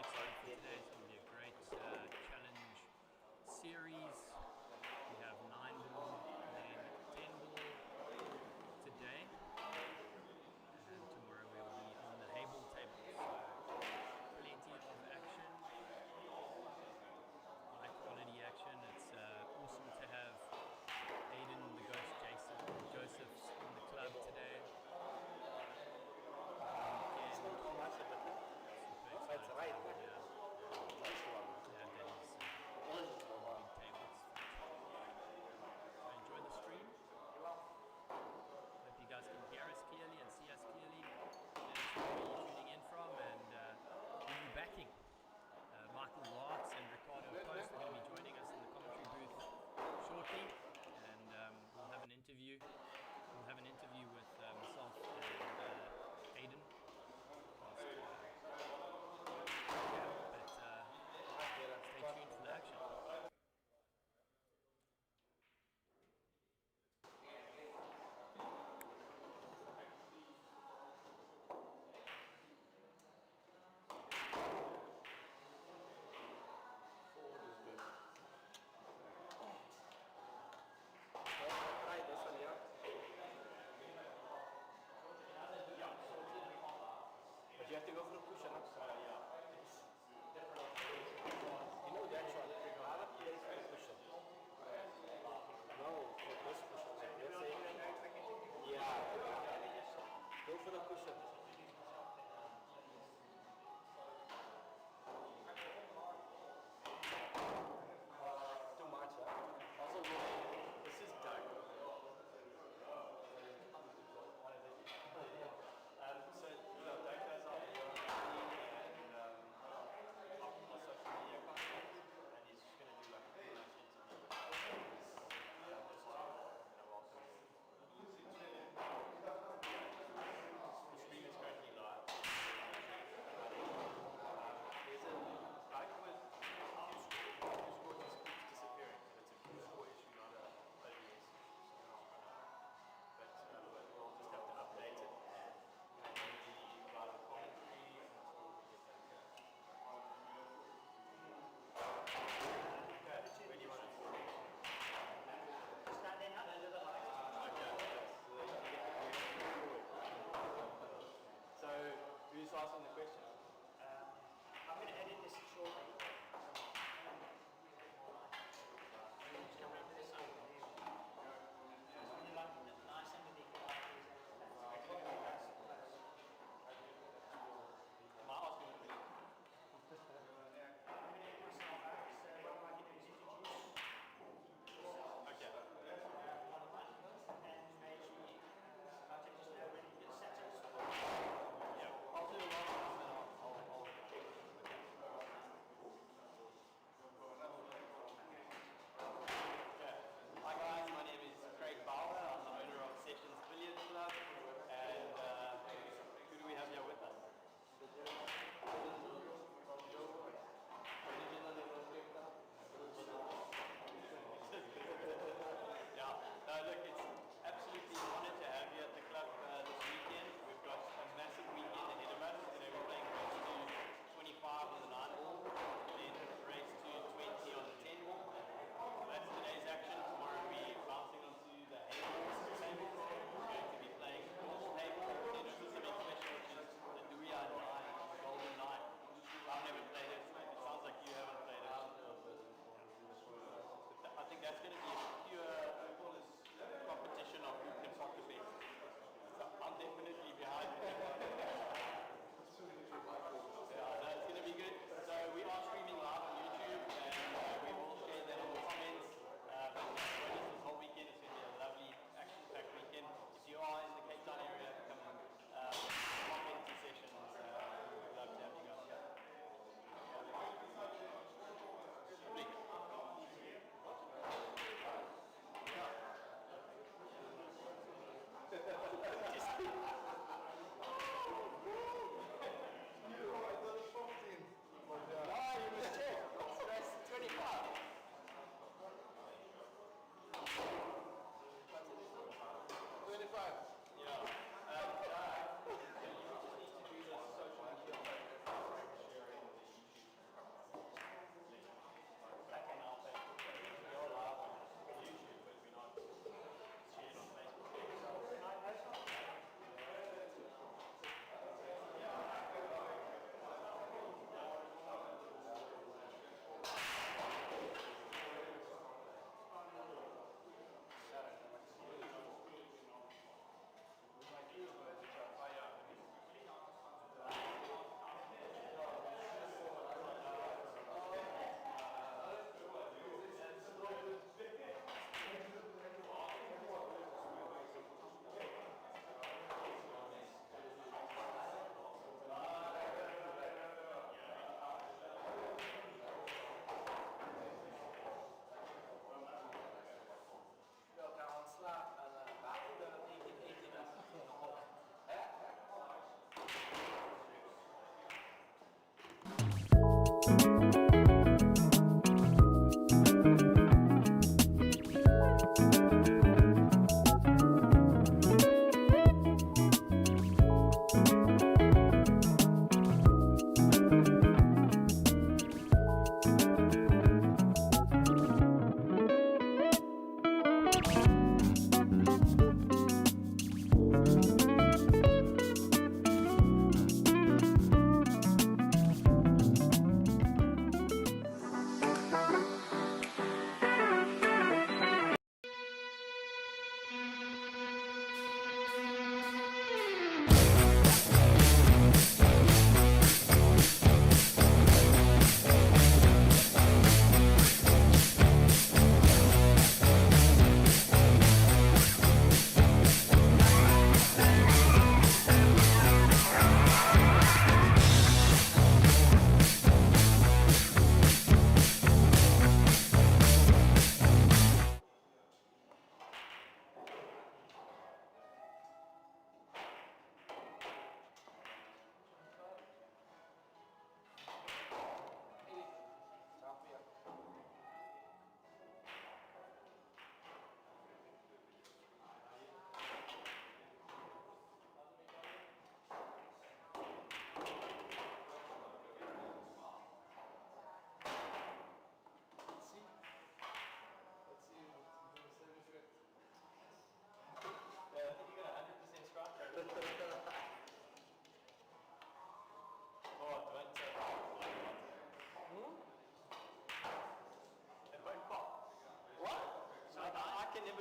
excited for today. It's going to be a great challenge series. We have 9 ball and then 10 ball today. And tomorrow we will be on the Heyball table. So plenty of action. High quality action. It's awesome to have Aiden, the Ghost Josephs in the club today. That's right. Yeah. Nice one. Yeah, that is big tables. So enjoy the stream. Hope you guys can hear us clearly and see us clearly. That's where you're tuning in from, and who you're backing. Michael Lartz and Ricardo Post are going to be joining us in the commentary booth shortly, and we'll have an interview. We'll have an interview with myself and Aiden. Stay tuned for the action. But you have to go for the cushion. You know that shot. You have a place for the cushion. No, for this cushion. Like you're saying, yeah. Go for the cushion. Too much, huh? Also, this is dark. So, you know, Doug has our and our social media content, and he's just going to do like a pretty much interview. Just to, welcome. The stream is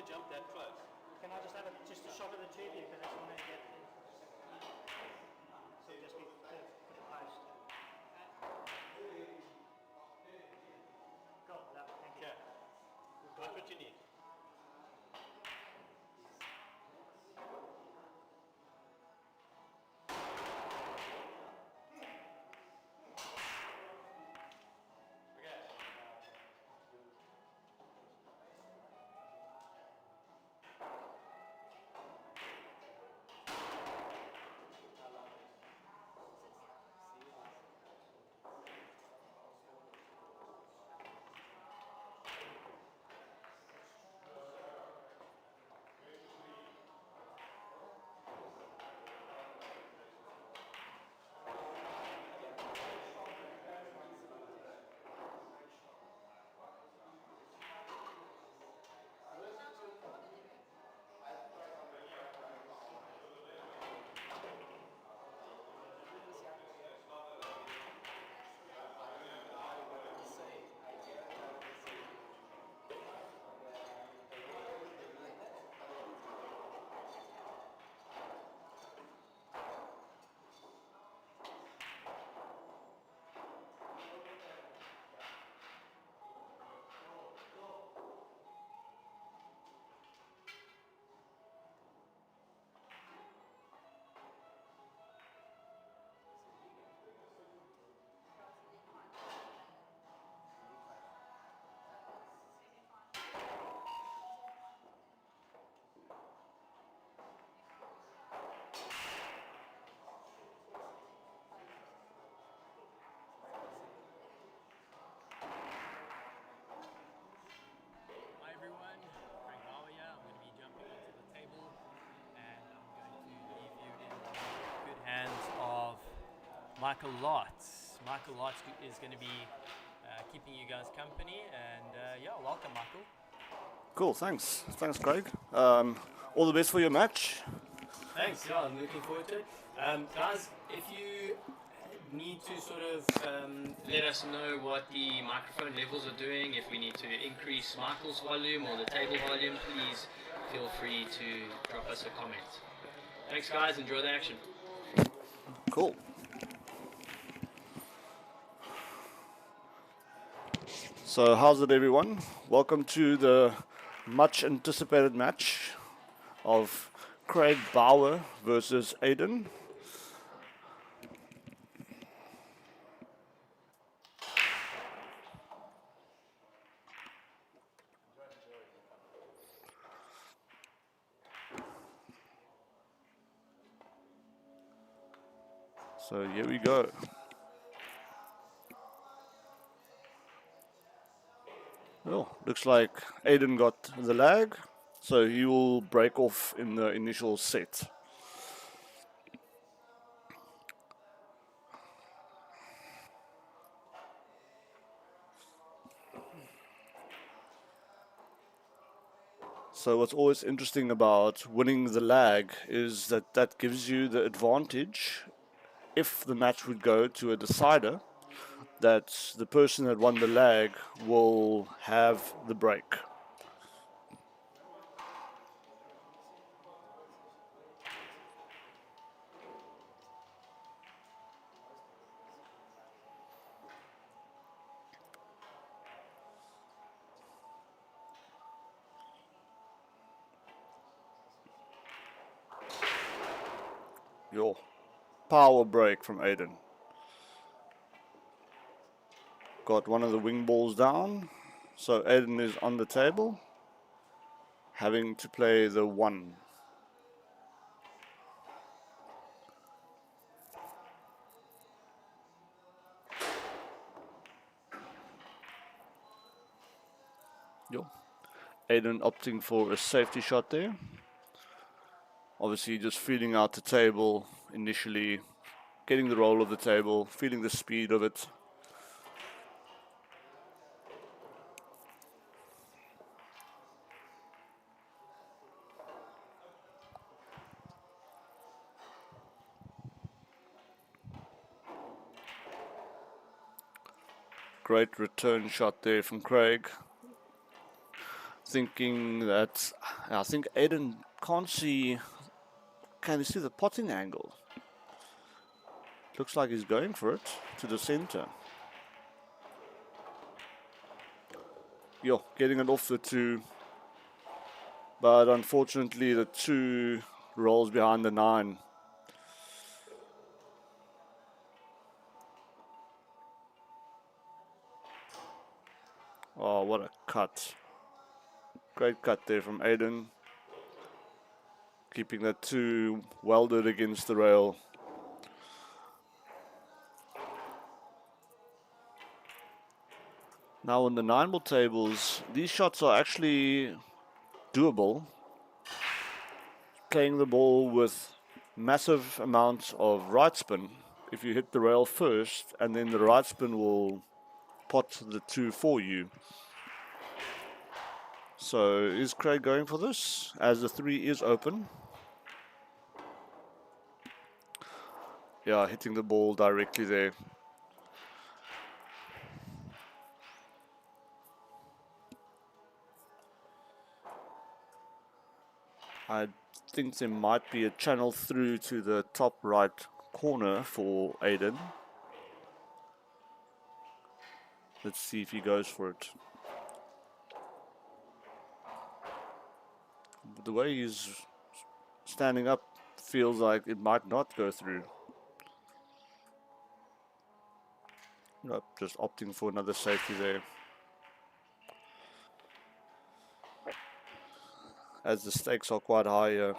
never jumped that close. Can I just have just a shot of the two of you because that's when I get so just be for the post. Go, lovely, thank you. Okay. That's what you need. Hi everyone, Craig Bouwer here. I'm going to be jumping onto the table and I'm going to leave you in the good hands of Michael Lotz. Michael Lotz is going to be keeping you guys company and yeah, welcome Michael. Cool, thanks. Thanks, Craig. All the best for your match. Thanks, yeah, I'm looking forward to it. Guys, if you need to sort of let us know what the microphone levels are doing, if we need to increase Michael's volume or the table volume, please feel free to drop us a comment. Thanks guys, enjoy the action. Cool. So, how's it, everyone? Welcome to the much anticipated match of Craig Bouwer versus Aiden. So here we go. Well, looks like Aiden got the lag, so he will break off in the initial set. So what's always interesting about winning the lag is that that gives you the advantage if the match would go to a decider, that the person that won the lag will have the break. Your power break from Aiden. Got one of the wing balls down, so Aiden is on the table, having to play the 1. Yo. Aiden opting for a safety shot there. Obviously just feeling out the table initially, getting the roll of the table, feeling the speed of it. Great return shot there from Craig. Thinking that I think Aiden can't see. Can you see the potting angle? Looks like he's going for it to the center. Yo, getting it off the 2. But unfortunately, the 2 rolls behind the 9. Oh, what a cut. Great cut there from Aiden. Keeping that 2 welded against the rail. Now on the 9-ball tables, these shots are actually doable. Playing the ball with massive amounts of right spin. If you hit the rail first, and then the right spin will pot the 2 for you. So is Craig going for this as the 3 is open? Yeah, hitting the ball directly there. I think there might be a channel through to the top right corner for Aiden. Let's see if he goes for it. The way he's standing up feels like it might not go through. Nope, just opting for another safety there. As the stakes are quite high here.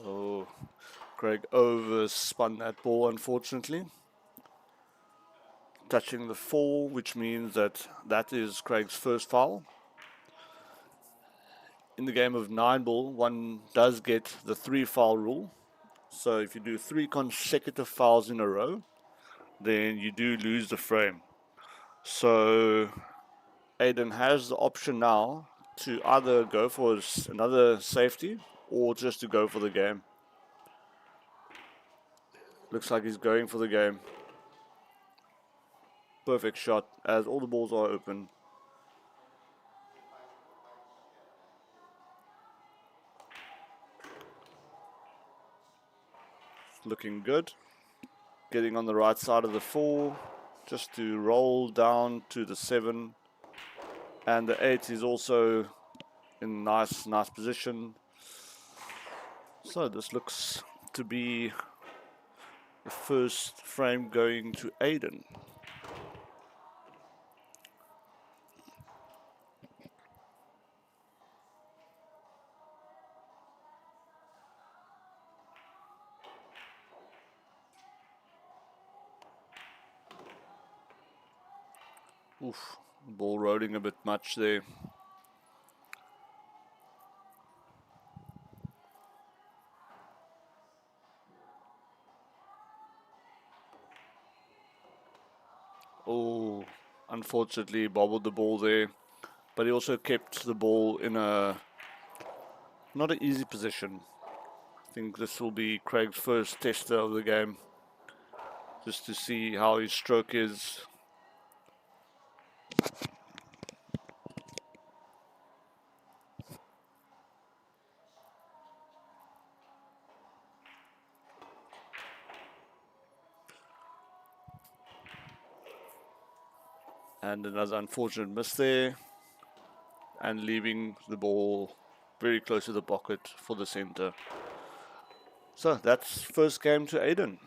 Oh, Craig overspun that ball, unfortunately. Touching the 4, which means that is Craig's first foul. In the game of 9-ball, one does get the 3 foul rule. So if you do 3 consecutive fouls in a row, then you do lose the frame. So Aiden has the option now to either go for another safety or just to go for the game. Looks like he's going for the game. Perfect shot as all the balls are open. Looking good. Getting on the right side of the 4 just to roll down to the 7. And the 8 is also in nice position. So this looks to be the first frame going to Aiden. Oof, ball rolling a bit much there. Oh, unfortunately bobbled the ball there, but he also kept the ball in a not an easy position. I think this will be Craig's first tester of the game, just to see how his stroke is. And another unfortunate miss there, and leaving the ball very close to the pocket for the center. So that's first game to Aiden.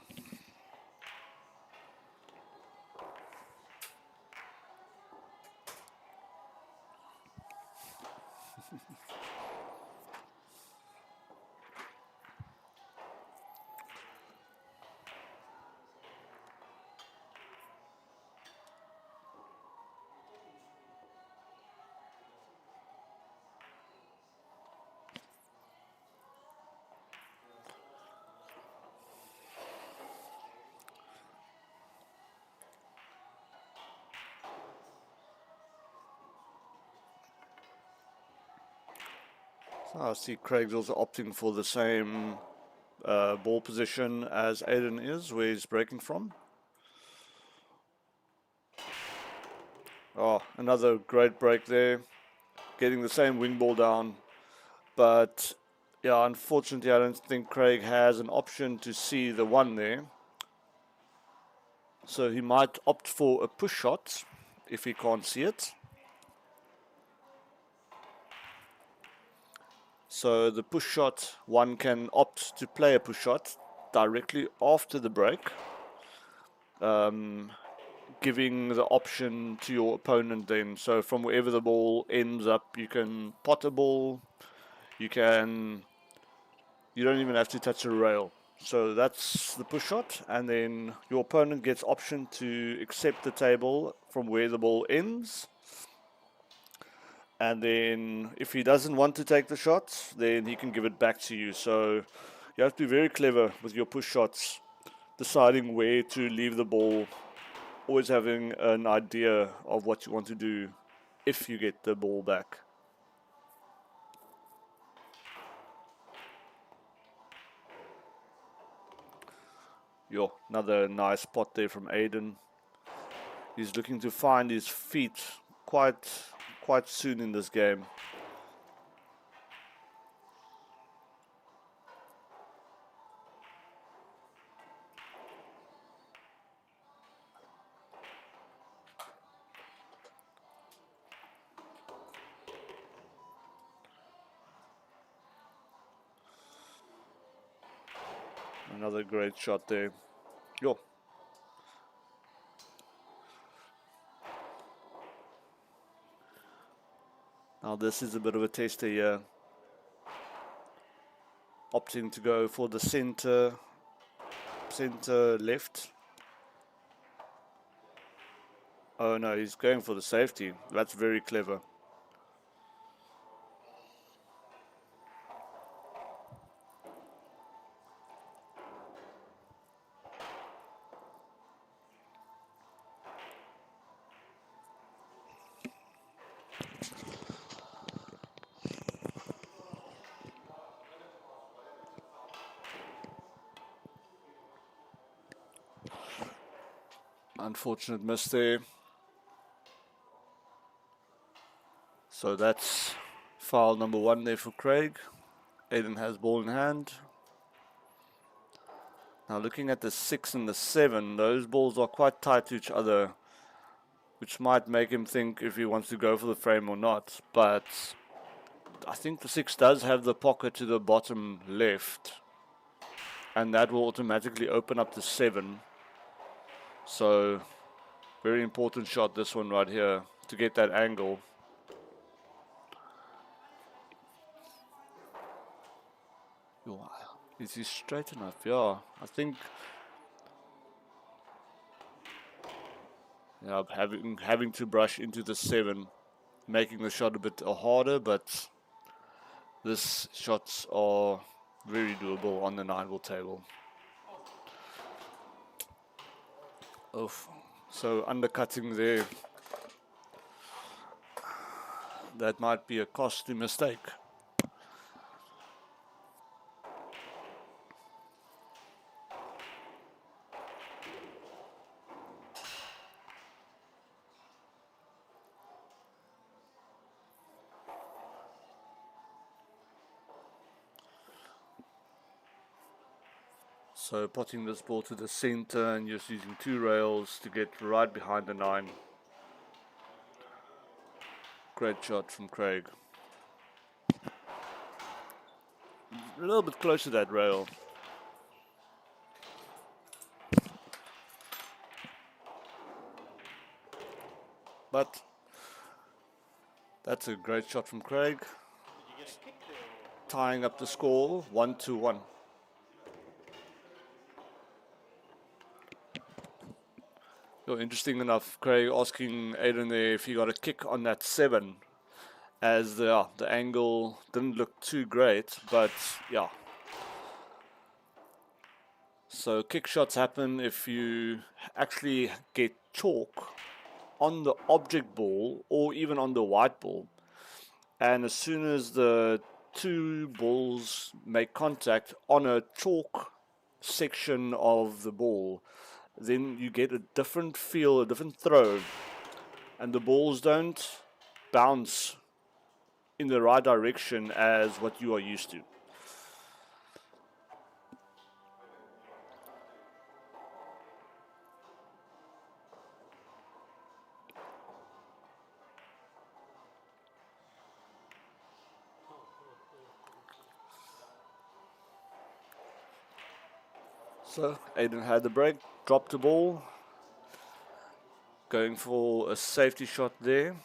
I see Craig's also opting for the same ball position as Aiden is, where he's breaking from. Oh, another great break there. Getting the same wing ball down. But, yeah, unfortunately, I don't think Craig has an option to see the one there. So he might opt for a push shot if he can't see it. So the push shot, one can opt to play a push shot directly after the break, giving the option to your opponent then. So from wherever the ball ends up, you can pot a ball, you don't even have to touch a rail. So that's the push shot, and then your opponent gets option to accept the table from where the ball ends. And then if he doesn't want to take the shot, then he can give it back to you. So you have to be very clever with your push shots, deciding where to leave the ball, always having an idea of what you want to do if you get the ball back. Yo, another nice pot there from Aiden. He's looking to find his feet quite soon in this game. Another great shot there. Yo. Now this is a bit of a tester here. Opting to go for the center left. Oh no, he's going for the safety. That's very clever. Unfortunate miss there. So that's foul number 1 there for Craig. Aiden has ball in hand. Now looking at the 6 and the 7, those balls are quite tight to each other, which might make him think if he wants to go for the frame or not. But I think the 6 does have the pocket to the bottom left, and that will automatically open up the 7. So very important shot, this one right here, to get that angle. Is he straight enough? Yeah, I think. Yeah, having to brush into the 7, making the shot a bit harder, but these shots are very doable on the 9-ball table. Oof. So undercutting there. That might be a costly mistake. So potting this ball to the center and just using 2 rails to get right behind the 9. Great shot from Craig. A little bit close to that rail. But that's a great shot from Craig. Tying up the score 1-1. So interesting enough, Craig asking Aiden there if he got a kick on that 7, as the angle didn't look too great, but yeah. So kick shots happen if you actually get chalk on the object ball or even on the white ball, and as soon as the two balls make contact on a chalk section of the ball, then you get a different feel, a different throw, and the balls don't bounce in the right direction as what you are used to. So Aiden had the break, dropped the ball, going for a safety shot there.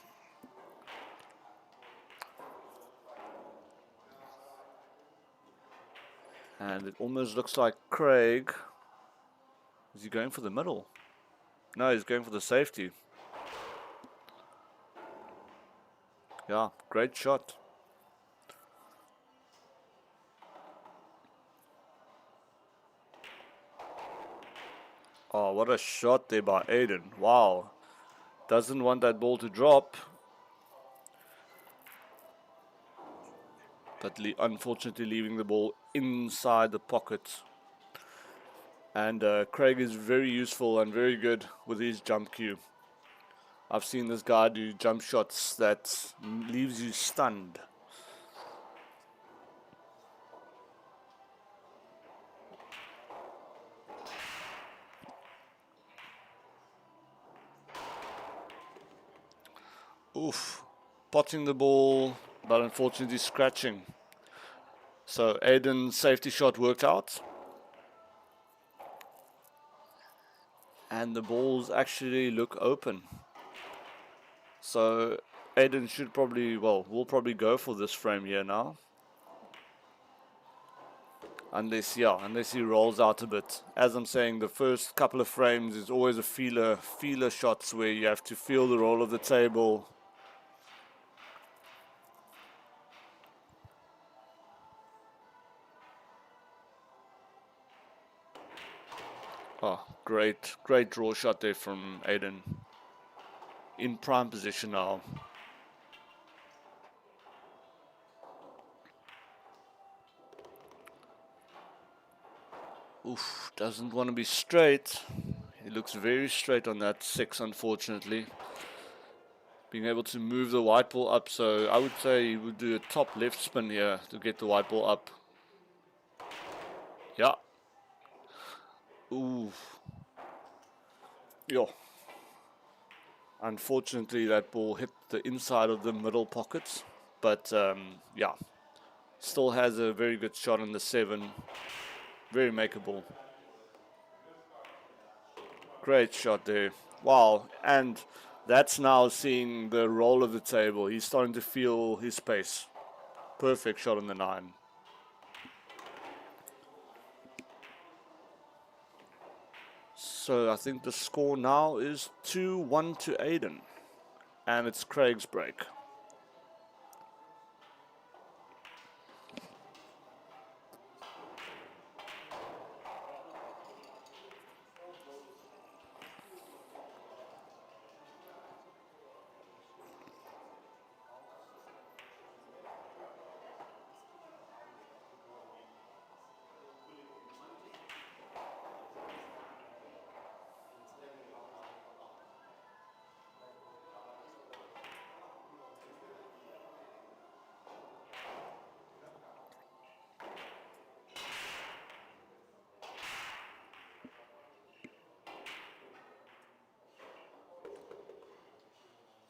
And it almost looks like Craig. Is he going for the middle? No, he's going for the safety. Yeah, great shot. Oh, what a shot there by Aiden. Wow. Doesn't want that ball to drop. But unfortunately leaving the ball inside the pocket. And Craig is very useful and very good with his jump cue. I've seen this guy do jump shots that leaves you stunned. Oof. Potting the ball, but unfortunately scratching. So Aiden's safety shot worked out. And the balls actually look open. So Aiden should probably, will probably go for this frame here now. Unless he rolls out a bit. As I'm saying, the first couple of frames is always a feeler shots where you have to feel the roll of the table. Oh, great draw shot there from Aiden. In prime position now. Oof, doesn't want to be straight. He looks very straight on that 6, unfortunately. Being able to move the white ball up, so I would say he would do a top left spin here to get the white ball up. Yeah. Ooh. Yo. Unfortunately, that ball hit the inside of the middle pockets. But, yeah. Still has a very good shot on the 7. Very makeable. Great shot there. Wow. And that's now seeing the roll of the table. He's starting to feel his pace. Perfect shot on the 9. So I think the score now is 2-1 to Aiden. And it's Craig's break.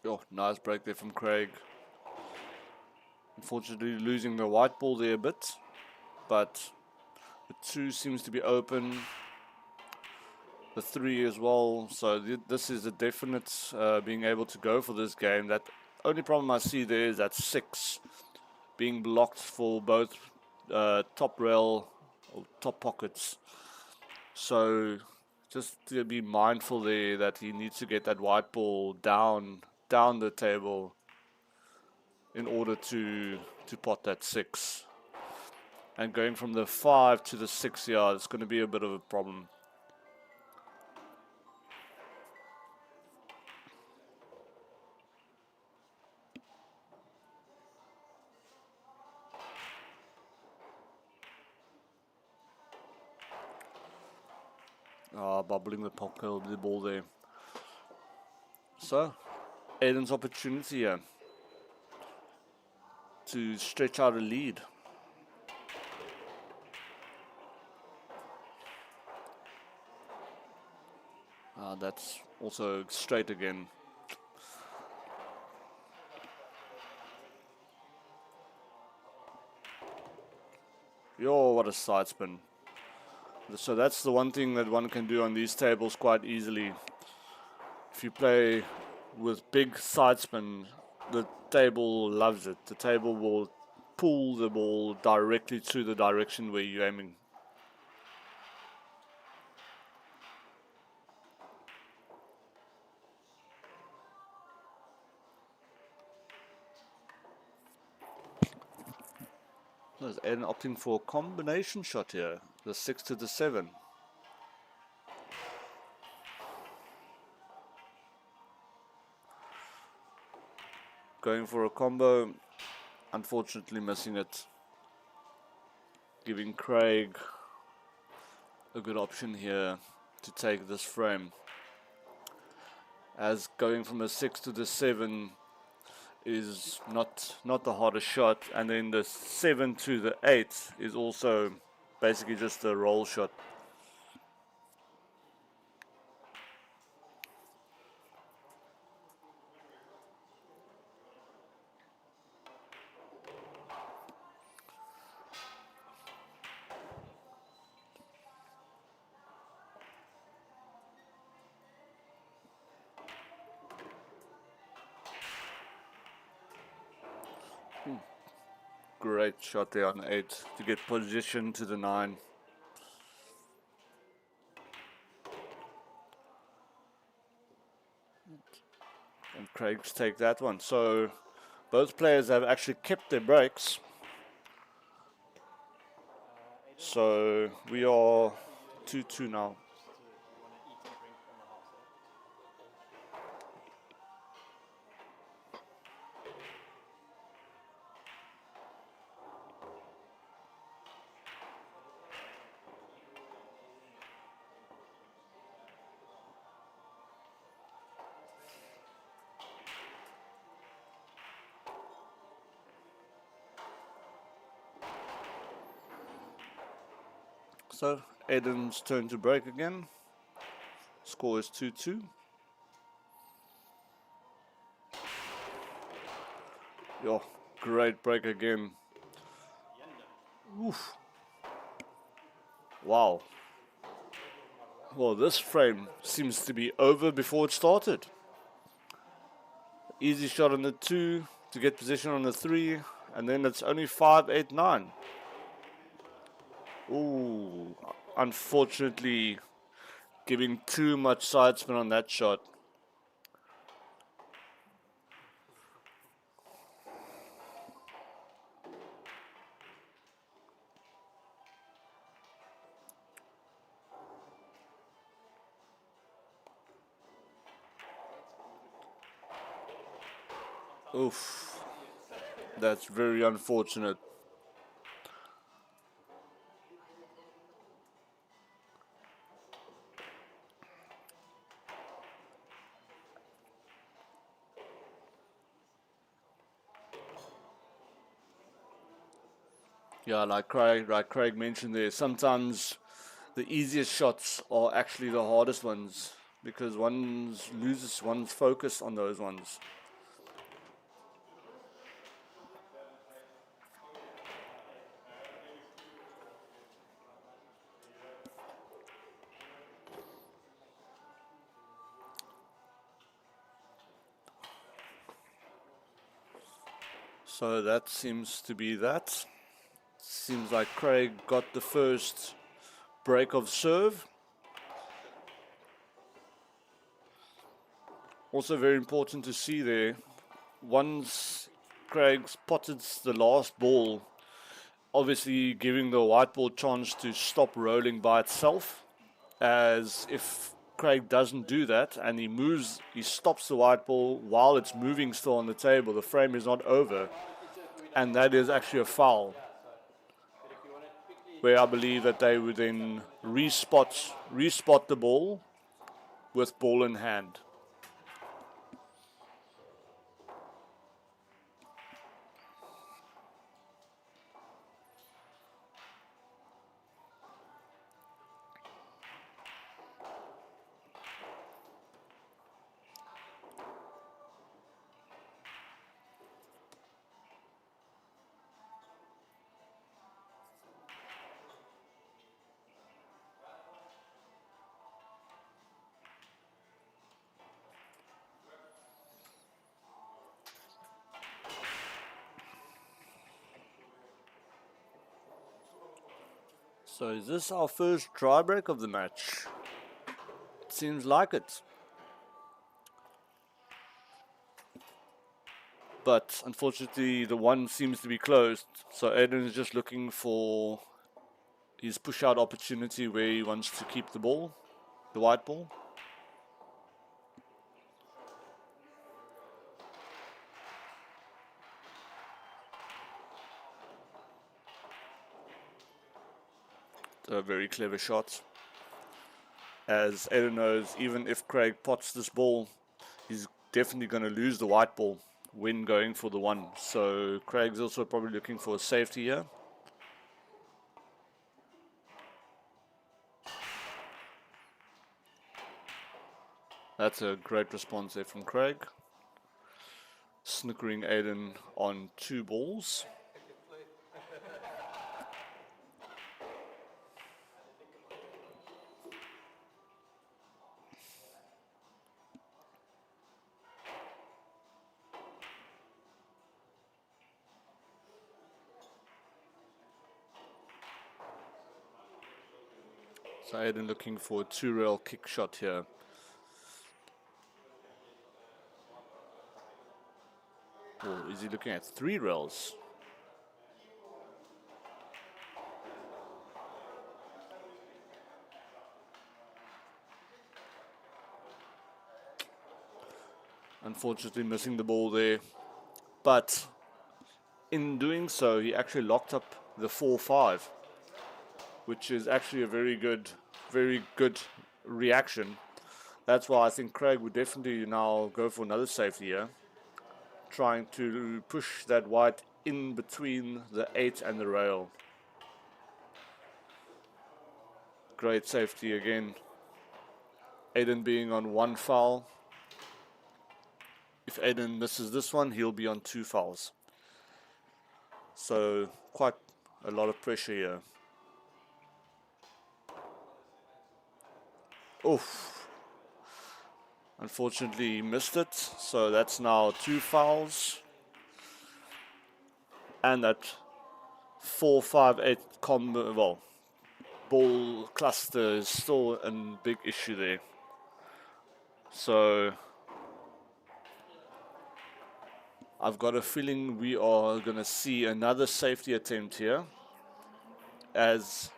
Oh, nice break there from Craig. Unfortunately losing the white ball there a bit. But the 2 seems to be open. The 3 as well. So this is a definite being able to go for this game. That only problem I see there is that 6 being blocked for both top rail or top pockets. So just to be mindful there that he needs to get that white ball down the table in order to pot that 6. And going from the 5 to the 6 yard, it's going to be a bit of a problem. Bubbling the the ball there. So, Aiden's opportunity here to stretch out a lead. That's also straight again. Yo, what a side spin. So that's the one thing that one can do on these tables quite easily. If you play with big side spin, the table loves it. The table will pull the ball directly to the direction where you're aiming. There's Aden opting for a combination shot here, the 6 to the 7. Going for a combo, unfortunately missing it. Giving Craig a good option here to take this frame. As going from a 6 to the 7 is not the hardest shot, and then the 7 to the 8 is also basically just a roll shot. Great shot there on 8 to get position to the 9. And Craig's take that one. So both players have actually kept their breaks. So we are 2-2 now. So Aiden's turn to break again. Score is 2-2. Yo, great break again. Oof. Wow. Well, this frame seems to be over before it started. Easy shot on the 2 to get position on the 3, and then it's only 5, 8, 9. Ooh, unfortunately giving too much side spin on that shot. Oof, that's very unfortunate. Yeah, like Craig mentioned there, sometimes the easiest shots are actually the hardest ones because one loses one's focus on those ones. So that seems to be that. Seems like Craig got the first break of serve. Also very important to see there, once Craig potted the last ball, obviously giving the white ball chance to stop rolling by itself, as if Craig doesn't do that and he stops the white ball while it's moving still on the table, the frame is not over, and that is actually a foul. where I believe that they would then respot the ball with ball in hand. So is this our first dry break of the match? It seems like it. But unfortunately the one seems to be closed. So Aiden is just looking for his push out opportunity where he wants to keep the ball, the white ball. A very clever shot. As Aiden knows, even if Craig pots this ball, he's definitely going to lose the white ball when going for the one. So Craig's also probably looking for a safety here. That's a great response there from Craig. Snookering Aiden on 2 balls. So Aiden looking for a 2-rail kick shot here. Or is he looking at 3 rails? Unfortunately missing the ball there. But in doing so, he actually locked up the 4-5, which is actually a very good reaction. That's why I think Craig would definitely now go for another safety here, trying to push that white in between the 8 and the rail. Great safety again. Aiden being on 1 foul. If Aiden misses this one, he'll be on 2 fouls. So quite a lot of pressure here. Oof. Unfortunately he missed it, so that's now 2 fouls. And that 4-5-8 combo, well, ball cluster is still a big issue there. So I've got a feeling we are going to see another safety attempt here, as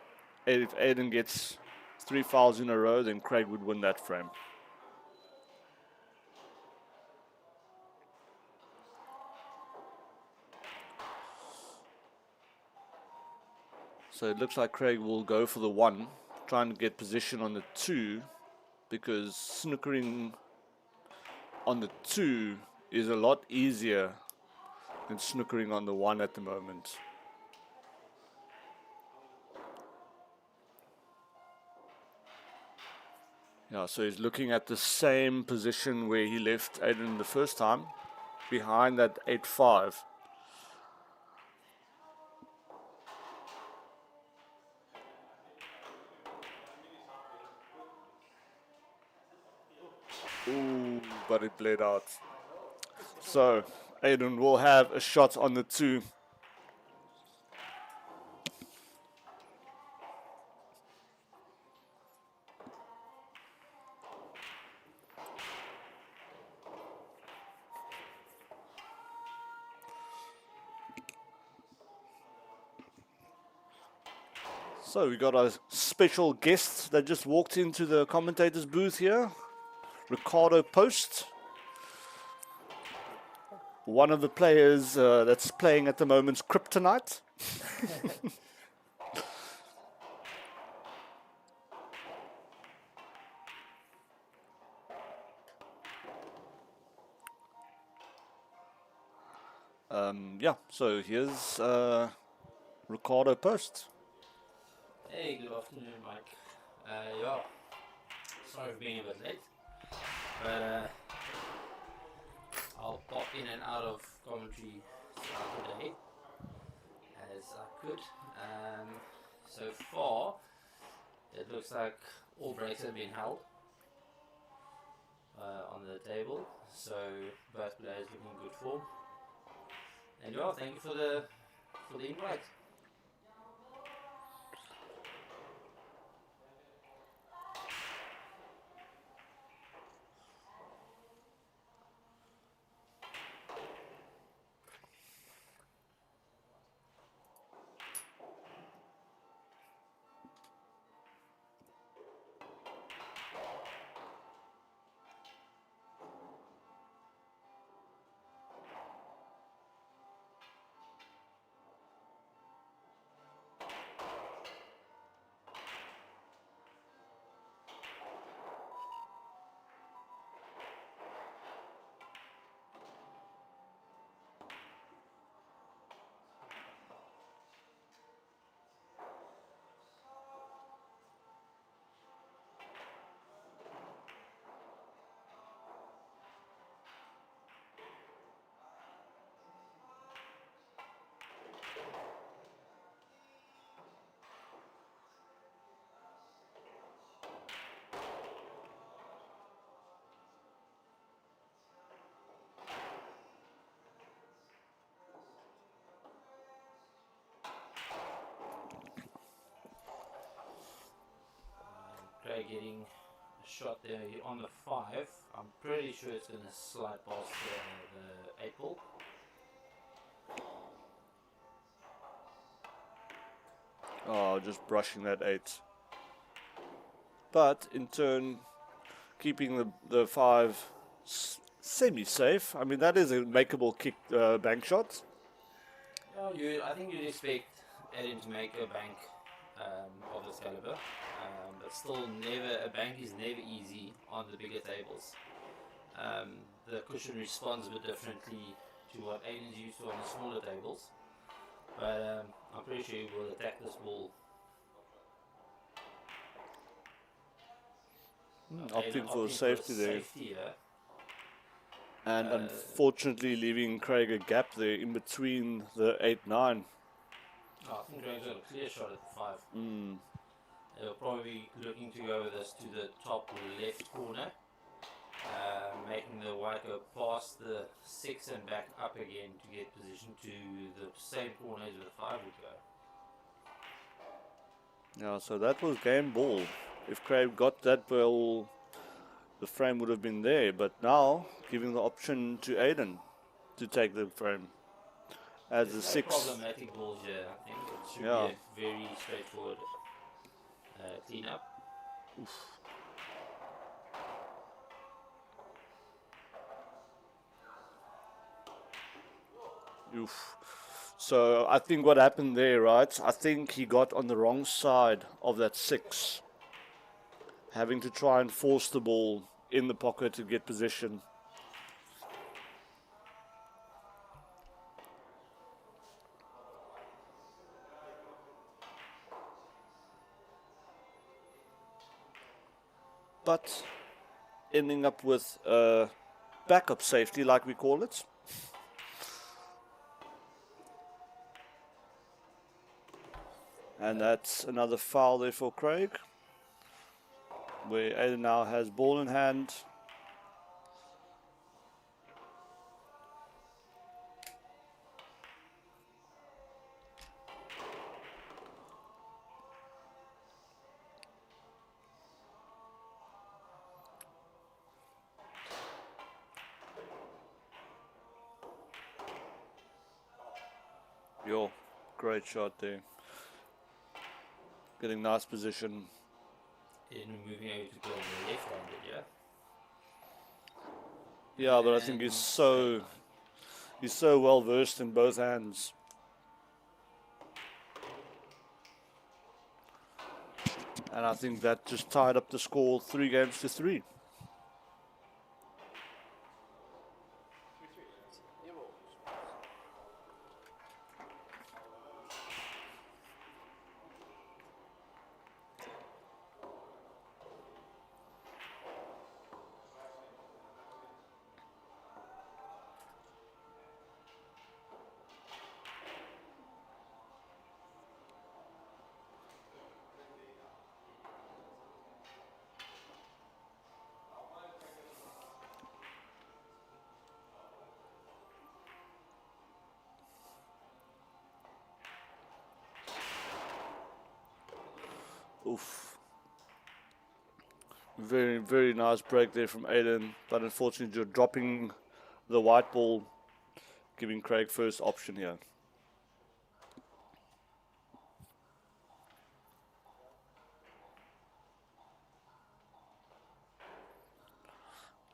if Aiden gets 3 fouls in a row, then Craig would win that frame. So it looks like Craig will go for the 1, trying to get position on the 2, because snookering on the 2 is a lot easier than snookering on the 1 at the moment. Yeah, so he's looking at the same position where he left Aiden the first time, behind that 8-5. Ooh, but it played out. So Aiden will have a shot on the 2. So we got a special guest that just walked into the commentator's booth here, Ricardo Post. One of the players that's playing at the moment's Kryptonite. Yeah, so here's Ricardo Post. Hey, good afternoon, Mike. Yeah, sorry for being a bit late, but I'll pop in and out of commentary throughout the day as I could. So far, it looks like all breaks have been held on the table, so both players looking in good form. And yeah, thank you for the invite. Craig getting a shot there on the 5. I'm pretty sure it's going to slide past the 8 ball. Oh, just brushing that 8. But in turn, keeping the 5 semi-safe. I mean, that is a makeable kick bank shot. I think you'd expect Aden to make a bank of this caliber, but still, a bank is never easy on the bigger tables. The cushion responds a bit differently to what Aiden's used to on the smaller tables, but I'm pretty sure he will attack this ball. Opting for safety there. Safety, yeah. And unfortunately leaving Craig a gap there in between the 8-9. I think Craig's got a clear shot at the 5. They'll probably be looking to go with this to the top left corner, making the white go past the 6 and back up again to get position to the same corner as the 5 would go. Yeah, so that was game ball. If Craig got that ball, the frame would have been there. But now, giving the option to Aiden to take the frame. As the 6. Problematic balls here, I think. It should be a very straightforward clean up. Oof. So I think what happened there, right? I think he got on the wrong side of that 6. Having to try and force the ball in the pocket to get position. But ending up with backup safety, like we call it. And that's another foul there for Craig, where Aiden now has ball in hand. Yo, great shot there. Getting nice position. In moving over to go on the left-handed, yeah. Yeah, but I think he's so well versed in both hands. And I think that just tied up the score 3-3. Oof. Very, very nice break there from Aden, but unfortunately you're dropping the white ball, giving Craig first option here.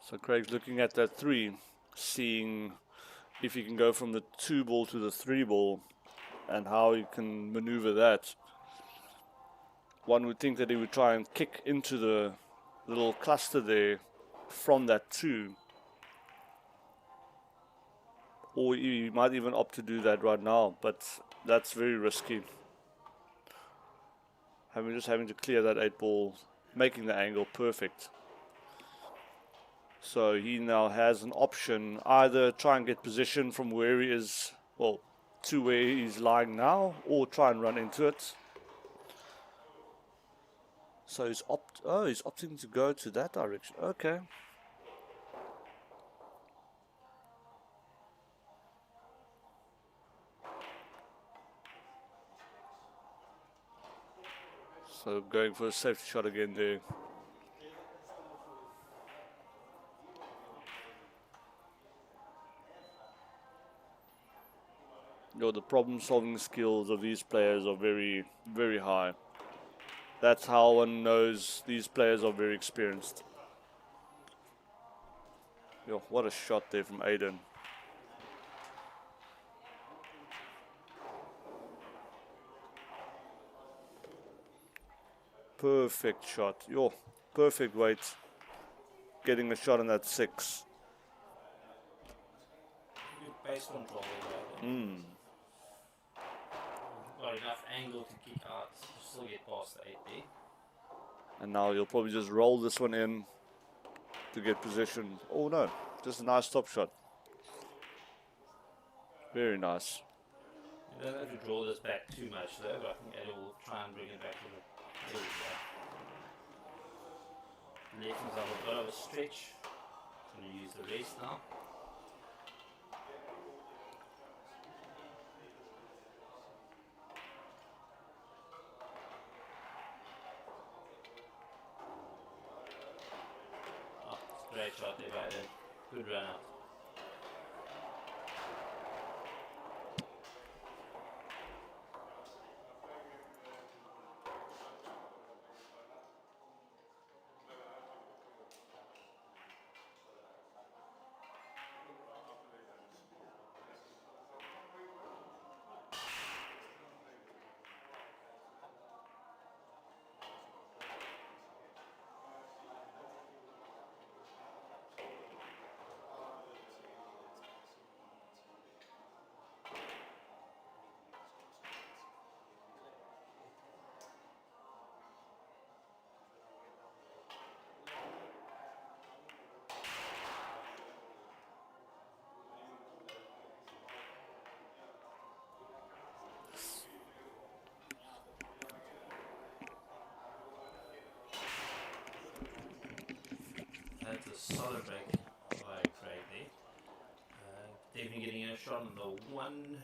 So Craig's looking at that 3, seeing if he can go from the 2 ball to the 3 ball and how he can maneuver that. One would think that he would try and kick into the little cluster there from that 2. Or he might even opt to do that right now, but that's very risky. Having to clear that 8 ball, making the angle perfect. So he now has an option, either try and get position from where he is, well, to where he's lying now, or try and run into it. So he's opting to go to that direction. Okay. So going for a safety shot again there. The problem solving skills of these players are very, very high. That's how one knows these players are very experienced. What a shot there from Aiden. Perfect shot. Perfect weight. Getting a shot on that 6. Good pace control there. Got enough angle to kick out, to still get past the 8 there. And now you'll probably just roll this one in to get position. Oh no, just a nice top shot. Very nice. You don't have to draw this back too much though, but I think Aiden will try and bring it back to the... There we go. Left himself a bit of a stretch. Going to use the rest now. Great shot there by Aiden. Good run out. That's a solid break by Craig there. Definitely getting a shot on the 1,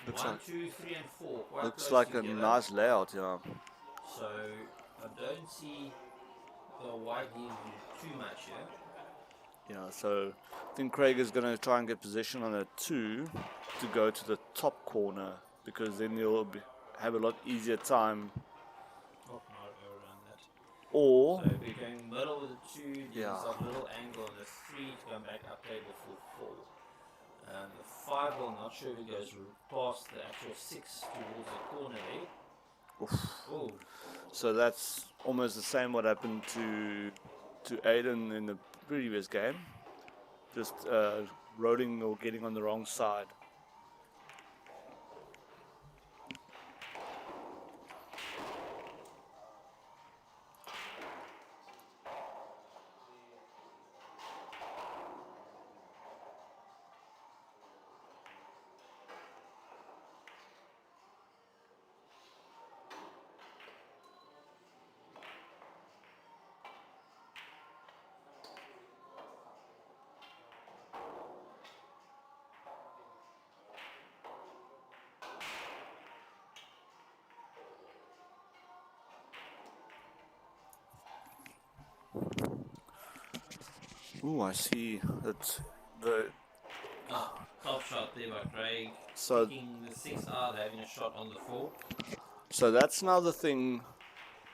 Looks 1, like 2, 3 and 4. Quite looks close like a together. nice layout, yeah. So I don't see the white giving you too much here. Yeah, so I think Craig is going to try and get position on a 2 to go to the top corner, because then he'll have a lot easier time. Oh, not overrun that. Or, So we're going middle with the 2, there's Yeah. a little angle on the 3 to come back up table for 4. The 5 ball, not sure if it goes past the actual 6 towards the corner there. Oh, so that's almost the same what happened to Aiden in the previous game. Just rolling or getting on the wrong side. Ooh, I see that the Top shot there by Craig. So- Kicking the 6 out, having a shot on the 4. so that's another thing.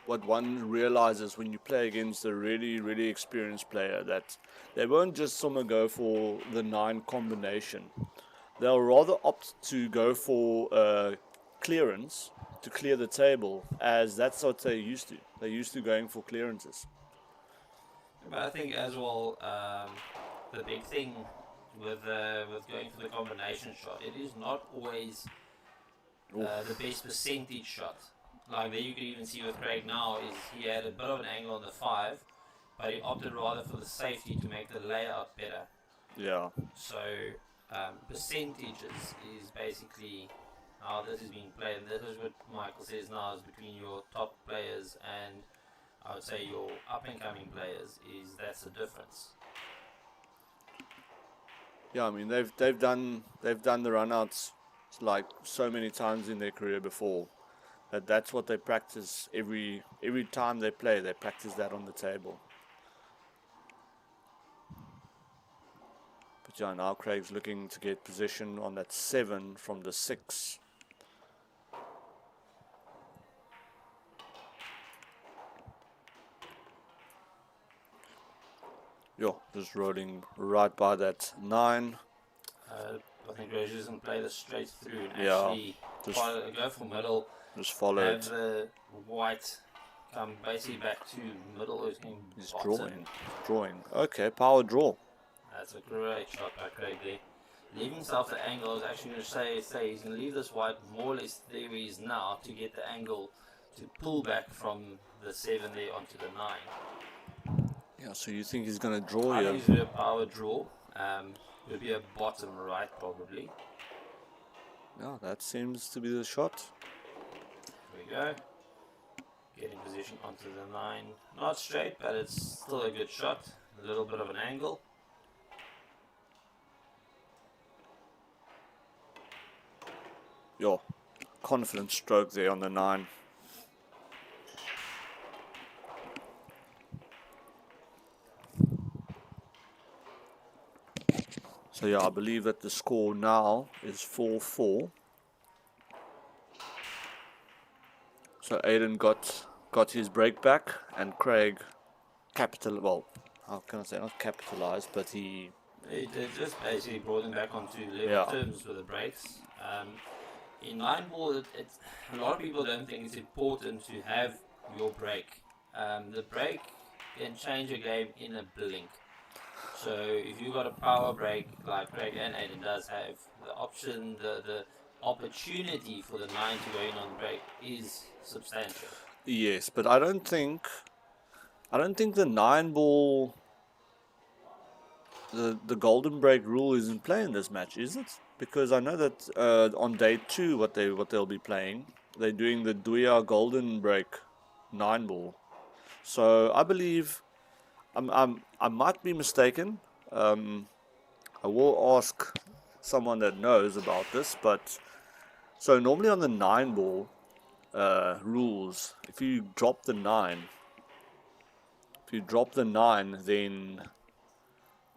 What one realizes when you play against a really, really experienced player, that they won't just somehow go for the 9 combination. They'll rather opt to go for clearance to clear the table, as that's what they're used to. They're used to going for clearances. But I think as well, the big thing with going for the combination shot, it is not always the best percentage shot. Like there you can even see with Craig now, is he had a bit of an angle on the 5, but he opted rather for the safety to make the layout better. Yeah. So percentages is basically how this is being played, and this is what Michael says now is between your top players and I would say your up and coming players, is that's the difference. Yeah, I mean they've done the runouts like so many times in their career before. That's what they practice every time they play. They practice that on the table. But yeah, now Craig's looking to get position on that 7 from the 6. Yo, just rolling right by that 9. I think Roger doesn't play this straight through and Yeah, actually just- go for middle, Just follow have it. the white come basically back to middle, or He's bottom. drawing. Okay, power draw. That's a great shot by Craig there. Leaving himself the angle, I was actually going to say he's going to leave this white more or less there where he is now to get the angle to pull back from the 7 there onto the 9. Yeah, so you think he's gonna draw I here? think he's a power draw. It'll be a bottom right probably. Yeah, that seems to be the shot. Here we go. Getting position onto the 9. Not straight, but it's still a good shot. A little bit of an angle. Yo, confident stroke there on the 9. So yeah, I believe that the score now is 4-4. So Aiden got his break back, and Craig how can I say, not capitalized, but he It just basically brought him back onto level Yeah. terms with the breaks. In line ball, a lot of people don't think it's important to have your break. The break can change a game in a blink. So if you've got a power break like Craig and Aiden does have, the option, the opportunity for the 9 to go in on break is substantial. yes, but I don't think the 9 ball, the golden break rule is in play in this match, is it? Because I know that on day 2 what they'll be playing, they're doing the Duya golden break 9 ball. So I believe I might be mistaken. I will ask someone that knows about this, but so normally on the 9 ball rules, if you drop the 9, then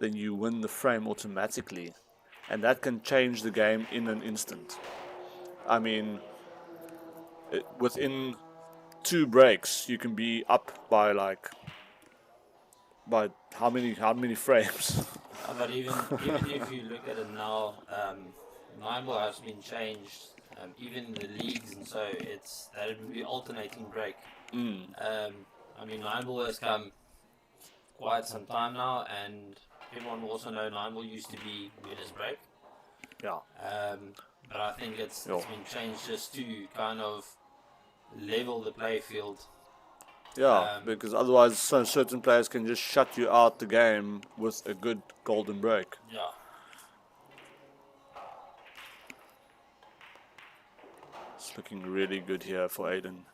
you win the frame automatically, and that can change the game in an instant. I mean, within 2 breaks, you can be up by how many frames? But even if you look at it now, 9 ball has been changed. Even the leagues, and so that it would be alternating break. I mean, 9 ball has come quite some time now, and everyone will also know 9 ball used to be winners break. Yeah. But I think it's been changed just to kind of level the play field. Yeah, because otherwise certain players can just shut you out the game with a good golden break. Yeah. It's looking really good here for Aiden.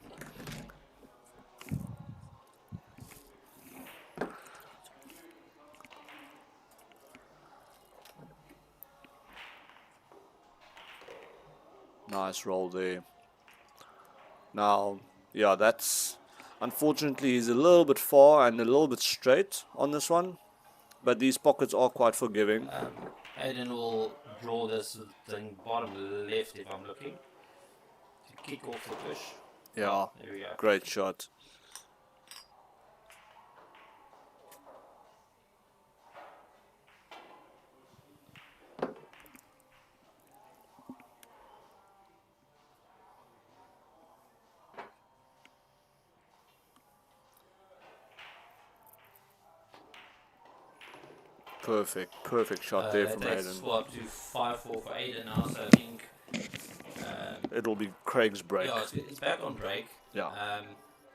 Nice roll there. Now, yeah, that's unfortunately he's a little bit far and a little bit straight on this one, but these pockets are quite forgiving. Aiden will draw this thing bottom left if I'm looking to kick off the push. Yeah, There we go. great shot. Perfect shot there from That's Aiden. up to 5-4 for Aiden now, so I think It'll be Craig's break. yeah, it's back on break. Yeah.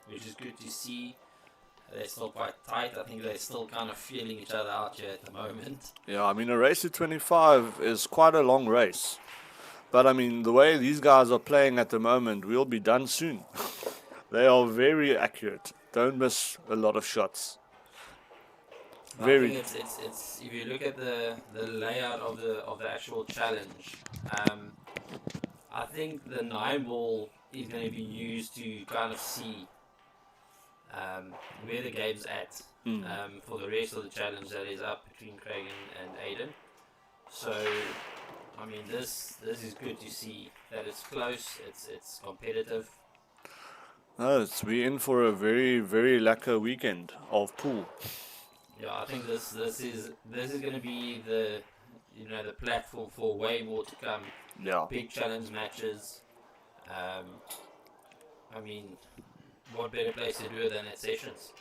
Which is good to see. They're still quite tight. I think they're still kind of feeling each other out here at the moment. Yeah, I mean, a race to 25 is quite a long race. But, I mean, the way these guys are playing at the moment, we'll be done soon. They are very accurate. Don't miss a lot of shots. Very. I think it's if you look at the layout of the actual challenge, I think the 9-ball is going to be used to kind of see where the game's at for the rest of the challenge that is up between Craig and Aiden. So, I mean, this is good to see that it's close, it's competitive. No, we're in for a very, very lacquer weekend of pool. Yeah, I think this is going to be the platform for way more to come. Yeah. Big challenge matches. I mean, what better place to do it than at Sessions?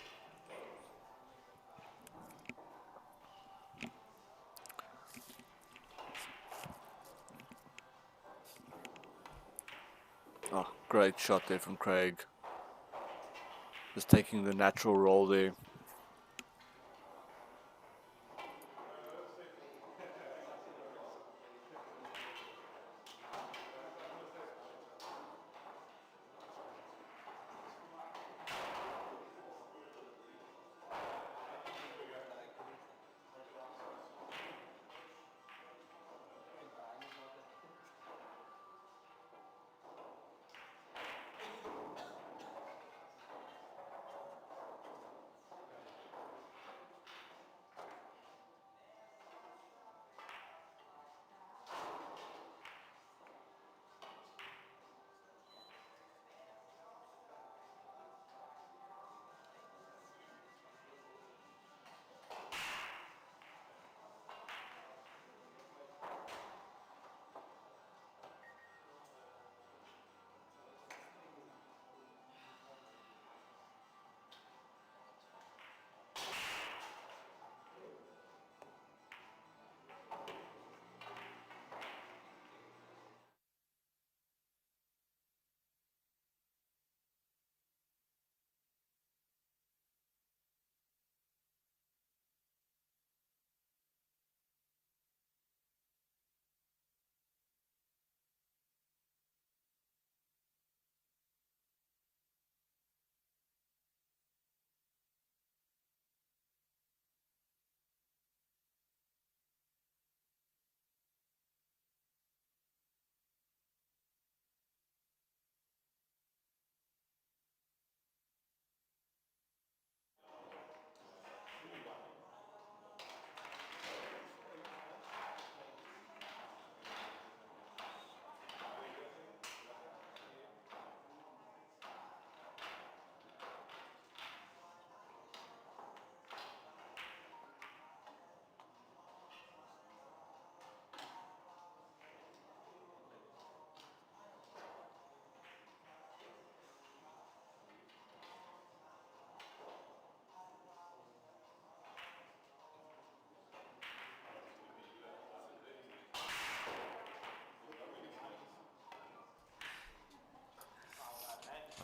Oh, great shot there from Craig. Just taking the natural roll there.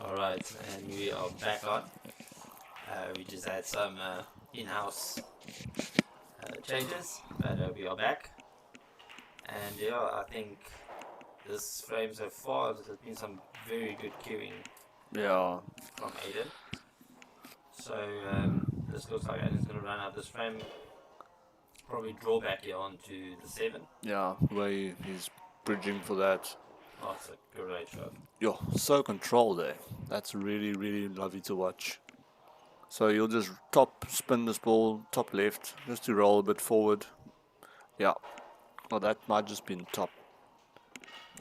Alright, and we are back on. We just had some in-house changes, but we are back. And yeah, I think this frame so far there's been some very good queuing Yeah. from Aiden. So this looks like Aiden's going to run out this frame. Probably draw back here onto the 7. Yeah, where he's bridging for that. Oh, it's a great shot. Yo, so controlled there. That's really, really lovely to watch. So you'll just top spin this ball, top left, just to roll a bit forward. Yeah. Well, that might just been top.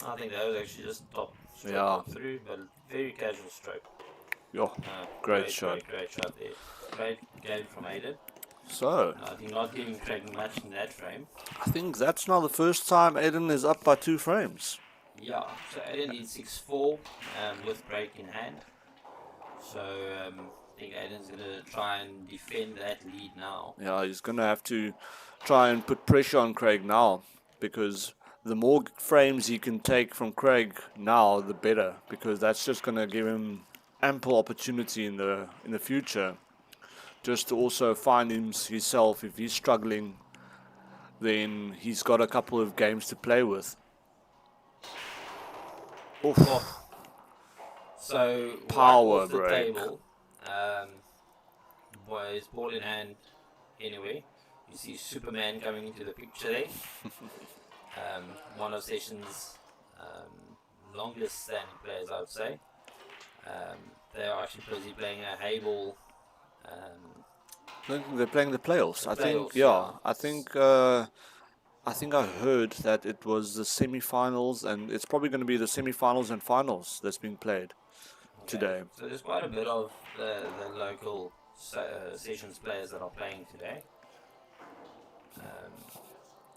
I think that was actually just top stroke Yeah. top through, but very casual stroke. Yeah. Great shot. Great shot there. Great game from Aiden. So, I think not giving Craig much in that frame. I think that's now the first time Aiden is up by 2 frames. Yeah, so Aiden needs 6-4 with break in hand. So I think Aiden's going to try and defend that lead now. Yeah, he's going to have to try and put pressure on Craig now, because the more frames he can take from Craig now, the better, because that's just going to give him ample opportunity in the future, just to also find himself. If he's struggling, then he's got a couple of games to play with. Oof. Oh. So Power right off the break. table, boys, ball in hand anyway. You see Superman coming into the picture there. One of Sessions' longest standing players, I would say. They are actually busy playing a Heyball. They're playing the playoffs. I think, playoffs, yeah. yeah. I think I heard that it was the semi-finals, and it's probably going to be the semi-finals and finals that's being played today. So there's quite a bit of the local Sessions players that are playing today.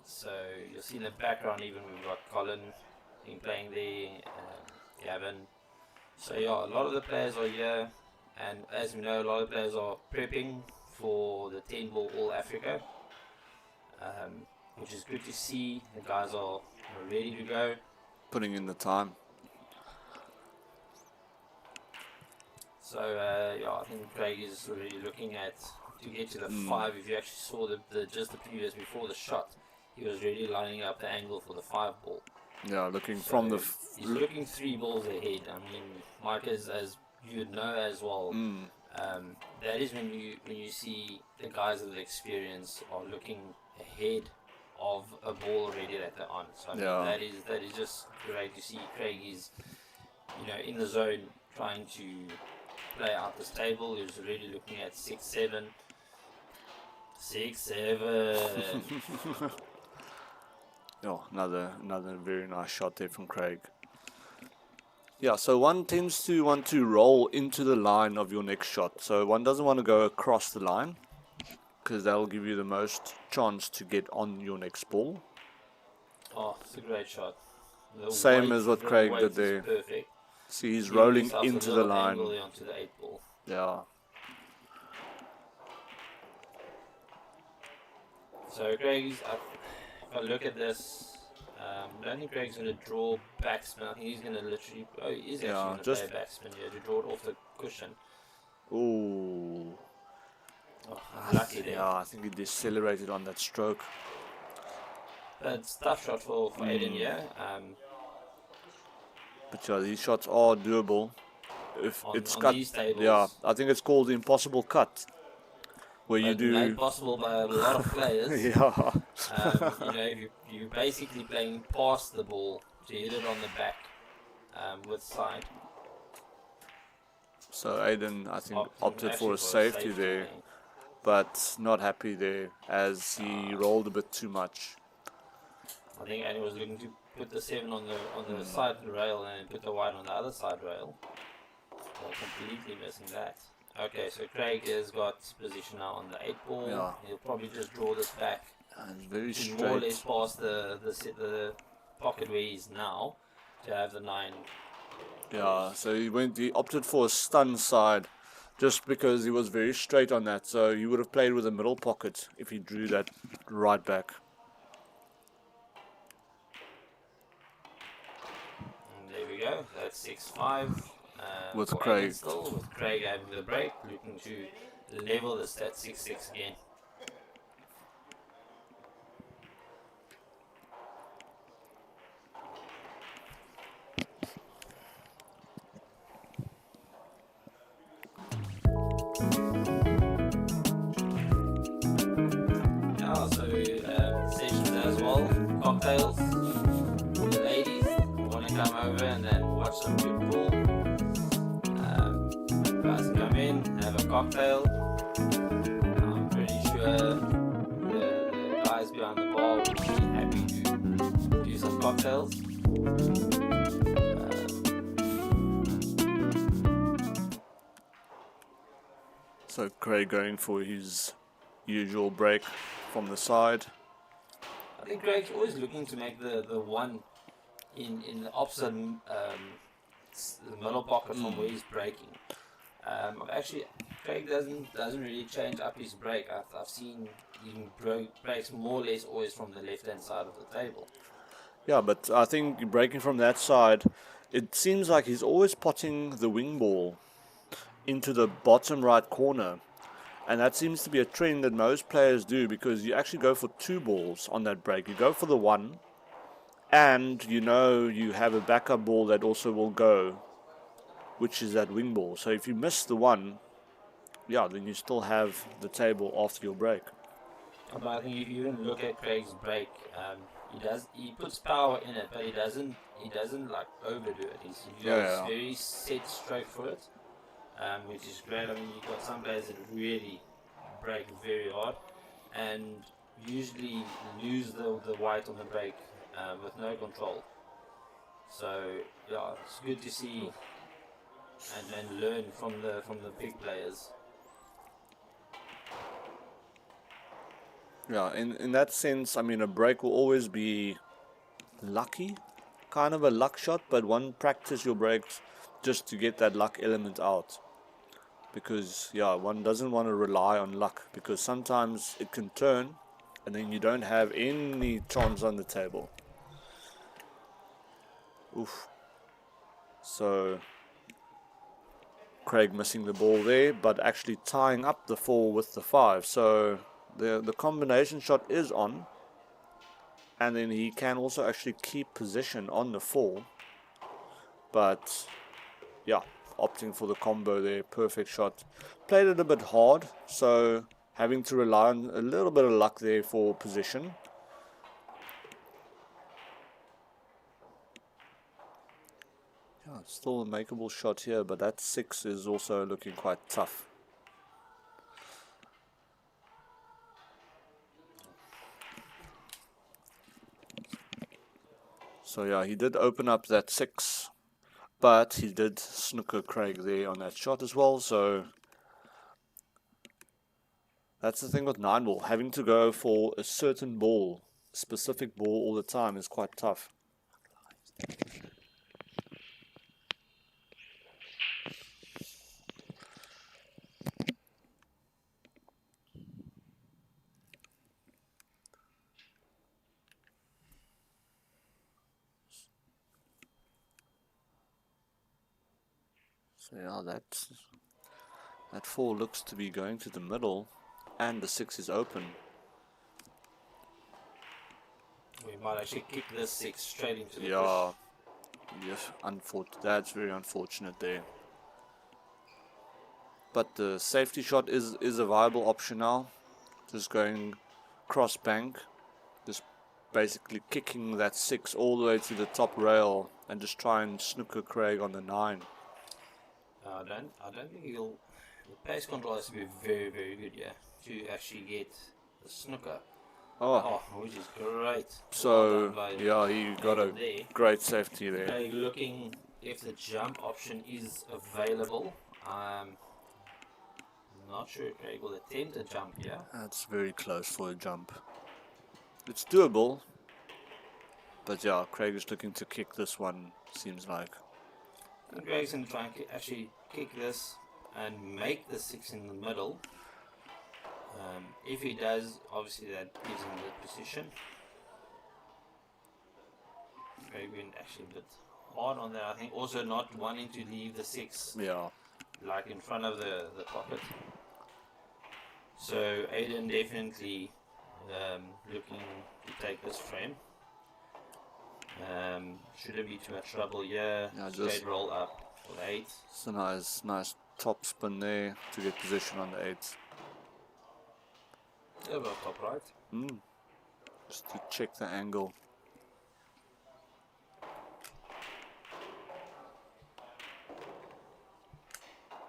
So you'll see in the background even we've got Colin playing there, Gavin. So yeah, a lot of the players are here, and as we know, a lot of the players are prepping for the 10 ball All Africa, which is good to see. The guys are ready to go. Putting in the time. So yeah, I think Craig is already looking at to get to the 5. If you actually saw the just the previous before the shot, he was really lining up the angle for the 5 ball. Yeah, looking So from the... he's looking 3 balls ahead. I mean, Mike, as you would know as well, that is when you see the guys with experience are looking ahead of a ball already that they're on. So I mean, Yeah. that is just great to see. Craig is, in the zone trying to play out this table. He was already looking at 6-7. 6-7. Oh, another very nice shot there from Craig. Yeah, so one tends to want to roll into the line of your next shot. So one doesn't want to go across the line, because that'll give you the most chance to get on your next ball. Oh, it's a great shot. The Same weight- as what the Craig weight did is there. Perfect. See, he's Giving rolling himself a into the little line. angle there onto the 8 ball. Yeah. So Craig's, if I look at this, I don't think Craig's going to draw backspin. I think he's going to literally, he is actually Yeah, going to just- play a backspin here to draw it off the cushion. Ooh. Oh, lucky there. Yeah, I think he decelerated on that stroke. That's a tough shot for Aiden here. But yeah, these shots are doable. If On- it's on cut, these tables. yeah, I think it's called the impossible cut, where you But do. made possible by a lot of players. Yeah. You're basically playing past the ball to hit it on the back with side. So Aiden, I think, opted Actually for a safety there, lane. but not happy there as he rolled a bit too much. I think Aiden was looking to put the 7 on the side rail and then put the white on the other side rail. So completely missing that. Okay, so Craig has got position now on the 8 ball. Yeah. He'll probably just draw this back And very to more or less straight. past the pocket where he is now to have the 9. Yeah, so he opted for a stun side, just because he was very straight on that. So he would have played with a middle pocket if he drew that right back. And there we go. That's 6-5. With for Craig. Aiden still, with Craig having the break, looking to level this at 6-6 again. Yeah, so sessions as well, cocktails. The ladies want to come over and then watch some good pool. Guys come in, have a cocktail. I'm pretty sure the guys behind the bar would be happy to do some cocktails. So Craig going for his usual break from the side. I think Craig's always looking to make the one in the opposite the middle pocket from where he's breaking. Actually, Craig doesn't really change up his break. I've seen he breaks more or less always from the left hand side of the table. Yeah, but I think breaking from that side, it seems like he's always potting the wing ball into the bottom right corner. And that seems to be a trend that most players do, because you actually go for 2 balls on that break. You go for the 1, and you know you have a backup ball that also will go, which is that wing ball. So if you miss the 1, yeah, then you still have the table after your break. But I think if you even look at Craig's break, he puts power in it, but he doesn't like overdo it. He goes very set straight for it, which is great. I mean, you've got some players that really break very hard and usually lose the white on the break with no control. So yeah, it's good to see and learn from the big players. Yeah, in that sense, I mean, a break will always be lucky, kind of a luck shot, but one practice your breaks just to get that luck element out. Because, yeah, one doesn't want to rely on luck, because sometimes it can turn and then you don't have any chance on the table. Oof. So Craig missing the ball there, but actually tying up the 4 with the 5. So the combination shot is on, and then he can also actually keep position on the 4. But yeah, opting for the combo there, perfect shot. Played it a bit hard, so having to rely on a little bit of luck there for position. Yeah, still a makeable shot here, but that 6 is also looking quite tough. So yeah, he did open up that 6, but he did snooker Craig there on that shot as well. So that's the thing with 9 ball. Having to go for a certain ball, specific ball all the time is quite tough. So yeah, that 4 looks to be going to the middle, and the 6 is open. We might actually kick this 6 straight into the Yeah, bush. yes, that's very unfortunate there. But the safety shot is a viable option now. Just going cross bank, just basically kicking that 6 all the way to the top rail and just try and snooker Craig on the 9. I don't think the pace control has to be very, very good, yeah, to actually get the snooker. Oh, which is great. So, well yeah, he got a great safety there. Okay, looking if the jump option is available. Not sure if Craig will attempt a jump here. That's very close for a jump. It's doable. But yeah, Craig is looking to kick this one, seems like. And Craig's going to try and actually kick this and make the 6 in the middle. If he does, obviously that gives him the position. Craig went actually a bit hard on that. I think also not wanting to leave the 6 like in front of the pocket. So Aiden definitely looking to take this frame. Shouldn't be too much trouble here. Yeah, straight roll up for the 8. It's a nice top spin there to get position on the 8. Yeah, about top right. Just to check the angle.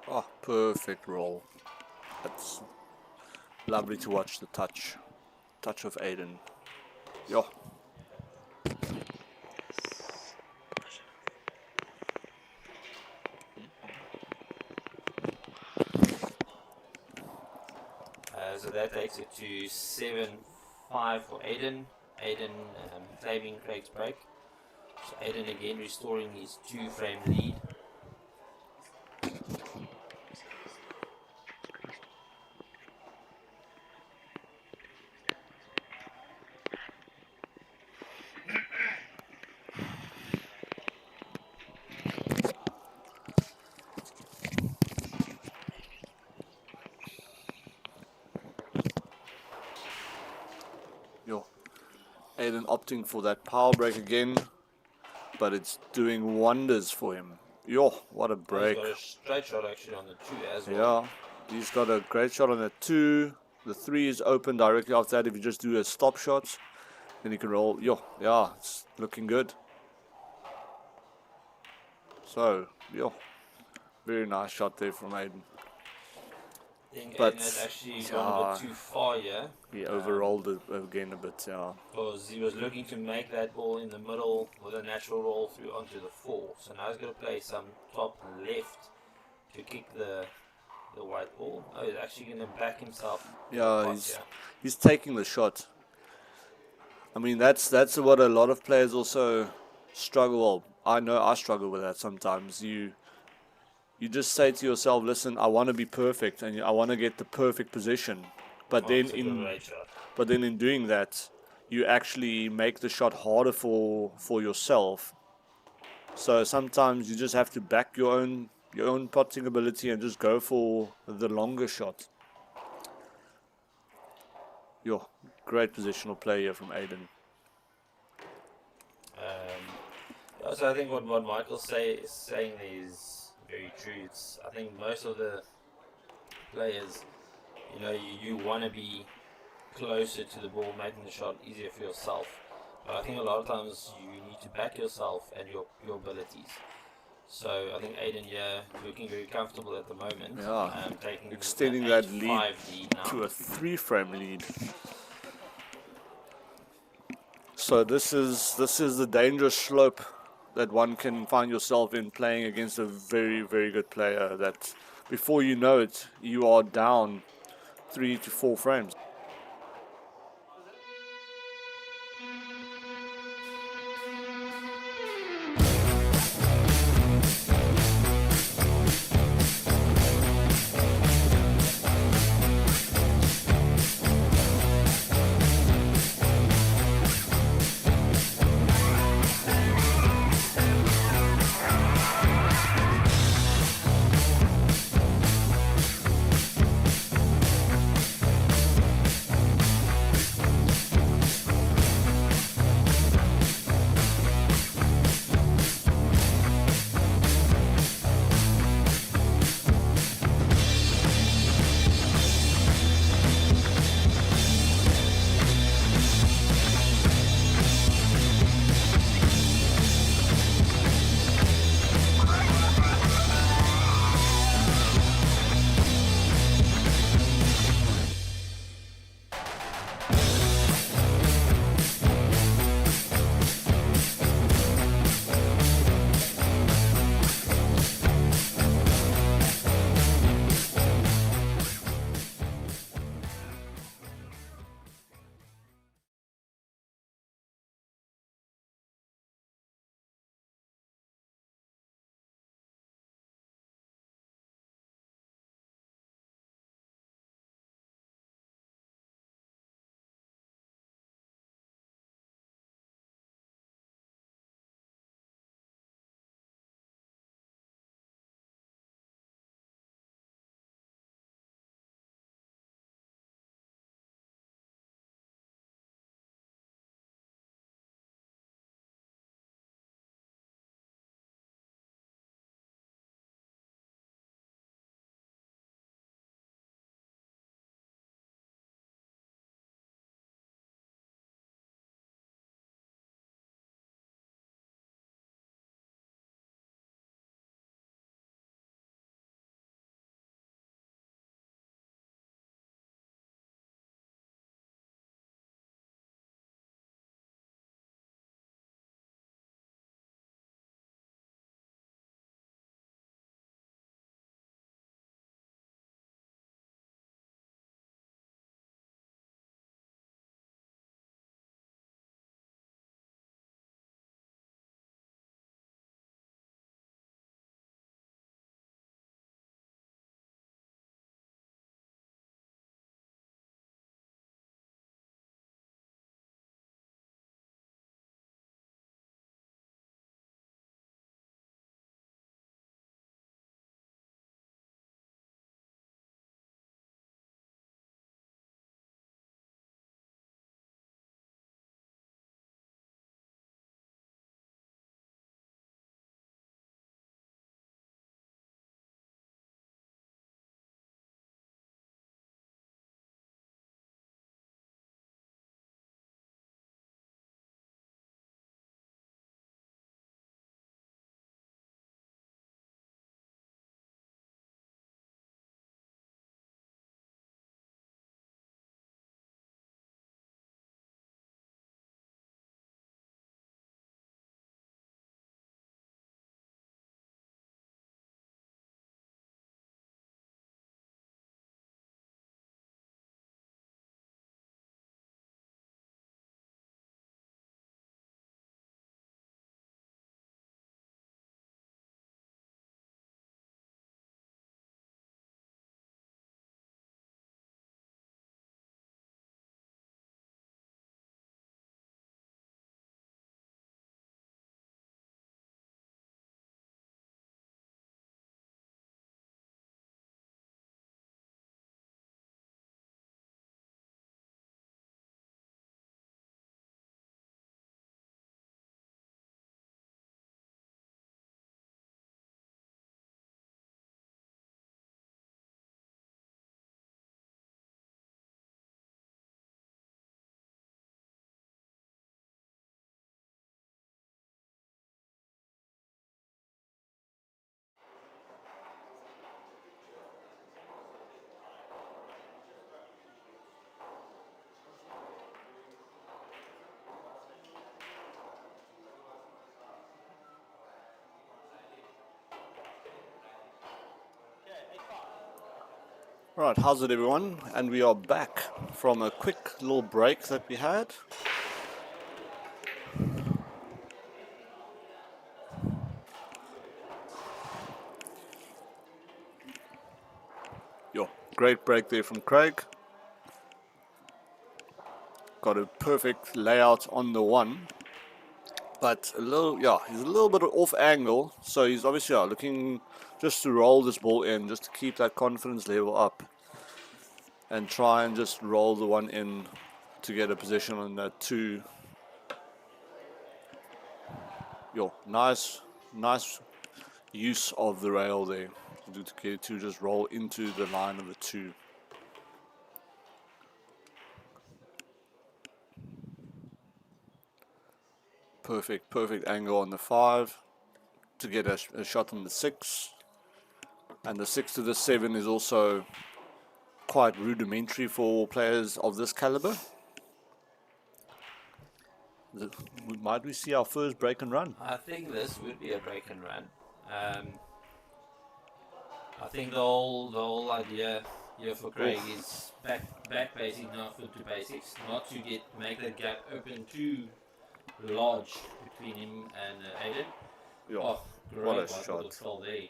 Oh, perfect roll. It's lovely to watch the touch of Aiden. Yo. So that takes it to 7-5 for Aiden. Aiden claiming Craig's break. So Aiden again restoring his 2-frame lead. Yo. Aiden opting for that power break again, but it's doing wonders for him. Yo, what a break. He's got a straight shot actually on the 2 as well. Yeah, he's got a great shot on the 2. The 3 is open directly after that. If you just do a stop shot, then you can roll. Yo, yeah, it's looking good. So, yo, very nice shot there from Aiden. I think But, Aiden has actually gone a bit too far here. He overrolled it again a bit, yeah. Because he was looking to make that ball in the middle with a natural roll through onto the 4. So now he's going to play some top left to kick the white ball. Oh, he's actually going to back himself. Yeah, he's taking the shot. I mean, that's what a lot of players also struggle. Well, I know I struggle with that sometimes. You just say to yourself, listen, I want to be perfect and I want to get the perfect position. But then in doing that, you actually make the shot harder for yourself. So sometimes you just have to back your own putting ability and just go for the longer shot. Yo, great positional play here from Aiden. So I think what Michael's saying is very true. I think most of the players, you want to be closer to the ball, making the shot easier for yourself. But I think a lot of times you need to back yourself and your abilities. So I think Aiden here looking very comfortable at the moment. Yeah, taking extending that lead to a 3-frame lead. So this is the dangerous slope that one can find yourself in playing against a very, very good player that before you know it, you are down 3 to 4 frames. Right, how's it everyone? And we are back from a quick little break that we had. Yo, great break there from Craig. Got a perfect layout on the one. But he's a little bit off angle. So he's obviously looking just to roll this ball in, just to keep that confidence level up. And try and just roll the one in to get a position on that 2. Yo, nice use of the rail there to just roll into the line of the 2. Perfect angle on the 5 to get a shot on the 6. And the 6 to the 7 is also quite rudimentary for players of this caliber. Might we see our first break and run? I think this would be a break and run. I think the whole idea here for Craig is back basic, not foot to basics, not to make that gap open too large between him and Aiden. Yeah, Oh, great what a Michael shot. Control there.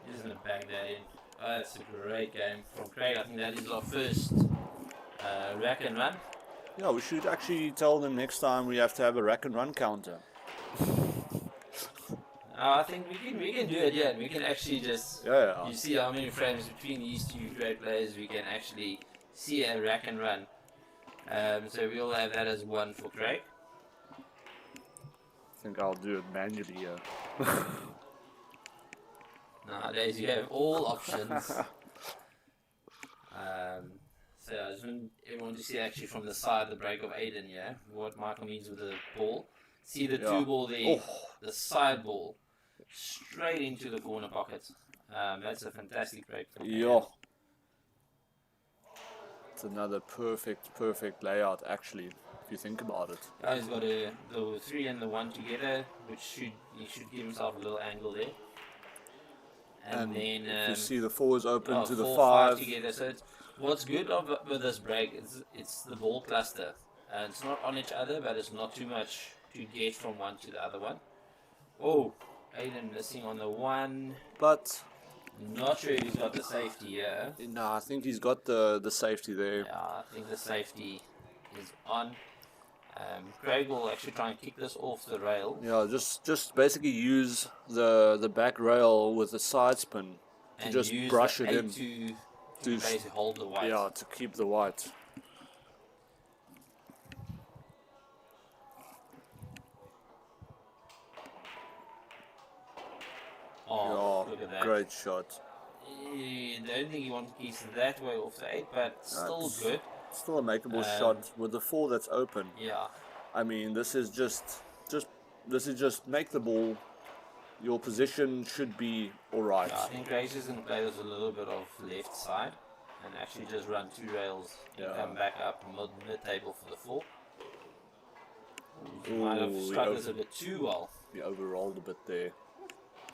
He's going to bang that in. Oh, that's a great game from Craig. I think that is our first rack and run. Yeah, we should actually tell them next time we have to have a rack and run counter. I think we can do it, yeah. We can actually just... Yeah. You see how many frames between these two great players, we can actually see a rack and run. So we'll have that as one for Craig. I think I'll do it manually here. Nowadays you have all options. So I just want everyone to see actually from the side the break of Aiden, yeah, what Michael means with the ball. See the 2 ball there, the side ball, straight into the corner pocket. That's a fantastic break. Yeah. It's another perfect layout actually, if you think about it. Yeah, he's got the 3 and the 1 together, which he should give himself a little angle there. And then if you see the 4 is open to the 4, 5. together. So what's good with this break is it's the ball cluster. And it's not on each other, but it's not too much to get from one to the other one. Oh, Aiden missing on the 1. But Not sure if he's got the safety here. no, I think he's got the safety there. Yeah, I think the safety is on. Craig will actually try and kick this off the rail. Yeah, just basically use the back rail with the side spin to And just use brush the it in. 8 to to- basically hold the white. Yeah, to keep the white. Oh, look at that. Great shot. I don't think he wants to keep that way off the 8, but still That's- good. Still a makeable shot with the 4 that's open. Yeah. I mean, this is just make the ball. Your position should be alright. Yeah, I think Grace is going to play this a little bit of left side and actually just run 2 rails and Yeah. come back up mid-table for the 4. He might have Ooh, struck this a bit too well. We overrolled a bit there.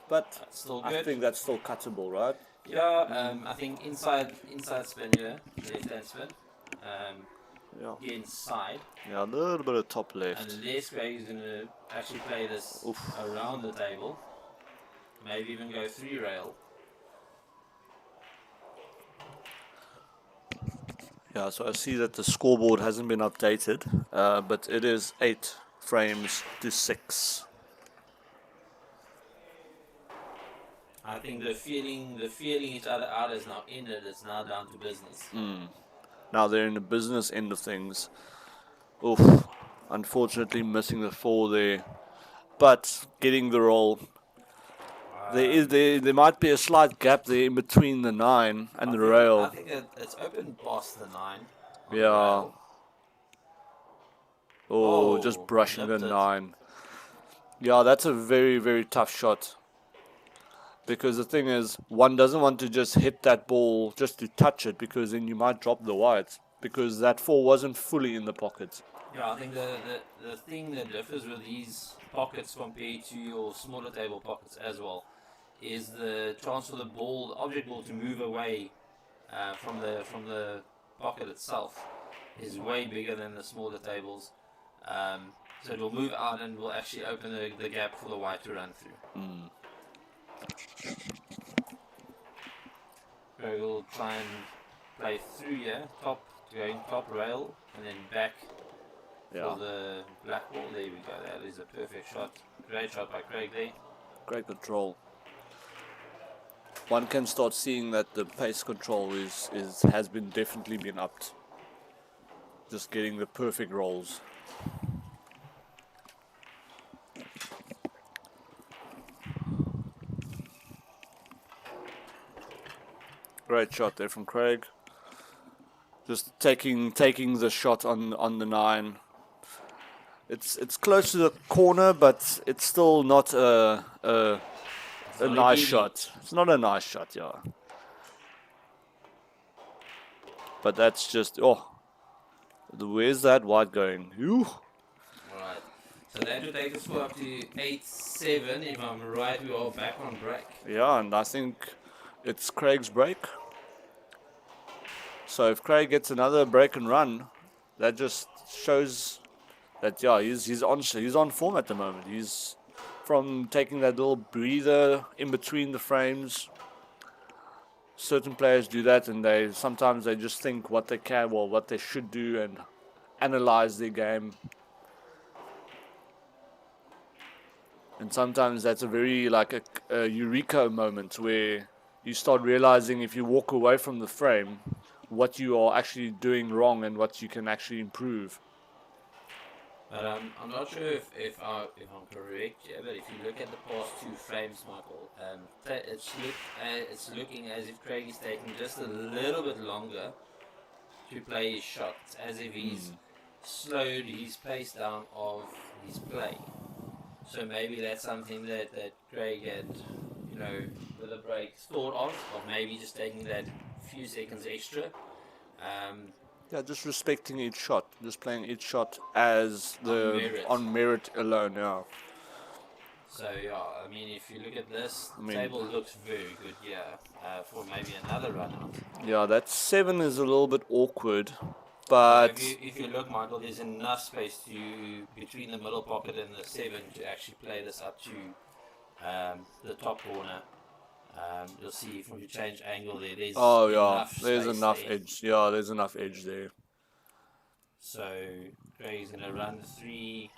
But That's still I good. think that's still cuttable, right? Yeah, I think inside spin here, left hand spin. Yeah. Get inside, Yeah, a little bit of top left. unless Craig is going to actually play this Oof. around the table. Maybe even go 3 rail. Yeah, so I see that the scoreboard hasn't been updated, but it is 8 frames to 6. I think the feeling each other out is now ended. It's now down to business. Now they're in the business end of things. Oof, unfortunately missing the 4 there, but getting the roll. There might be a slight gap there in between the 9 and the I rail. think it's open past the 9. on the Yeah. rail. Oh, Oh, just brushing the nipped it. 9. Yeah, that's a very tough shot. Because the thing is, one doesn't want to just hit that ball just to touch it, because then you might drop the white. Because that 4 wasn't fully in the pocket. Yeah, I think the thing that differs with these pockets compared to your smaller table pockets as well is the chance for the ball, the object ball, to move away from the pocket itself is way bigger than the smaller tables. So it will move out and will actually open the gap for the white to run through. So we'll try and play through here, going top rail, and then back for the black ball. There we go, that is a perfect shot. Great shot by Craig there. Great control. One can start seeing that the pace control has been definitely been upped. Just getting the perfect rolls. Great shot there from Craig. Just taking the shot on the 9. It's close to the corner, but it's still not a nice shot. It's not a nice shot, yeah. But that's just where's that white going? Ooh. Alright. So that would take the score up to 8-7. If I'm right, we are back on break. Yeah, and I think it's Craig's break. So if Craig gets another break and run, that just shows that he's on form at the moment. He's from taking that little breather in between the frames. Certain players do that, and sometimes they just think what they should do and analyze their game. And sometimes that's a very like a eureka moment where you start realizing if you walk away from the frame, what you are actually doing wrong and what you can actually improve. But I'm not sure if I'm correct, but if you look at the past 2 frames, Michael, it's looking as if Craig is taking just a little bit longer to play his shots, as if he's slowed his pace down of his play. So maybe that's something that Craig had, with the breaks thought of maybe just taking that few seconds extra. Just respecting each shot, just playing each shot as on merit alone. Yeah. So I mean, if you look at this, the table looks very good. For maybe another run out. Yeah, that 7 is a little bit awkward, but if you look, Michael, there's enough space between the middle pocket and the 7 to actually play this up to the top corner. You'll see if you change angle there. There's enough edge. Yeah, there's enough edge there. So Craig's gonna run 3.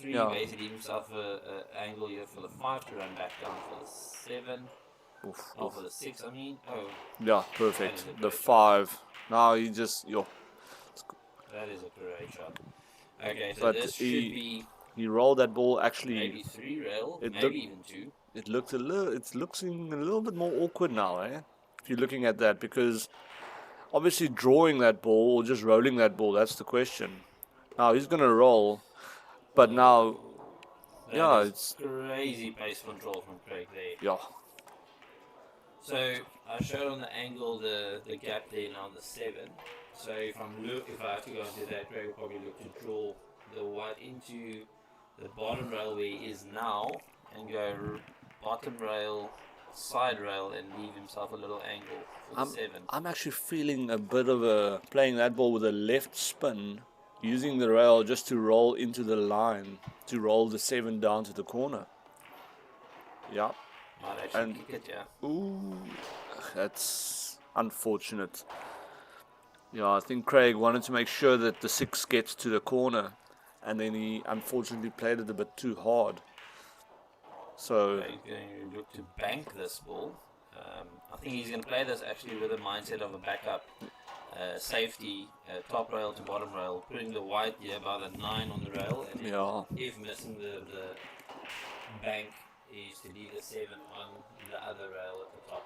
Basically himself a angle here for the 5 to run back down for the 7. For the 6, I mean. Yeah, perfect. The 5. Now he just That is a great shot. Okay, so this should be. He rolled that ball actually. Maybe 3 rail, maybe even 2. It's looking a little bit more awkward now, if you're looking at that, because obviously drawing that ball or just rolling that ball, that's the question. Now he's gonna roll, but now, it's crazy pace control from Craig there. Yeah. So I showed on the angle the gap there now on the 7. So if I have to go into that, Craig will probably look to draw the white into the bottom rail where he is now, and go bottom rail, side rail, and leave himself a little angle for the 7. I'm actually feeling a bit of playing that ball with a left spin, using the rail just to roll into the line, to roll the 7 down to the corner. Yeah. Might actually kick it, Ooh, that's unfortunate. Yeah, I think Craig wanted to make sure that the 6 gets to the corner, and then he unfortunately played it a bit too hard. So he's going to look to bank this ball. I think he's going to play this actually with a mindset of a backup safety, top rail to bottom rail, putting the white here by the 9 on the rail, and then if missing the bank is to leave the 7 on the other rail at the top.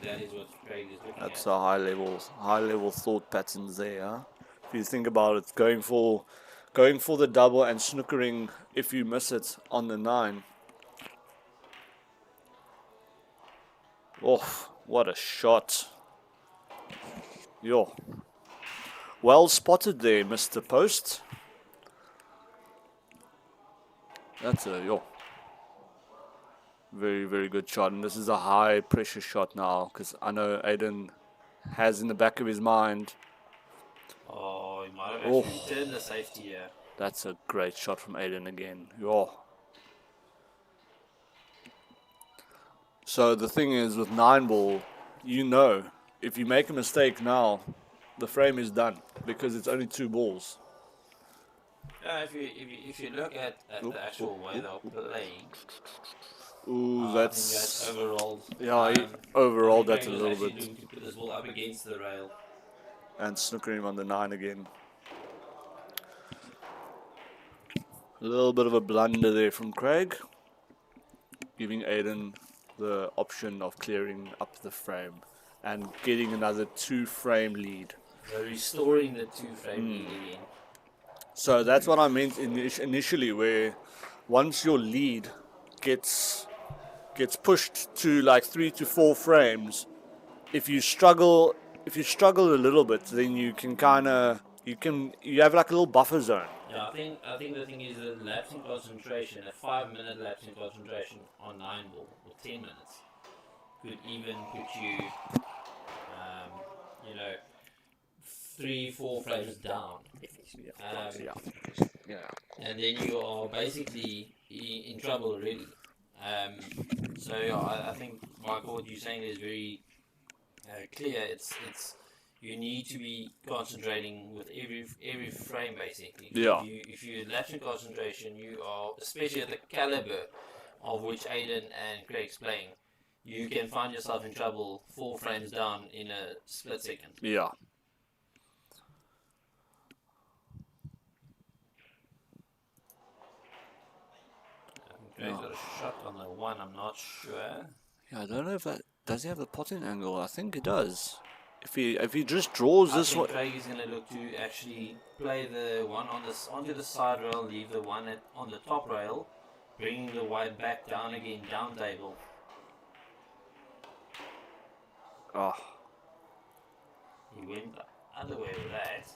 That is what Craig is looking at. That's a high level thought patterns there. Huh? If you think about it, going for the double and snookering if you miss it on the 9. Oh, what a shot. Well spotted there, Mr. Post. That's Very, very good shot. And this is a high pressure shot now, because I know Aiden has in the back of his mind, Oh, he might have Oh. actually returned the safety here. that's a great shot from Aiden again. Oh. So the thing is, with 9-ball, you know, if you make a mistake now, the frame is done, because it's only 2 balls. Yeah, if you look at the actual way they're playing, Ooh, I think that's... that's overall. Yeah, overall I think that's a Craig was little actually bit... looking to put this ball up against the rail. And snookering on the 9 again. A little bit of a blunder there from Craig, giving Aiden the option of clearing up the frame and getting another 2-frame lead. So restoring the 2-frame lead again. So that's what I meant initially, where once your lead gets pushed to like 3 to 4 frames, if you struggle a little bit, then you can you have like a little buffer zone. Yeah, I think the thing is that lapse in concentration, a 5-minute lapse in concentration on 9-ball or 10 minutes could even put you, you know, 3-4 frames down. And then you are basically in trouble already. So yeah, I think Michael, what you're saying is very clear. It's you need to be concentrating with every frame basically. Yeah. If you lapse in concentration, you are, especially at the caliber of which Aiden and Craig's playing, you can find yourself in trouble 4 frames down in a split second. Yeah. Craig's got a shot on the 1, I'm not sure. Yeah, I don't know if that... Does he have the potting angle? I think he does. If he just draws I this think one... Craig is going to look to actually play the 1 onto the side rail, leave the 1 on the top rail, bringing the white back down again, down table. Oh. He went the other way with that,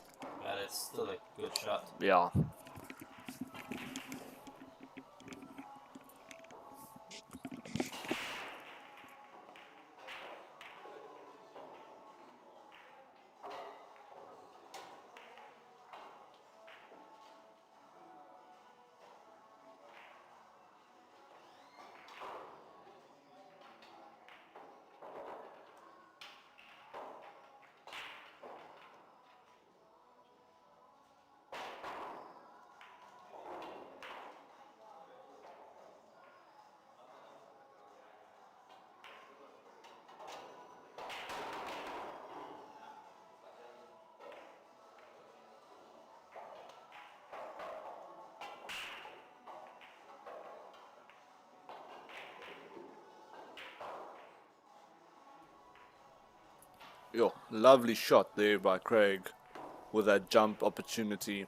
but it's still a good shot. Yeah. Yo, lovely shot there by Craig with that jump opportunity.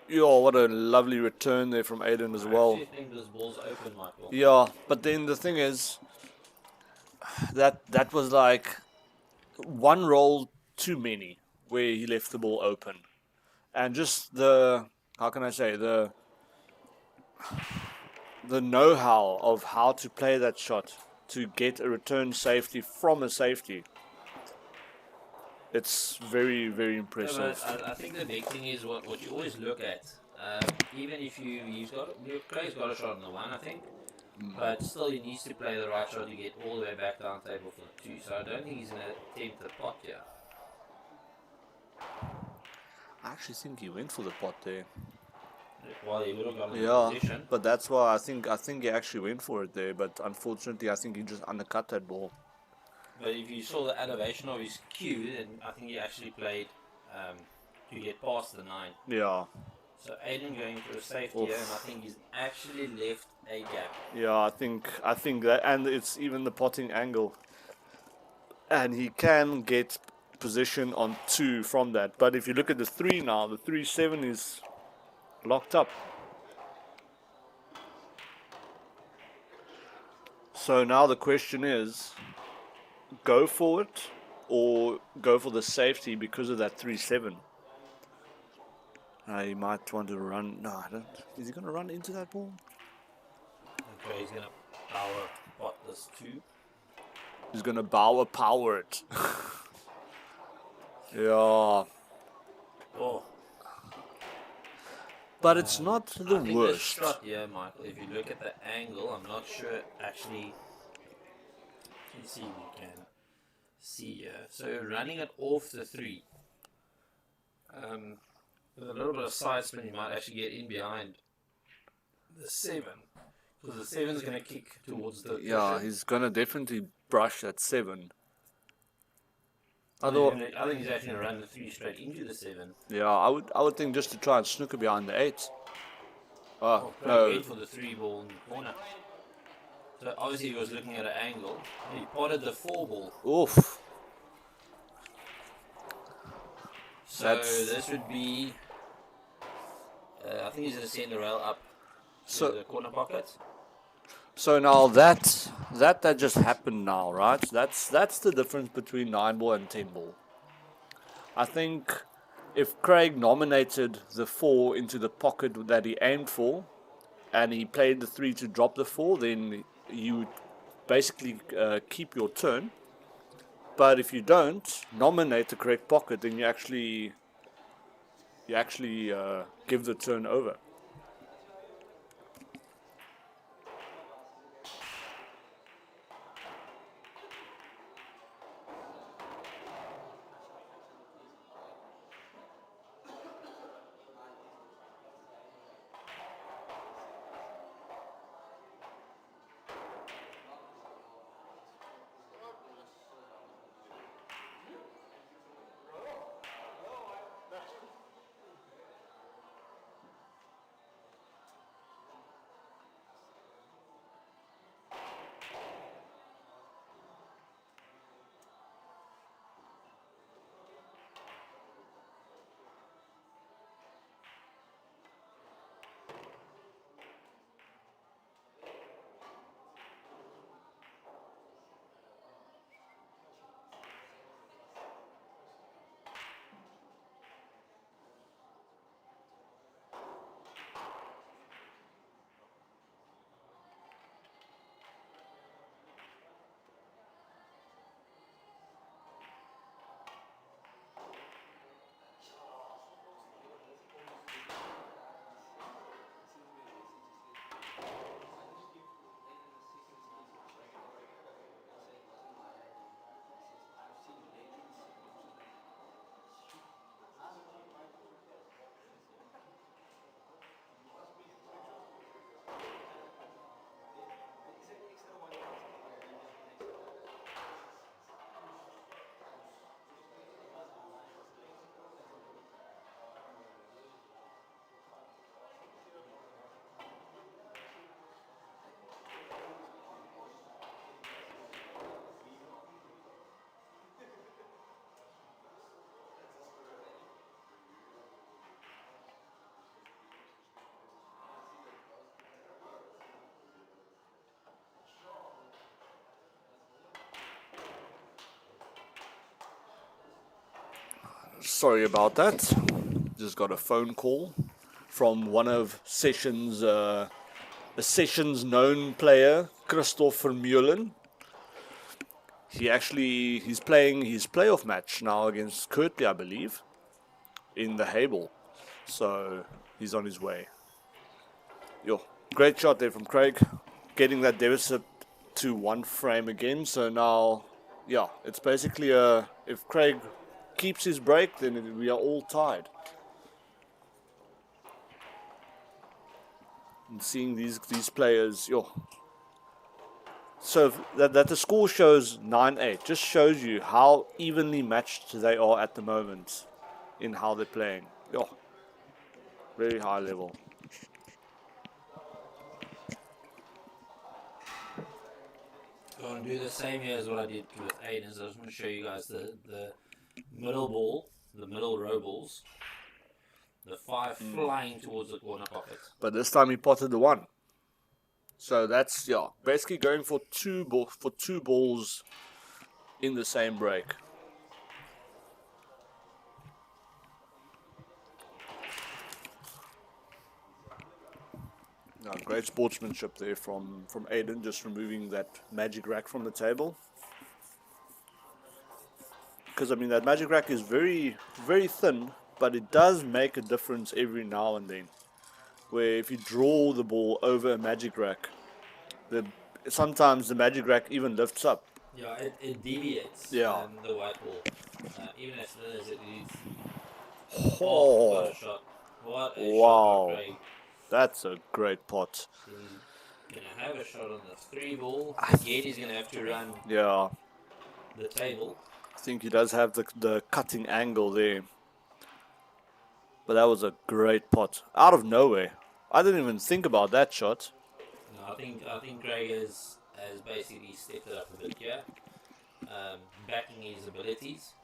Yo, what a lovely return there from Aiden as well. I actually think this ball's open, Michael. Yeah, but then the thing is, that was like 1 roll too many where he left the ball open. And just how can I say, the know-how of how to play that shot to get a return safety from a safety. It's very, very impressive. Yeah, but I think the big thing is what you always look at. Even if Craig's got a shot on the 1, I think, but still he needs to play the right shot to get all the way back down table for the 2. So I don't think he's going to attempt the pot here. I actually think he went for the pot there. Well, he would have got in the Yeah, position. but that's why I think he actually went for it there. But unfortunately, I think he just undercut that ball. But if you saw the elevation of his cue, then I think he actually played to get past the 9. Yeah. So Aiden going for a safety here, and I think he's actually left a gap. Yeah, I think that, and it's even the potting angle, and he can get position on 2 from that. But if you look at the 3 now, the 3-7 is locked up. So now the question is, go for it or go for the safety because of that 3-7. He might want to run. No, I don't. Is he going to run into that ball? Craig's gonna power pot this too. He's gonna Bouwerpower it. Yeah, Oh, but it's not the I think worst. this shot here, Michael, if you look at the angle, I'm not sure actually. Let's see if you can see here. So running it off the 3. With a little bit of side spin, you might actually get in behind the 7. Because the 7 is going to kick towards the Yeah, cushion. he's gonna definitely brush that 7. I think he's actually going to run the 3 straight into the 7. Yeah, I would think just to try and snooker behind the 8. Oh, Oh, no. wait for the 3 ball in the corner. So obviously he was looking at an angle. He potted the 4 ball. Oof. So That's- this would be. I think he's going to send the rail up to So- the corner pocket. So now that just happened now, right? That's the difference between 9 ball and 10 ball. I think if Craig nominated the 4 into the pocket that he aimed for, and he played the 3 to drop the 4, then you would basically keep your turn. But if you don't nominate the correct pocket, then you actually give the turn over. Sorry about that. Just got a phone call from one of Sessions, a Sessions known player, Christopher Mullen. He's playing his playoff match now against Kirtley, I believe, in the Heyball. So he's on his way. Yo, great shot there from Craig, getting that deficit to 1 frame again. So now, yeah, it's basically if Craig keeps his break, then we are all tied. And seeing these players, yo. So that the score shows 9-8 just shows you how evenly matched they are at the moment in how they're playing. Yo, very high level. I'm going to do the same here as what I did with Aiden. So I just want to show you guys the middle ball, the middle row balls, the 5 flying towards the corner pocket. But this time he potted the 1. So that's, yeah, basically going for two balls in the same break. Great sportsmanship there from Aiden, just removing that magic rack from the table. Because, I mean, that magic rack is very, very thin, but it does make a difference every now and then. Where if you draw the ball over a magic rack, sometimes the magic rack even lifts up. Yeah, it deviates Yeah. the white ball. Even as thin as it is. Oh, What a shot. What a wow. shot by Craig. That's a great pot. He's going to have a shot on the 3 ball. Again, he's going to have to run Yeah, the table. I think he does have the cutting angle there. But that was a great pot. Out of nowhere. I didn't even think about that shot. No, I think Craig has basically stepped it up a bit here. Backing his abilities.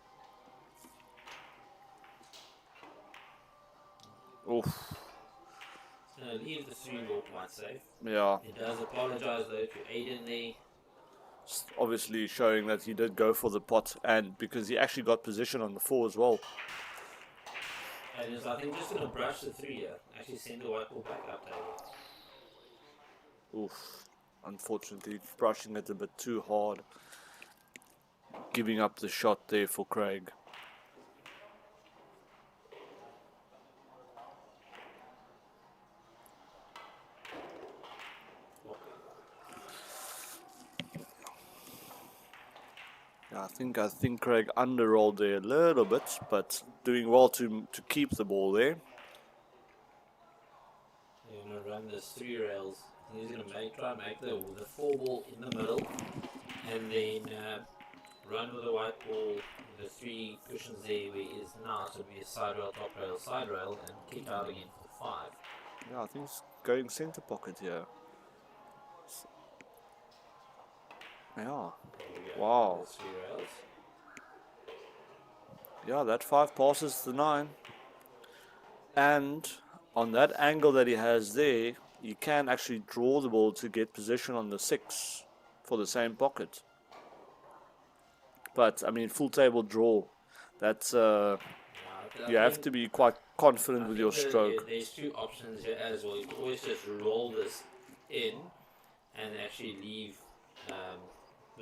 Oof. He's going to leave the 3 ball quite safe. Yeah. He does apologise though to Aiden there. Obviously showing that he did go for the pot, and because he actually got position on the 4 as well. And is, I think, just going to brush the 3 here. Actually send the white ball back up table. Oof. Unfortunately, brushing it a bit too hard. Giving up the shot there for Craig. I think Craig underrolled there a little bit, but doing well to keep the ball there. You're going to run this 3 rails. He's going to try and make the 4 ball in the middle, and then run with the white ball, the 3 cushions there where he is now, so it'll be a side rail, top rail, side rail, and kick out again for 5. Yeah, I think he's going center pocket here. Yeah. Wow. There's 3 rails. Yeah, that 5 passes the 9. And on that angle that he has there, you can actually draw the ball to get position on the 6 for the same pocket. But, I mean, full table draw. That's, you have to be quite confident with your stroke. There's 2 options here as well. You can always just roll this in and actually leave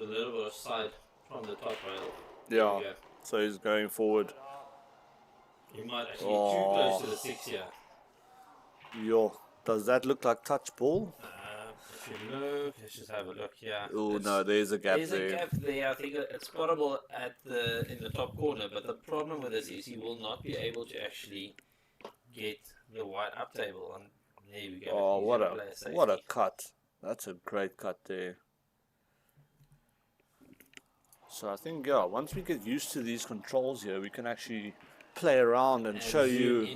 a little bit of side from the top rail. Yeah, so he's going forward. You might actually get too close to the 6 here. Yo, does that look like touch ball? If you look, let's just have a look here. Oh no, there's a gap there. There's a gap there. I think it's spottable in the top corner, but the problem with this is he will not be able to actually get the white up table. And there we go. Oh, what a cut! That's a great cut there. So I think once we get used to these controls here, we can actually play around and show you,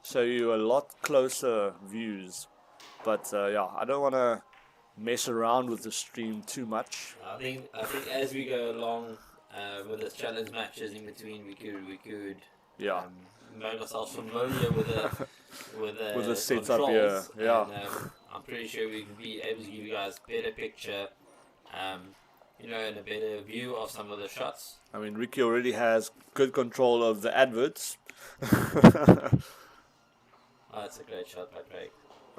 show you a lot closer views. But I don't want to mess around with the stream too much. I think as we go along with the challenge matches in between, we could make ourselves familiar with the setup here. Yeah. And, I'm pretty sure we can be able to give you guys a better picture. And a better view of some of the shots. I mean, Ricky already has good control of the adverts. That's a great shot by Craig.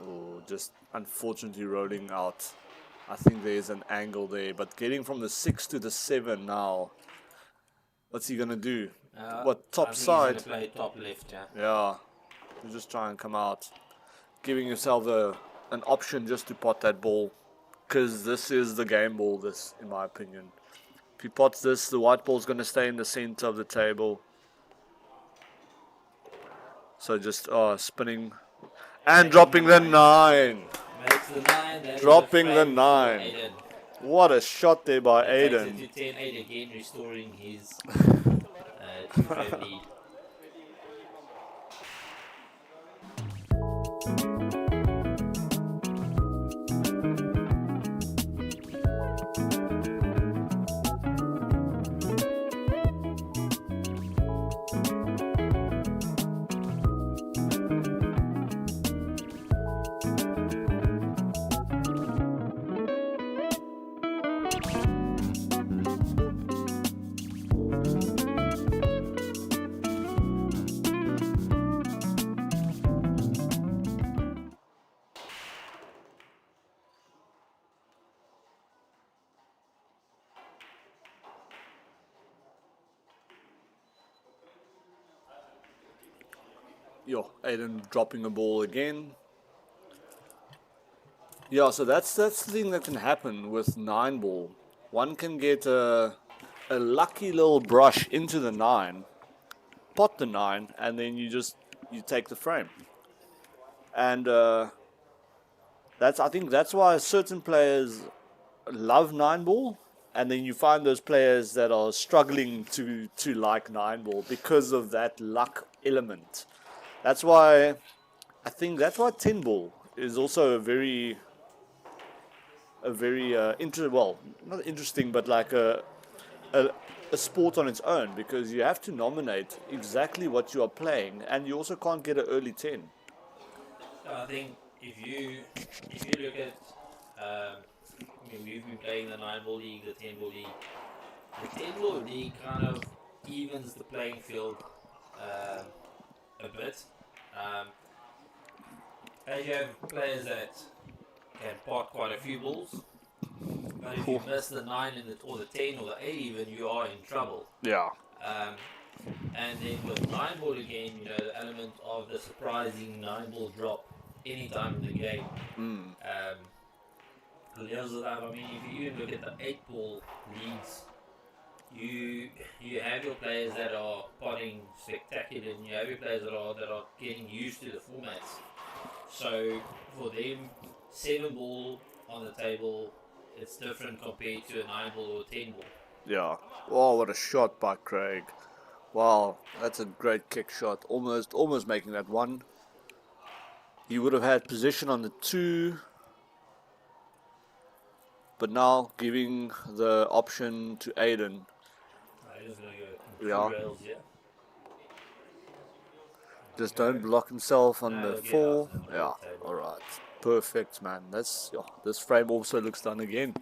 Oh, just unfortunately rolling out. I think there's an angle there, but getting from the 6 to the 7 now. What's he gonna do? Top side? He's gonna play top left, yeah. Yeah, you just try and come out, giving yourself an option just to pot that ball. Because this is the game ball, in my opinion. If he pots this, the white ball's going to stay in the center of the table. So just spinning and dropping the 9. Makes the 9. Dropping the 9. What a shot there by Aiden. Takes it to 10-8 again, restoring his 2-5 lead. Aiden dropping a ball again. Yeah, so that's the thing that can happen with 9-ball. One can get a lucky little brush into the 9, pot the 9, and then you take the frame. And I think that's why certain players love 9-ball, and then you find those players that are struggling to like 9-ball because of that luck element. That's why 10-ball is also a very not interesting, but like a sport on its own, because you have to nominate exactly what you are playing, and you also can't get an early 10. I think if you look at, we've been playing the 9-ball league, the 10-ball league. The 10-ball league kind of evens the playing field a bit. As you have players that can pot quite a few balls, but if you miss the 9 or the 10 or the 8 even, you are in trouble. Yeah. And then with 9-ball again, the element of the surprising 9-ball drop anytime in the game. If you even look at the 8-ball leagues, you have your players that are potting spectacular, and you have your players that are getting used to the formats. So for them, 7-ball on the table, it's different compared to a 9-ball or 10-ball. Yeah. Wow, what a shot by Craig. Wow, that's a great kick shot. Almost making that 1. He would have had position on the 2, but now giving the option to Aiden. Aiden's going to go Yeah. rails, yeah. Just don't block himself on No, the get 4. out and Yeah, the table. alright. Perfect, man. This frame also looks done again.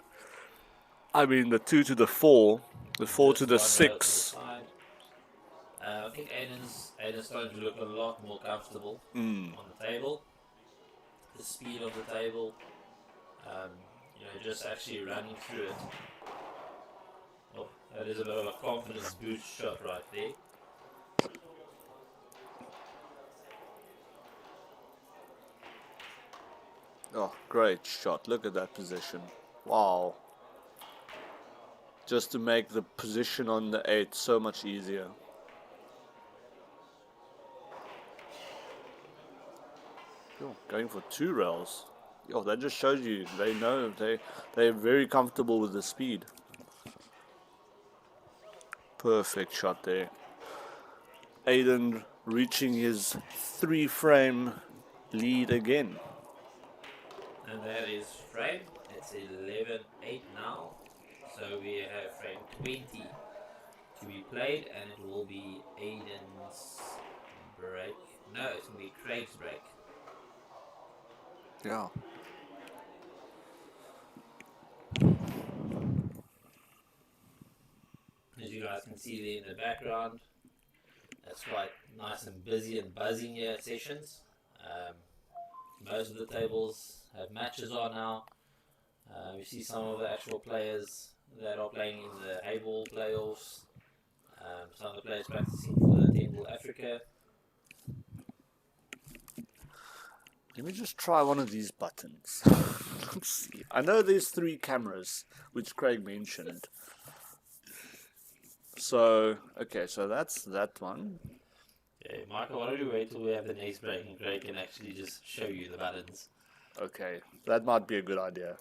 I mean, the 2 to the 4, the 4 to the 6. I think Aiden's starting to look a lot more comfortable on the table. The speed of the table, just actually running through it. Oh, that is a bit of a confidence boost shot right there. Oh, great shot. Look at that position. Wow. Just to make the position on the 8 so much easier. Going for 2 rails. That just shows you they know they're very comfortable with the speed. Perfect shot there. Aiden reaching his 3-frame lead again. And that is frame. It's 11-8 now. So we have frame 20 to be played, and it will be Aiden's break. No, it's going to be Craig's break. Yeah. As you guys can see there in the background, that's quite nice and busy and buzzing here at sessions. Most of the tables have matches on now. We see some of the actual players that are playing in the Heyball playoffs. Some of the players practicing for the 10-ball Africa. Let me just try one of these buttons. Let's see. I know there's 3 cameras, which Craig mentioned. So, okay, so that's that one. Yeah, Michael, why don't you wait till we have the next break and Craig can actually just show you the buttons. Okay, that might be a good idea.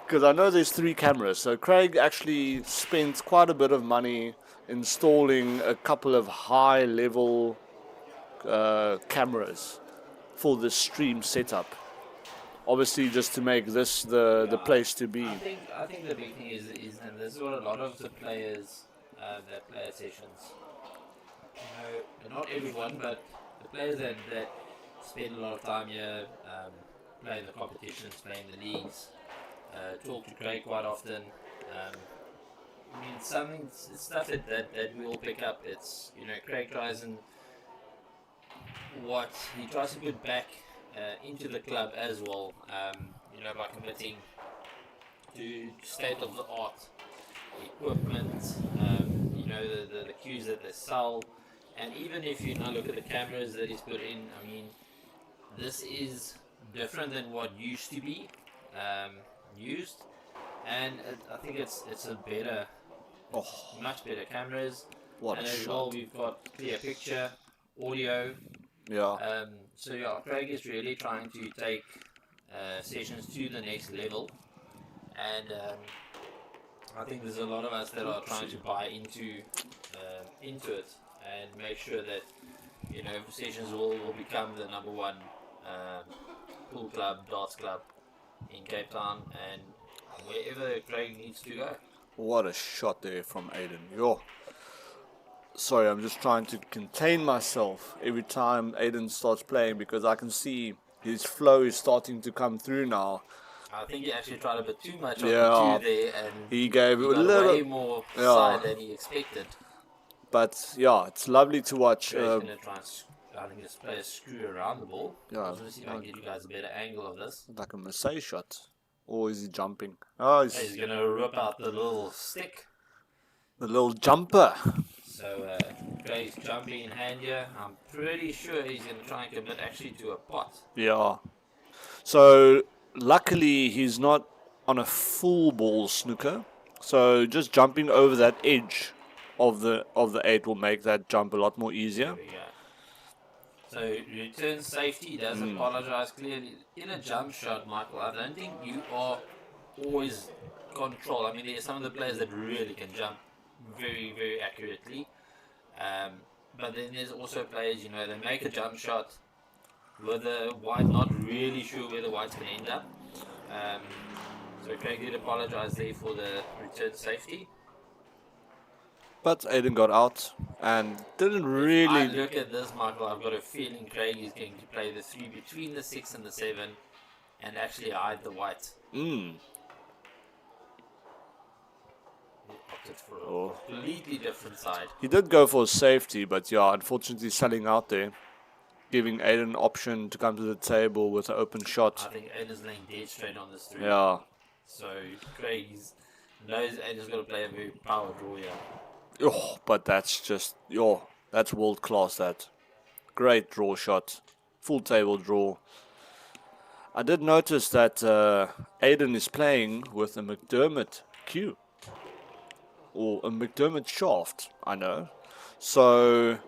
Because I know there's 3 cameras, so Craig actually spent quite a bit of money installing a couple of high-level cameras for the stream setup. Obviously, just to make this the place to be. I think the big thing is and this is what a lot of the players that play at sessions, not everyone, but the players that spend a lot of time here playing the competitions, playing the leagues, talk to Craig quite often. It's stuff that we all pick up. It's Craig tries to put back into the club as well, by committing to state of the art equipment, the cues that they sell, And even if you now look at the cameras that he's put in, I mean, this is different than what used to be used, and I think it's a better, much better cameras. What And a as well, shot. we've got clear picture, audio. Yeah. So yeah, Craig is really trying to take sessions to the next level, and I think there's a lot of us that are trying to buy into it and make sure that sessions will become the number one pool club, darts club in Cape Town and wherever Craig needs to go. What a shot there from Aiden. Yo. Sorry, I'm just trying to contain myself every time Aiden starts playing because I can see his flow is starting to come through now. I think he actually tried a bit too much on Yeah. the two there, and He gave he a got little, way more side than he expected. but yeah, it's lovely to watch. Craig's going to try and, I think, just play a screw around the ball. Yeah. I was going to see if I can get you guys a better angle of this. Like a Maasai shot. Or is he jumping? Oh, He's going to rip out the little stick. the little jumper. So Craig's jumping in hand here. I'm pretty sure he's going to try and commit actually to a pot. Yeah. So luckily he's not on a full ball snooker. So just jumping over that edge of the 8 will make that jump a lot more easier. There we go. So return safety, he does apologize clearly. In a jump shot, Michael, I don't think you are always control. I mean, there's some of the players that really can jump very, very accurately. But then there's also players, they make a jump shot with the white not really sure where the white's going to end up. So Craig did apologize there for the return safety. But Aiden got out and didn't I really. look at this, Michael, I've got a feeling Craig is going to play the 3 between the 6 and the 7 and actually hide the white. He opted for a completely different side. He did go for safety, but yeah, unfortunately selling out there, giving Aiden an option to come to the table with an open I shot. think Aiden's laying dead straight on this 3. Yeah. So Craig knows Aiden's got to play a very power draw here. Oh, but that's just, that's world class, that. Great draw shot. Full table draw. I did notice that Aiden is playing with a McDermott cue. Or a McDermott shaft, I know. So,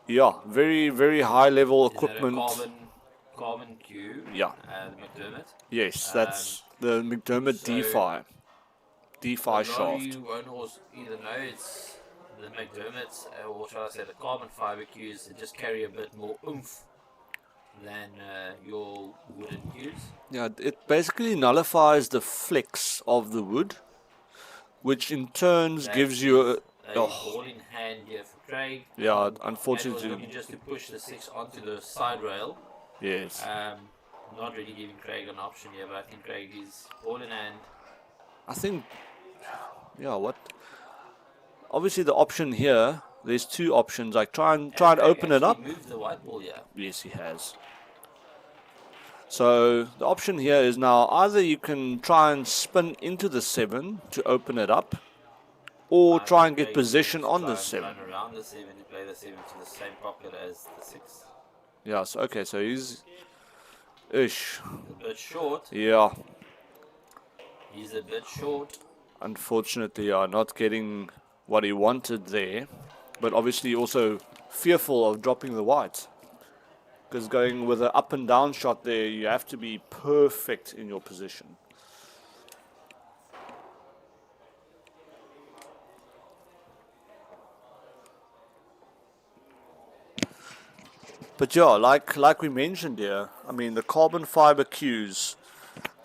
yeah, very, very high level equipment. Is that a carbon cue? Yeah. McDermott. Yes, that's the McDermott so DeFi A lot of shaft. you won't also either know it's the McDermott's, or shall I say the carbon fiber cues that just carry a bit more oomph than your wooden cues. Yeah, it basically nullifies the flex of the wood, which in turns gives you a ball in hand here for Craig. yeah, And was unfortunately, looking just to push the 6 onto the side rail. yes. Not really giving Craig an option here, but I think Craig is ball in hand. I think, yeah, what? Obviously, the option here, there's 2 options. Like try and Craig open it up. actually moved the white ball here. Yes, he has. So the option here is now either you can try and spin into the 7 to open it up, or I try and think get Craig possession needs to on try the and 7. Run around the 7 to play the 7 to the same pocket as the 6. Yeah, so okay, so he's ish. A bit short. Yeah, He's a bit short. unfortunately, not getting what he wanted there, but obviously also fearful of dropping the white. Because going with an up and down shot there, you have to be perfect in your position. But yeah, like we mentioned here, I mean the carbon fiber cues,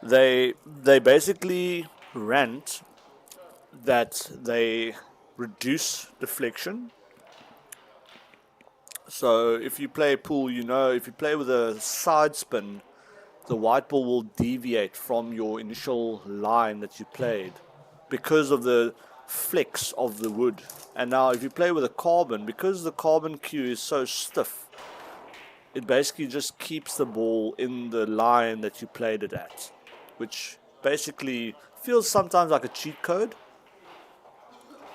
they basically rant that they reduce deflection. So if you play pool, if you play with a side spin, the white ball will deviate from your initial line that you played because of the flex of the wood. And now if you play with a carbon, because the carbon cue is so stiff, it basically just keeps the ball in the line that you played it at, which basically feels sometimes like a cheat code,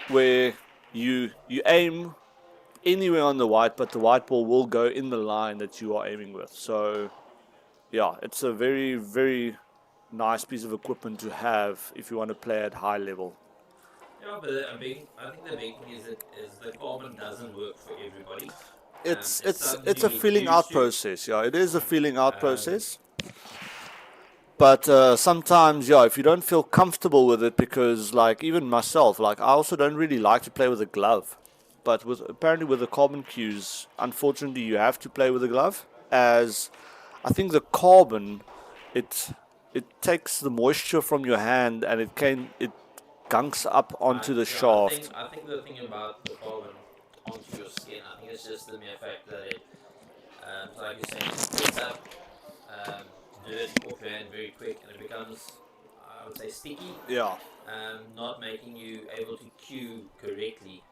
where you aim anywhere on the white, but the white ball will go in the line that you are aiming with. So, yeah, it's a very, very nice piece of equipment to have if you want to play at high level. Yeah, but I think the big thing is the carbon doesn't work for everybody. It's a filling out process. Yeah, it is a filling out process. But sometimes, yeah, if you don't feel comfortable with it, because like even myself, like I also don't really like to play with a glove. But apparently with the carbon cues, unfortunately, you have to play with a glove, as I think the carbon, it takes the moisture from your hand and it gunks up onto the shaft. I think the thing about the carbon onto your skin, I think it's just the mere fact that it, like you're saying, it picks up dirt off your hand very quick, and it becomes, I would say, sticky. Yeah. Not making you able to cue correctly.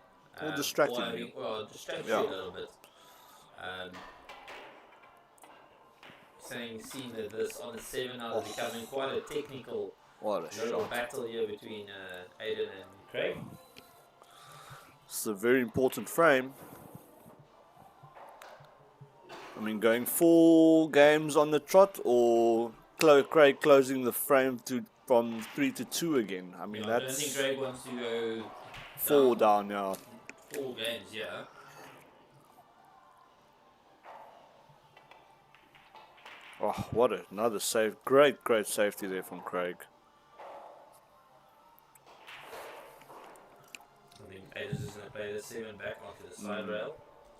Or distracting you. Well, distract you a little bit. Seeing that this on the 7 now is becoming quite a technical little battle here between Aiden and Craig. It's a very important frame. I mean, going 4 games on the trot, or Craig closing the frame from 3 to 2 again. I mean, I don't think Craig wants to go 4 down now. 4 games, yeah. Oh, what another save. Great safety there from Craig. I think Aiden's just going to play the 7 back onto the side rail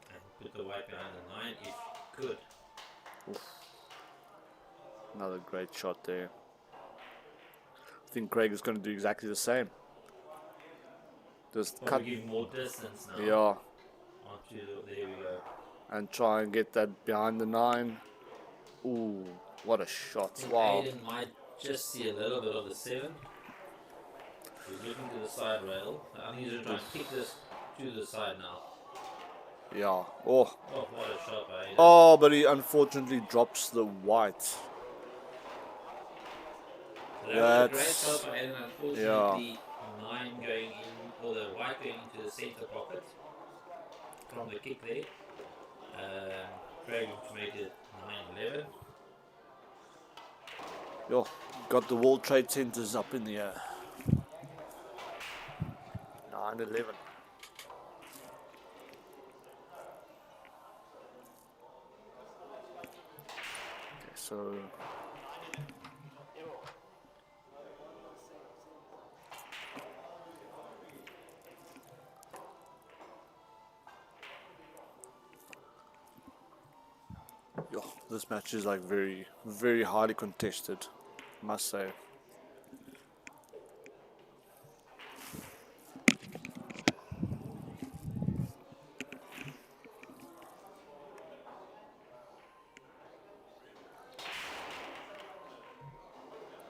and put the white behind the 9 if good. Oof. Another great shot there. I think Craig is going to do exactly the same. Just cut. Give more distance now. Yeah. There we go. And try and get that behind the 9. Ooh, what a shot. Wow. Aiden might just see a little bit of the 7. He's looking to the side rail. I think he's going to try and kick this to the side now. Yeah. Oh. Oh, what a shot by Aiden. Oh, but he unfortunately drops the white. So that was a great shot by Aiden. Unfortunately, 9 going in, or the white going into the center pocket from the kick there. Craig made it 9-11. Yo, got the World Trade Centers up in the air. 9-11. Okay, so this match is like very, very highly contested, must say.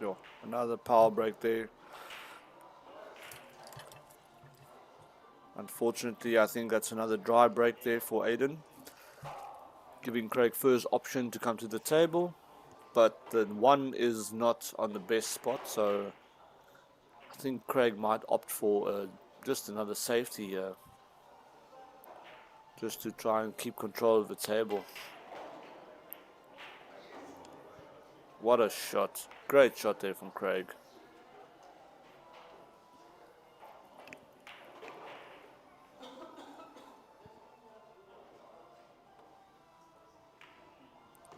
Yo, another power break there. Unfortunately, I think that's another dry break there for Aiden, giving Craig first option to come to the table, but the 1 is not on the best spot, so I think Craig might opt for just another safety here, just to try and keep control of the table. What a shot. Great shot there from Craig.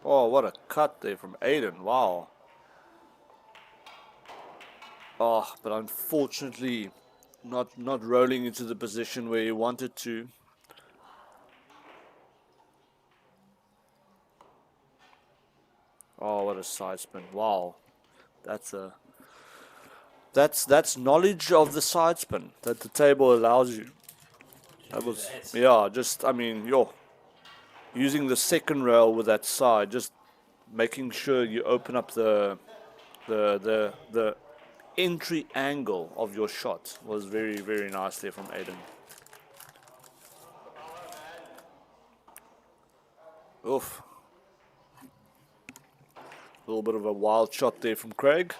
Oh, what a cut there from Aiden. Wow. Oh, but unfortunately not rolling into the position where he wanted to. Oh, what a side spin. Wow. That's knowledge of the side spin that the table allows you. That was, yeah, just, I mean, using the second rail with that side, just making sure you open up the entry angle of your shot was very, very nice there from Aiden. Oof. A little bit of a wild shot there from Craig.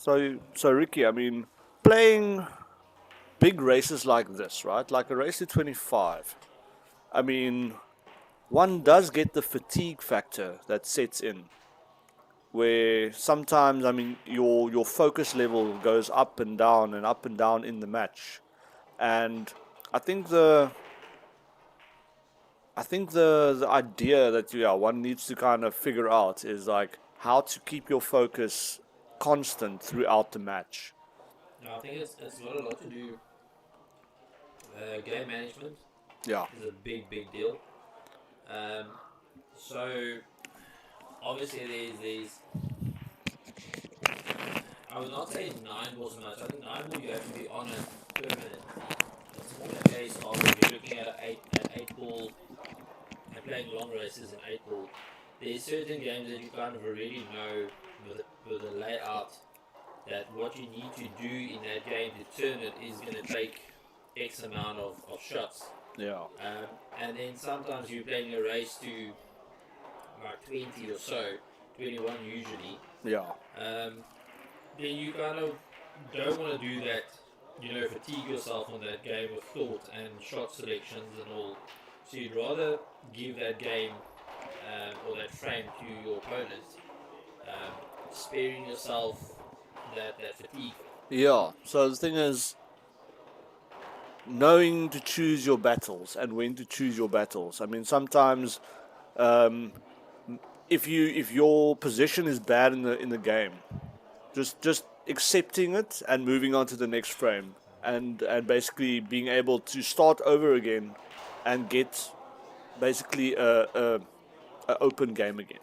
So Ricky, I mean, playing big races like this, right? Like a race to 25. I mean, one does get the fatigue factor that sets in, where sometimes, I mean, your focus level goes up and down and up and down in the match, and I think the idea that one needs to kind of figure out is like how to keep your focus constant throughout the match. No, I think it's got a lot to do. Game management Yeah, is a big deal. So obviously there's I would not say 9 ball so much. I think 9 ball you have to be on it permanently. It's more a case of if you're looking at an 8 ball and playing long races in 8 ball. There's certain games that you kind of already know with the layout that what you need to do in that game to turn it is going to take X amount of shots. yeah, And then sometimes you're playing a race to like 20 or so, 21 usually. yeah, Then you kind of don't want to do that, fatigue yourself on that game of thought and shot selections and all. So you'd rather give that game or that frame to your opponent, sparing yourself that fatigue. yeah. So the thing is, knowing to choose your battles and when to choose your battles. I mean, sometimes if your position is bad in the game, just accepting it and moving on to the next frame, and basically being able to start over again and get basically a open game again.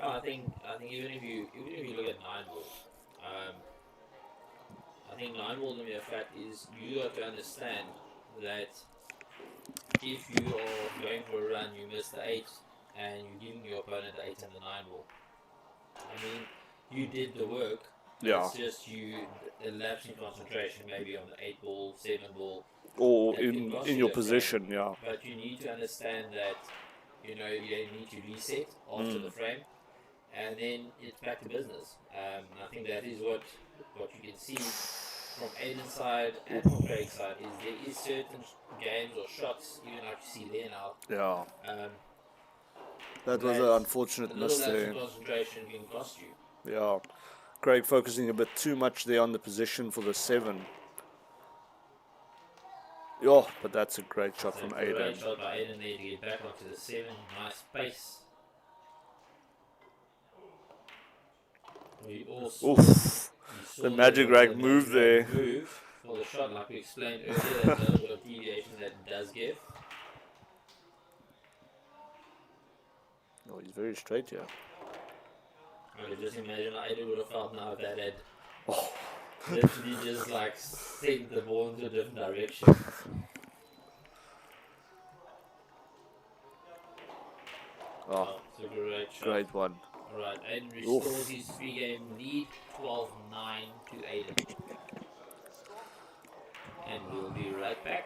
I think even if you look at 9 ball, I think 9 ball to me a fact is you have to understand that if you are going for a run, you miss the 8 and you're giving your opponent the 8 and the 9 ball. I mean, you did the work. Yeah. It's just you elapsed in concentration, maybe on the 8 ball, 7 ball, Or that can cost in you your that position, frame. yeah. But you need to understand that you need to reset after the frame, and then it's back to business. I think that is what you can see from Aiden's side and from Craig's side is there is certain games or shots, even like you see there now. Yeah. That was an that unfortunate a little miss lapse there. in concentration can cost you. Yeah. Craig focusing a bit too much there on the position for the 7. Yeah, but that's a great shot from Great Aden. shot by Aiden there to get back onto the 7. Nice pace. We also Oof. The magic rag move there. Move for the shot, like we explained earlier, there's a little bit of deviation that does give. Oh, he's very straight here. I could just imagine how Aiden would have felt now if that had literally just like sent the ball into a different direction. Oh, It's a great shot. great one. Alright, Aiden restores his 3-game lead, 12-9 to Aiden. And we'll be right back.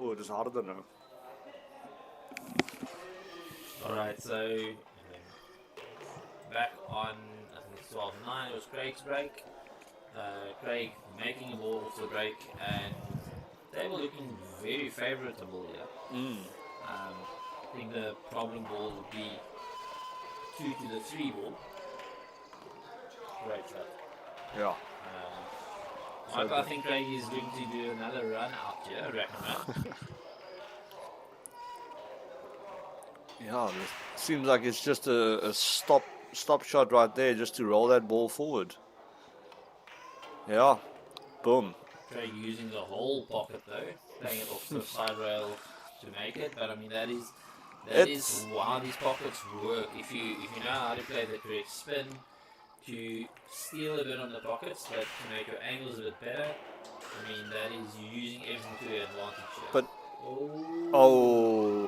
Oh, it is harder now. Alright, so back on, I think it's 12-9, it was Craig's break. Craig making a ball off the break, and they were looking very favourable here. I think the problem ball would be 2 to the 3 ball. Great shot. Yeah. Michael, I think Craig is going to do another run out here, rack and run. Yeah, it seems like it's just a stop shot right there just to roll that ball forward. Yeah, boom. Craig using the whole pocket though, playing it off the side rail to make it. But I mean that is how these pockets work. If you know how to play the correct spin, to steal a bit on the pockets, but to make your angles a bit better. I mean that is using everything to your advantage here. But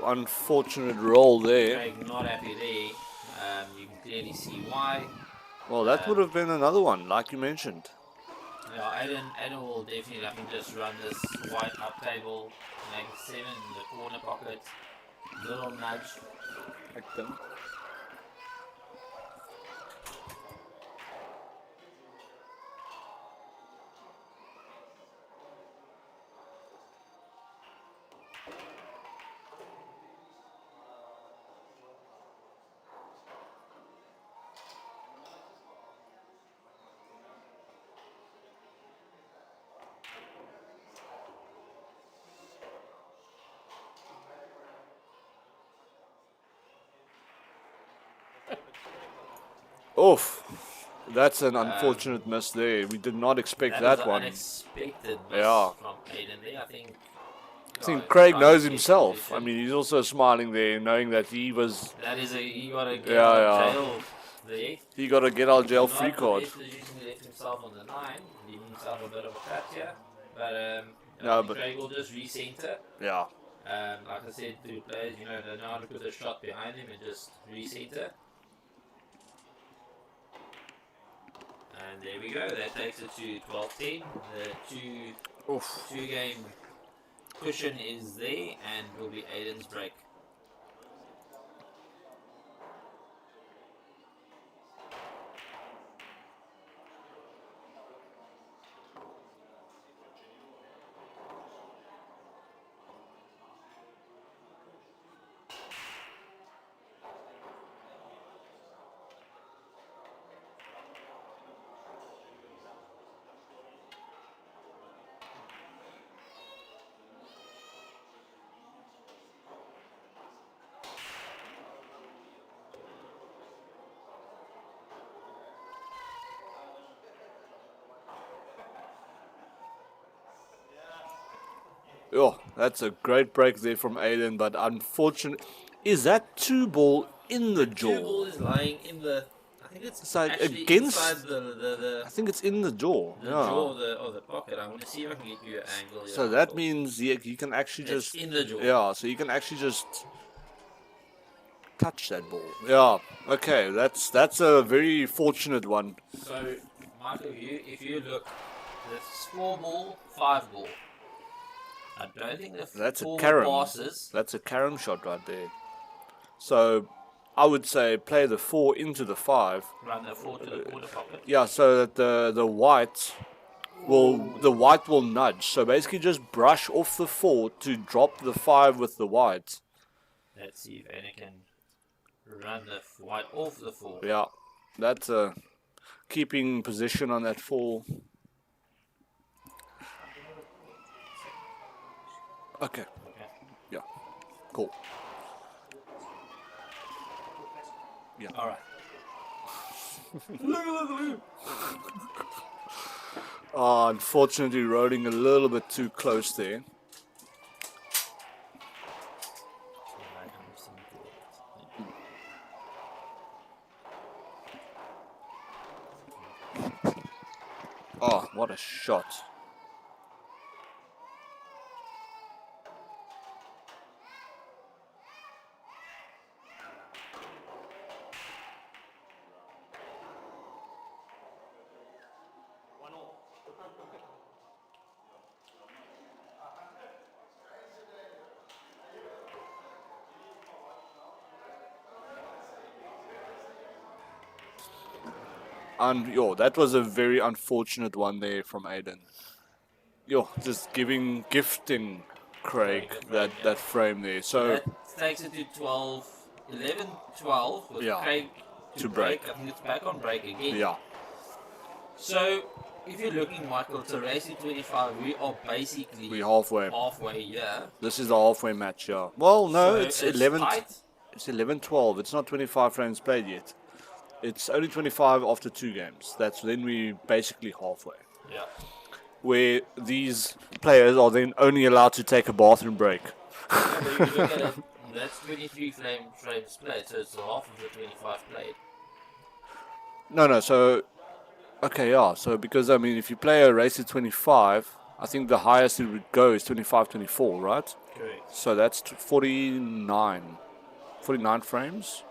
unfortunate roll there. Craig not happy there. You can clearly see why. Well, that would have been another one, like you mentioned. Yeah, Aiden will definitely, I think, just run this white up table, make it 7 in the corner pocket, little nudge. Oof. That's an unfortunate miss there. We did not expect that one. Unexpected miss Yeah. from Aiden there, I think. I think Craig knows himself. I mean, he's also smiling there, knowing that he was. That is you gotta get Yeah, out yeah. of jail there. He got a get out of jail free Not card. left himself on the 9, leaving himself a bit of a cut here. But No, but Craig will just recenter. yeah. Like I said to players, they know how to put a shot behind him and just recenter. And there we go. That takes it to 12-10. The two game cushion is there, and will be Aiden's break. Oh, that's a great break there from Aiden, but unfortunate. Is that 2 ball in the jaw? 2 ball is lying in the. I think it's like actually against- inside the I think it's in the jaw. the Yeah. jaw of the pocket. I want to see if I can get you an angle here. So that means you can actually It's just. in the jaw. Yeah, so you can actually just touch that ball. Yeah. Okay, that's a very fortunate one. So, Michael, if you look, it's 4 ball, 5 ball. I don't think the That's a 4 carom. passes. That's a carom shot right there. So I would say play the 4 into the 5. Run the 4 to the quarter pocket. Yeah, so that the white will nudge. So basically just brush off the 4 to drop the 5 with the white. Let's see if Aiden can run the white off the 4. Yeah. That's keeping position on that 4. Okay. Okay. Yeah. Cool. Yeah. All right. Unfortunately, rolling a little bit too close there. Oh, what a shot. That was a very unfortunate one there from Aiden. Just gifting Craig that frame there. So That takes it to 12, 11, 12 with Yeah, Craig to break. I think it's back on break again. yeah, So, if you're looking, Michael, it's a race to 25. We are basically we're halfway. halfway here. This is the halfway match, yeah. Well, no, So it's 11. tight. It's 11-12. It's not 25 frames played yet. It's only 25 after 2 games. Then we basically halfway. Yeah. Where these players are then only allowed to take a bathroom break. Yeah, but if you look at it, that's 23 frames played, so it's half of the 25 played. No, so... Okay, yeah. So, because, I mean, if you play a race at 25, I think the highest it would go is 25-24, right? Correct. So that's 49 frames.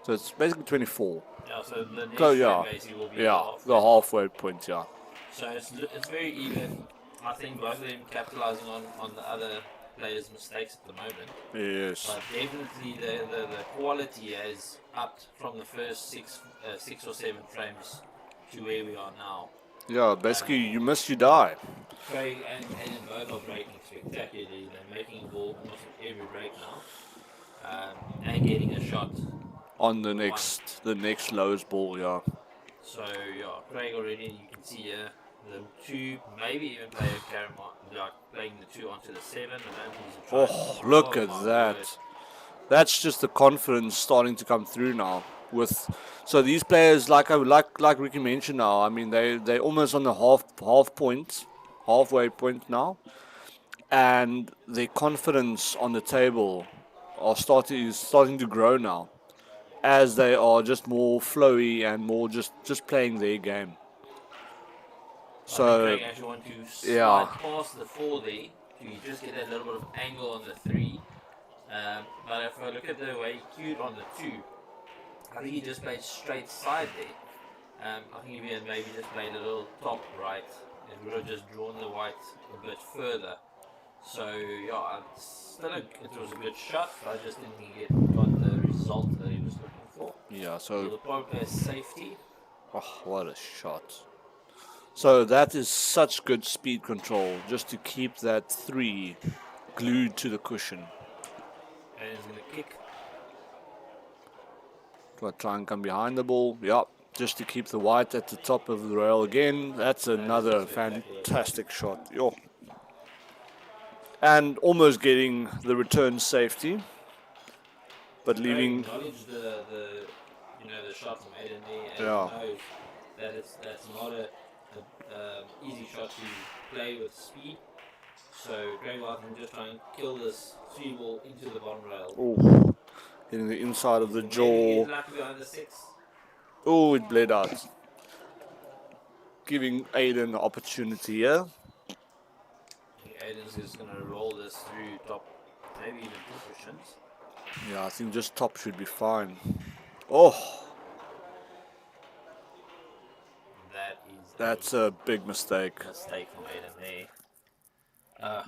So it's basically 24. Yeah, so the next So, yeah. frame basically will be Yeah, half. the halfway point, yeah. So it's very even. I think both of them capitalizing on the other players' mistakes at the moment. Yes. But definitely the quality has upped from the first 6 or 7 frames to where we are now. Yeah, basically you miss, you die. Craig and both are breaking spectacularly. They're making a ball almost at every break now. And getting a shot. On the next lowest ball, yeah. So yeah, Craig already, you can see here the 2, maybe even play a caramel, like playing the 2 onto the 7. And then Oh, look at that. Word. That's just the confidence starting to come through now. So these players, like Ricky mentioned now, I mean they're almost on the halfway point now, and their confidence on the table is starting to grow now, as they are just more flowy and more just playing their game. So I think Craig actually want to slide yeah. past the 4 there to just get that little bit of angle on the 3. But if I look at the way he cued on the 2, I think he just played straight side there. I think if he had maybe just played a little top right, it would have just drawn the white a bit further. So yeah, it was a good shot, but I just didn't think he got the result that he was looking for. Yeah, So so the poker safety. oh, what a shot. So that is such good speed control, just to keep that 3 glued to the cushion. And he's going to kick. Do I try and come behind the ball? Yep, just to keep the white at the top of the rail again. That's another fantastic shot. Yo. And almost getting the return safety, but leaving. Acknowledge the shot from Aden there, and Yeah. knows that that's not a easy shot to play with speed. So Greg Martin just trying to kill this 3 ball into the bottom rail. Oh, hitting the inside of the Maybe jaw. he's lucky behind the 6. Oh, it bled out. Giving Aiden the opportunity here. I think Aiden's just going to roll this through top, maybe even 2 cushions. Yeah, I think just top should be fine. Oh, that's a big mistake. Mistake from Aiden there.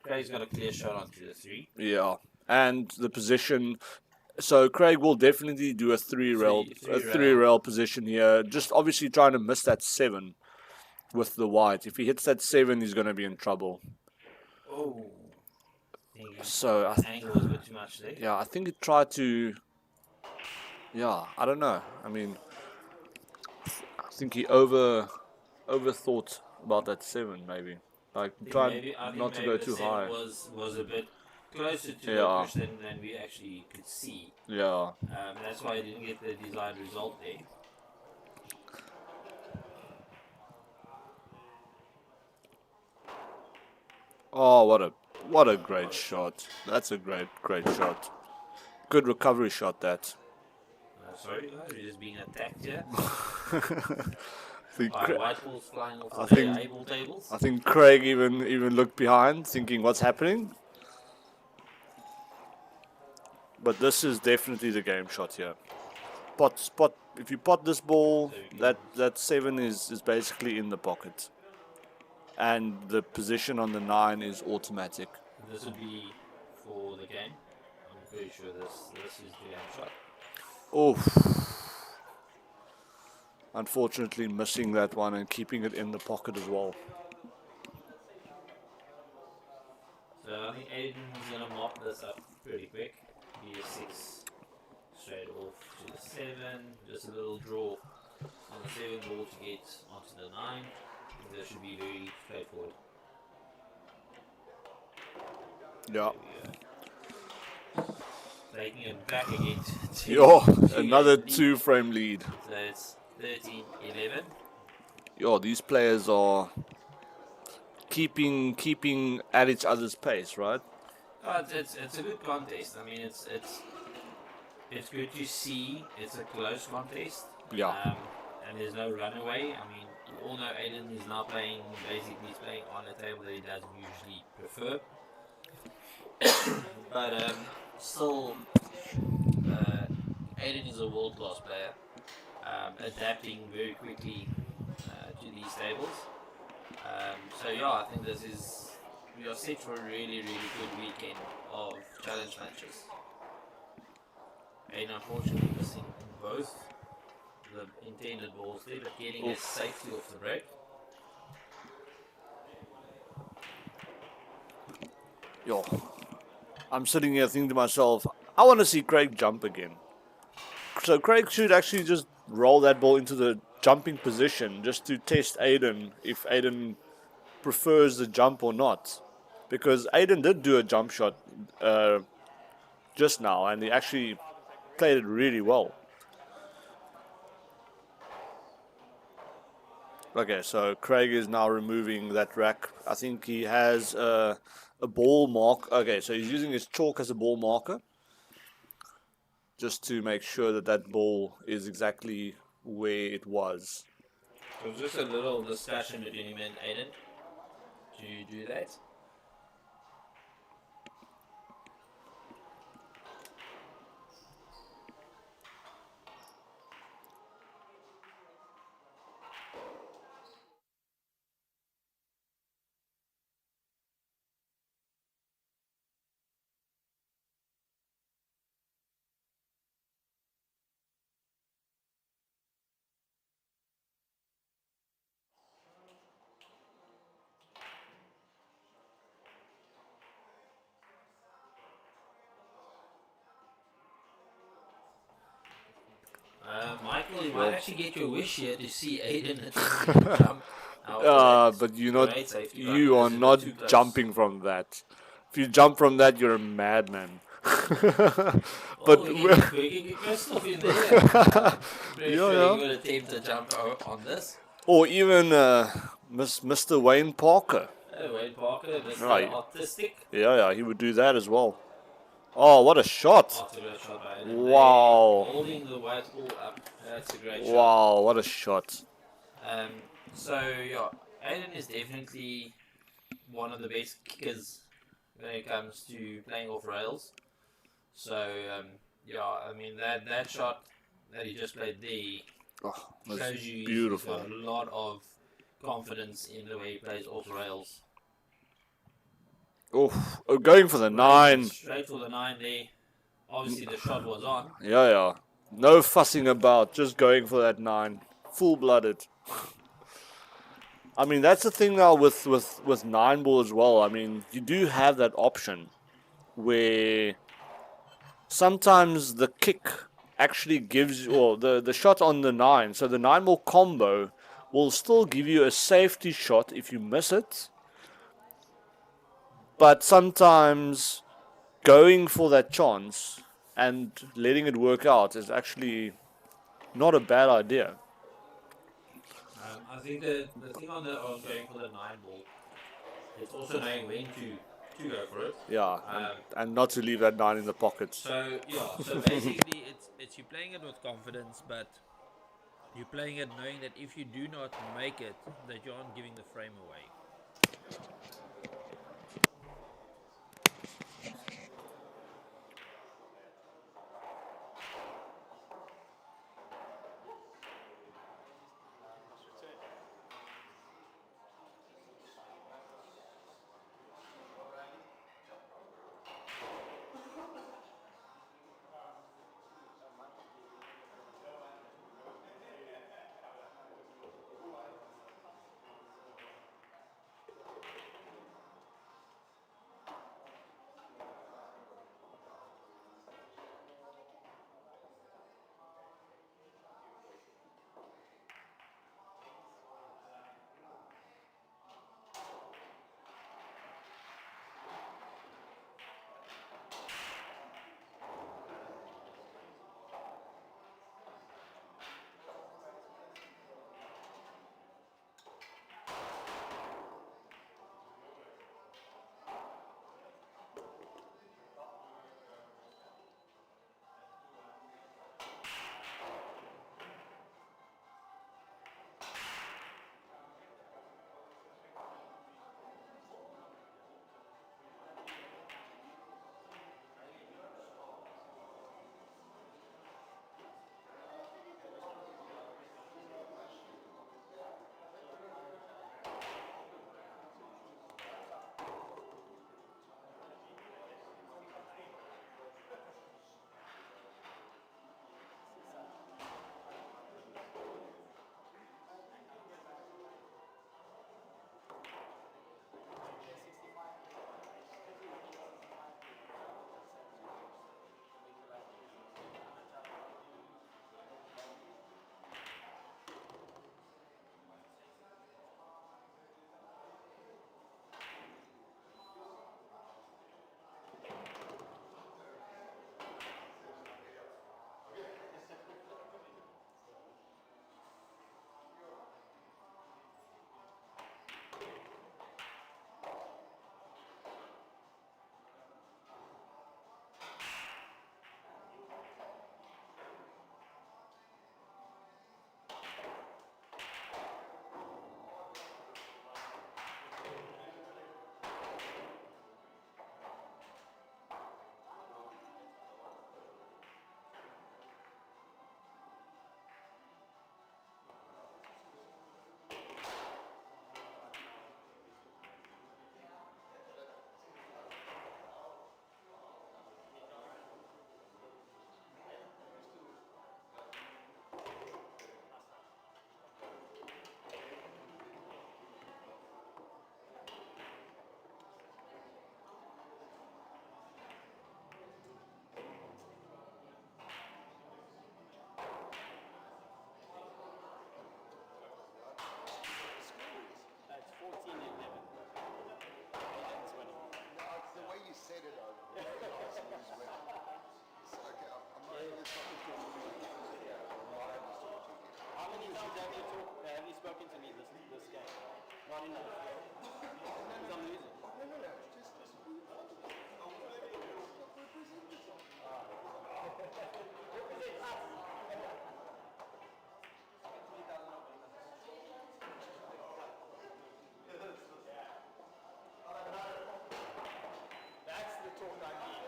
Craig's got a clear shot onto the 3. Yeah, and the position. So Craig will definitely do a 3 rail position here. Just obviously trying to miss that 7 with the white. If he hits that 7, he's going to be in trouble. Oh. So Angle was a bit too much there. yeah, I think he tried to. Yeah, I don't know. I mean, I think he overthought about that 7 maybe. Like tried not to go too high. Was a bit closer to Yeah. the push than we actually could see. Yeah. That's why I didn't get the desired result there. Oh, what a great shot. That's a great shot. Good recovery shot that. Sorry, guys, we're just being attacked here. I think By white balls flying off I the think- Heyball tables. I think Craig even looked behind, thinking what's happening. But this is definitely the game shot here. Spot. If you pot this ball, that 7 is basically in the pocket, and the position on the 9 is automatic. This would be for the game. I'm pretty sure this is the game shot. Oh, Unfortunately, missing that one and keeping it in the pocket as well. So I think Aiden's gonna mop this up pretty quick. Be a 6 straight off to the 7. Just a little draw on the 7 ball to get onto the 9. I think that should be very straightforward. Yeah. Taking it back again to Yo, to another lead. 2-frame lead. So it's 13-11. Yo, these players are keeping at each other's pace, right? It's a good contest. I mean, it's good to see. It's a close contest. Yeah. And there's no runaway. I mean, we all know Aiden is now playing. Basically, he's playing on a table that he doesn't usually prefer. But still, Aiden is a world-class player, adapting very quickly to these tables. So yeah, I think we are set for a really, really good weekend of challenge matches. Aiden unfortunately missing both the intended balls there, but getting it safely off the break. Yo, I'm sitting here thinking to myself, I want to see Craig jump again. So Craig should actually just roll that ball into the jumping position just to test Aiden if Aiden prefers the jump or not. Because Aiden did do a jump shot just now and he actually played it really well. Okay, so Craig is now removing that rack. I think he has a ball mark. Okay, so he's using his chalk as a ball marker, just to make sure that that ball is exactly where it was. It was just a little discussion between him and Aiden to do that. Michael, you might actually get your wish here to see Aiden jump. But you are not jumping from that. If you jump from that, you're a madman. But we can get stuff in there. Pretty sure yeah. you would attempt to jump on this. Or even Mr. Wayne Parker. Wayne Parker, Mr. Right. Artistic. Yeah, he would do that as well. Oh, what a shot! After a shot by Aiden. Wow. Holding the white ball up. That's a great shot. Wow, what a shot! So yeah, Aiden is definitely one of the best kickers when it comes to playing off rails. So yeah, I mean that shot that he just played there shows you beautiful. he's got a lot of confidence in the way he plays off rails. Oh, going for the 9. Straight for the 9 there. Obviously the shot was on. Yeah. No fussing about, just going for that 9. Full-blooded. I mean, that's the thing now with 9 ball as well. I mean, you do have that option where sometimes the kick actually gives, or the shot on the 9, so the 9 ball combo will still give you a safety shot if you miss it. But sometimes going for that chance and letting it work out is actually not a bad idea. I think the thing on going for the 9 ball, it's also knowing when to go for it. Yeah, and not to leave that 9 in the pocket. So basically it's you playing it with confidence, but you're playing it knowing that if you do not make it, that you aren't giving the frame away. How many times have you spoken to me this game? Not enough. Because I'm losing. That's the talk I need.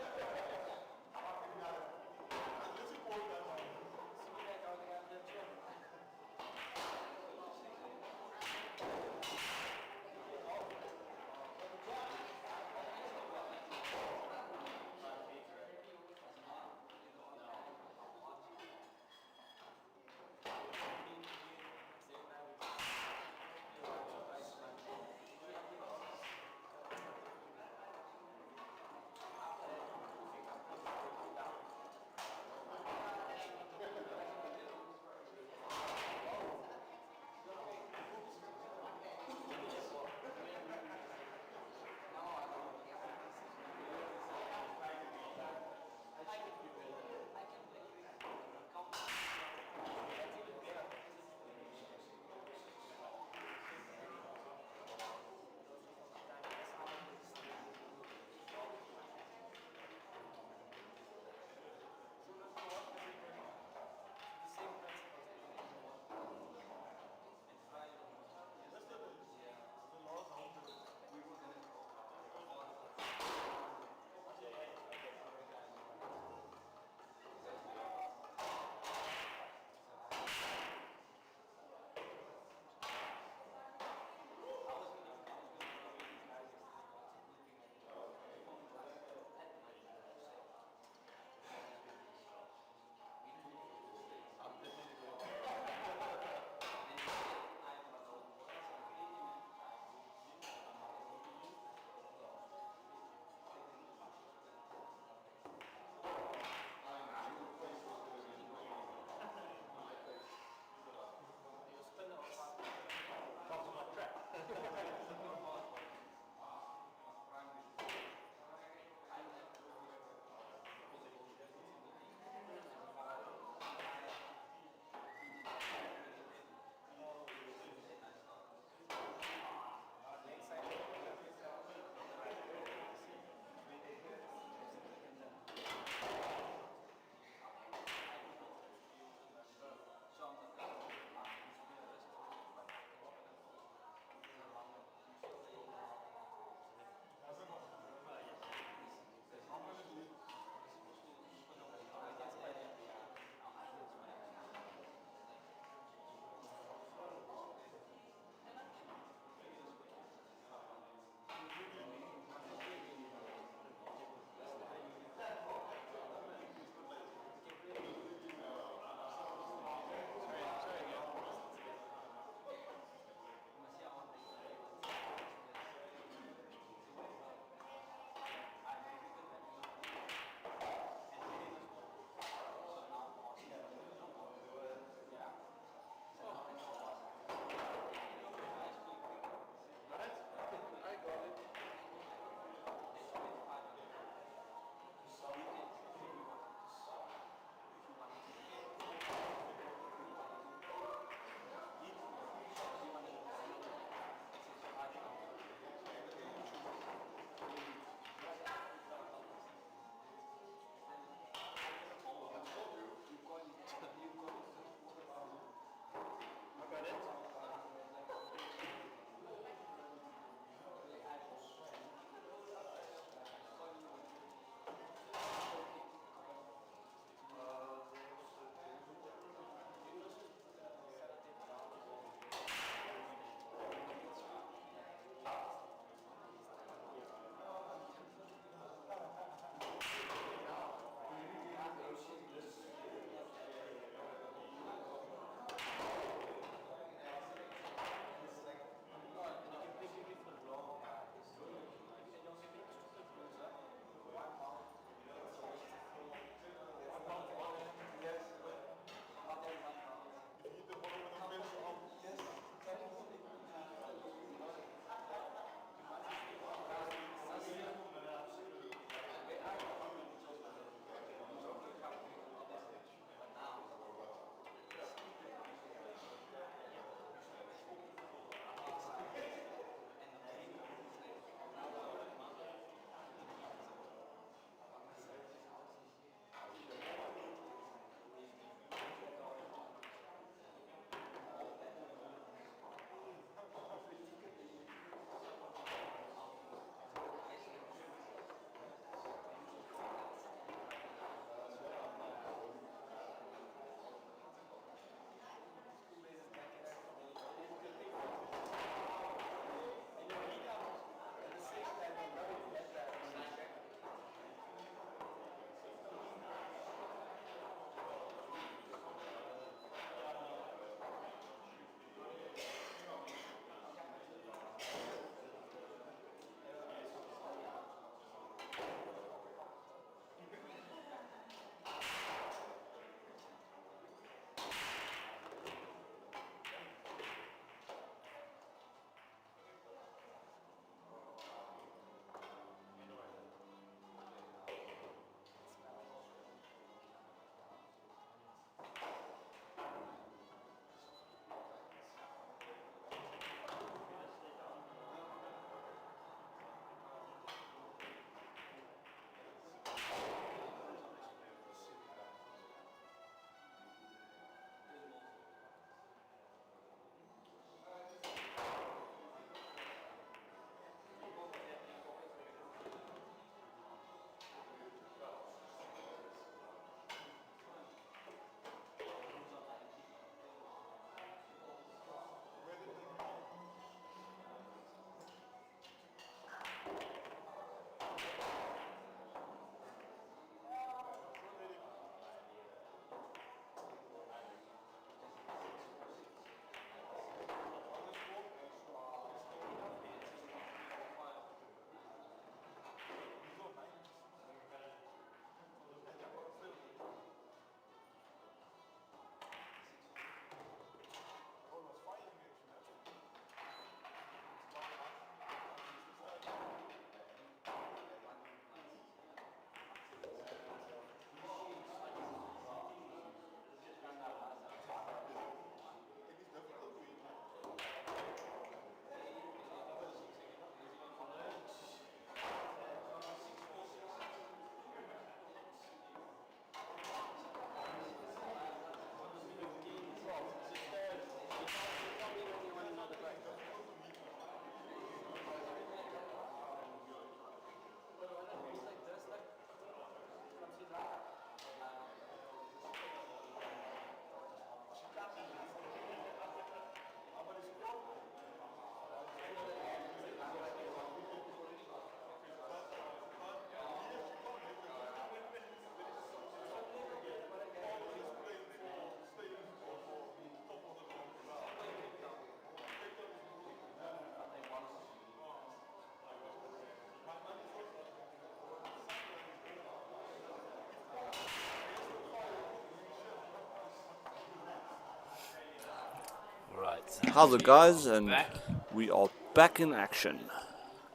How's it, guys? We're And back. we are back in action.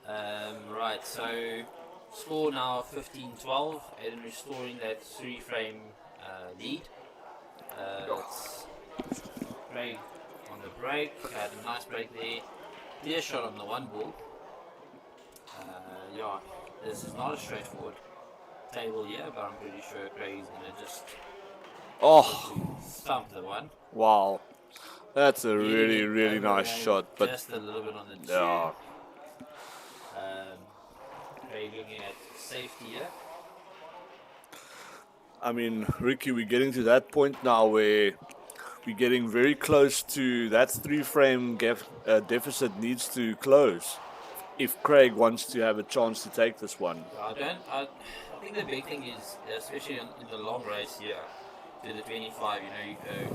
Right, so score now 15-12. Aiden restoring that 3-frame lead. It's Craig on the break. Had a nice break there. Clear shot on the one ball. Yeah, this is not a straightforward table here, but I'm pretty sure Craig's gonna just Oh, stump the one. wow. That's a Getting really, it really over nice and shot. But just a little bit on the two. yeah, Craig looking at safety here. I mean, Ricky, we're getting to that point now where we're getting very close to that 3-frame deficit needs to close if Craig wants to have a chance to take this one. I think the big thing is, especially in the long race here, to the 25,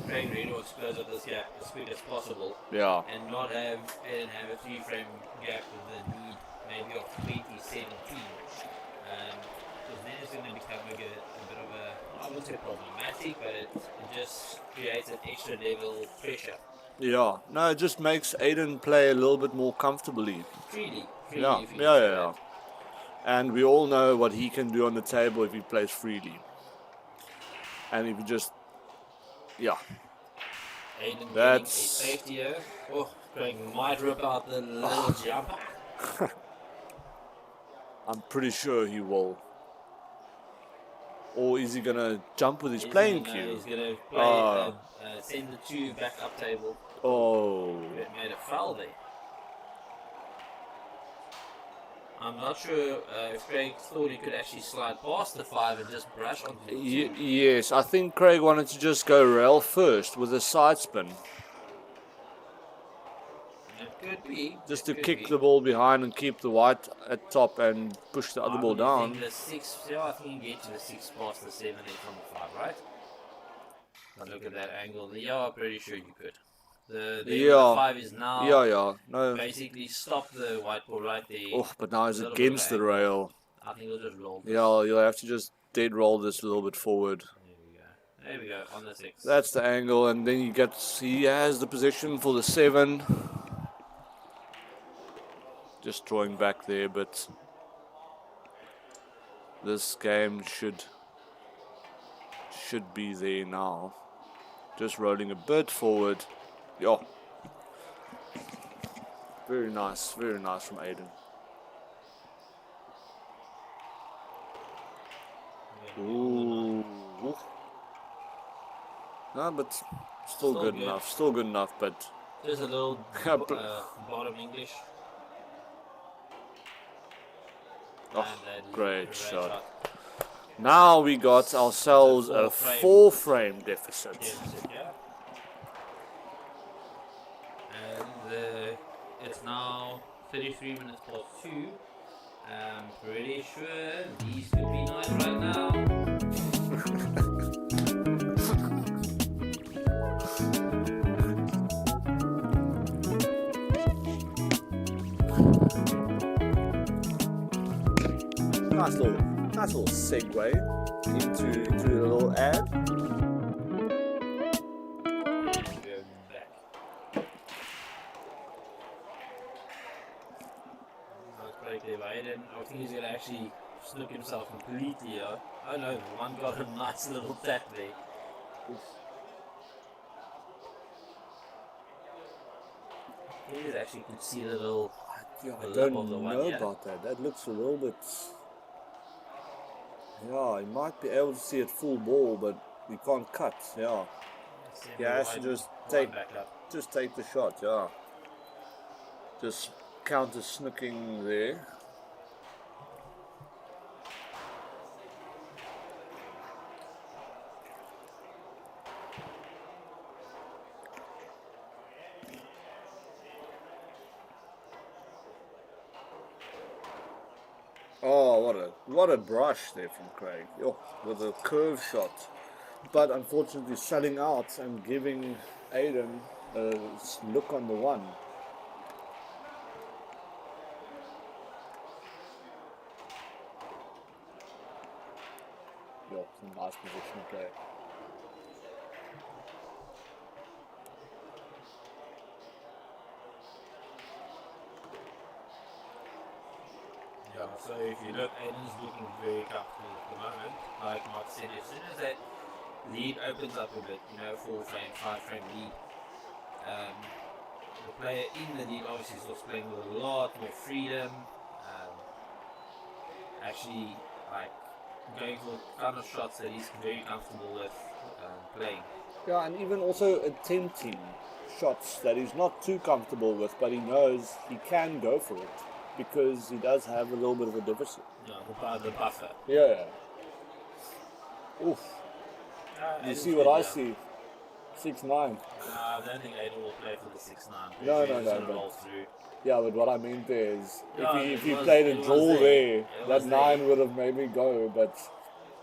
Craig really wants to close up this gap as quick as possible. Yeah. And not have a 3-frame gap with the lead maybe of 2017. Because then it's going to become a bit of a, I wouldn't say problematic, but it just creates an extra level pressure. Yeah. No, it just makes Aiden play a little bit more comfortably. Freely. Yeah. If you Yeah, say yeah, that. yeah. And we all know what he can do on the table if he plays freely. And if you just, yeah. Aiden That's- getting a safety here. Oh, Craig might rip out the little jumper. I'm pretty sure he will. Or is he gonna jump with his He's playing gonna- cue? He's going to send the two back up table. Oh. It made a foul there. I'm not sure if Craig thought he could actually slide past the 5 and just brush onto the 2. Yes, I think Craig wanted to just go rail first with a side spin. It could be. Just it to could kick be. the ball behind and keep the white at top and push the other I ball would down. think the 6, I think you get to the 6 past the 7 there from the 5, right? But look at that angle. Yeah, I'm pretty sure you could. The Yeah. 5 is now Yeah. No. basically stop the white ball right there. Oh, but now he's Little bit of against the angle. rail. I think we'll just roll this. Yeah, you'll have to just dead roll this a little bit forward. There we go, on the 6. That's the angle, and then he has the position for the 7. Just drawing back there, but this game should be there now. Just rolling a bit forward. Yeah. Very nice from Aiden. Ooh. No, but still good good. enough. Still good enough, but There's a little bottom English. oh, And that is a great shot. Now we got ourselves a 4-frame deficit. Yeah. And it's now 33 minutes past 2. I'm pretty sure these could be nice right now. Nice little segue into a little ad. And we're back. That's pretty clever. Aiden, I think he's going to actually snook himself completely here. Oh no, one got a nice little tap there. You actually could see the little. Yeah, The I lip don't of the one, know yeah. about that. That looks a little bit. Yeah, you might be able to see it full ball, but we can't cut. Yeah, yeah, has to just take back up. the shot. Yeah, just counter snooking there. Oh, what a brush there from Craig. Oh, with a curve shot. But unfortunately selling out and giving Aiden a look on the one. Yeah, some nice position play. Yeah, so if you look, Aiden's looking very comfortable at the moment. Like Mark said, as soon as that lead opens up a bit, 4-frame, 5-frame lead, the player in the lead obviously starts playing with a lot more freedom. Actually, like going for kind of shots that he's very comfortable with playing. Yeah, and even also attempting shots that he's not too comfortable with, but he knows he can go for it because he does have a little bit of a deficit. Yeah, the buffer. Yeah. Oof. You Aiden's see what good, I yeah. see? 6-9. I don't think Aiden will play for the 6-9. No, He's no, gonna no, roll but- through. Yeah, but what I meant there is, Yeah, if he it was- played a it was draw there. there, It that was 9 there. would have made me go, but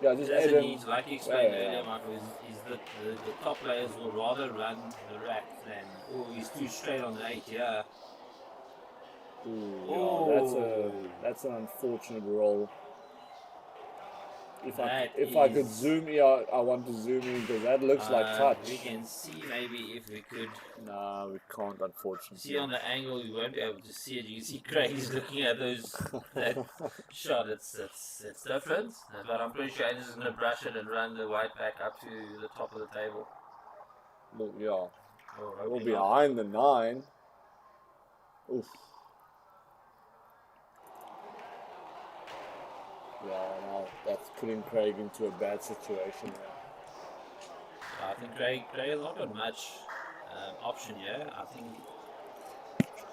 yeah, just There's a Aiden. need, like you explained Yeah. earlier, Michael, is that the top players will rather run the rack than, he's too straight on the 8, yeah. Ooh, Oh. yeah, that's an unfortunate roll. If I could is- zoom in, I want to zoom in because that looks like touch. We can see maybe if we could Nah, we can't, unfortunately. see on the angle, you won't be able to see it. You can see Craig's looking at that shot. It's different, but I'm pretty sure Aiden's going to brush it and run the white back up to the top of the table. Well, yeah, Oh, we're hoping not. behind the 9. Oof. Yeah, now that's putting Craig into a bad situation there. I think Craig has not got much option here. I think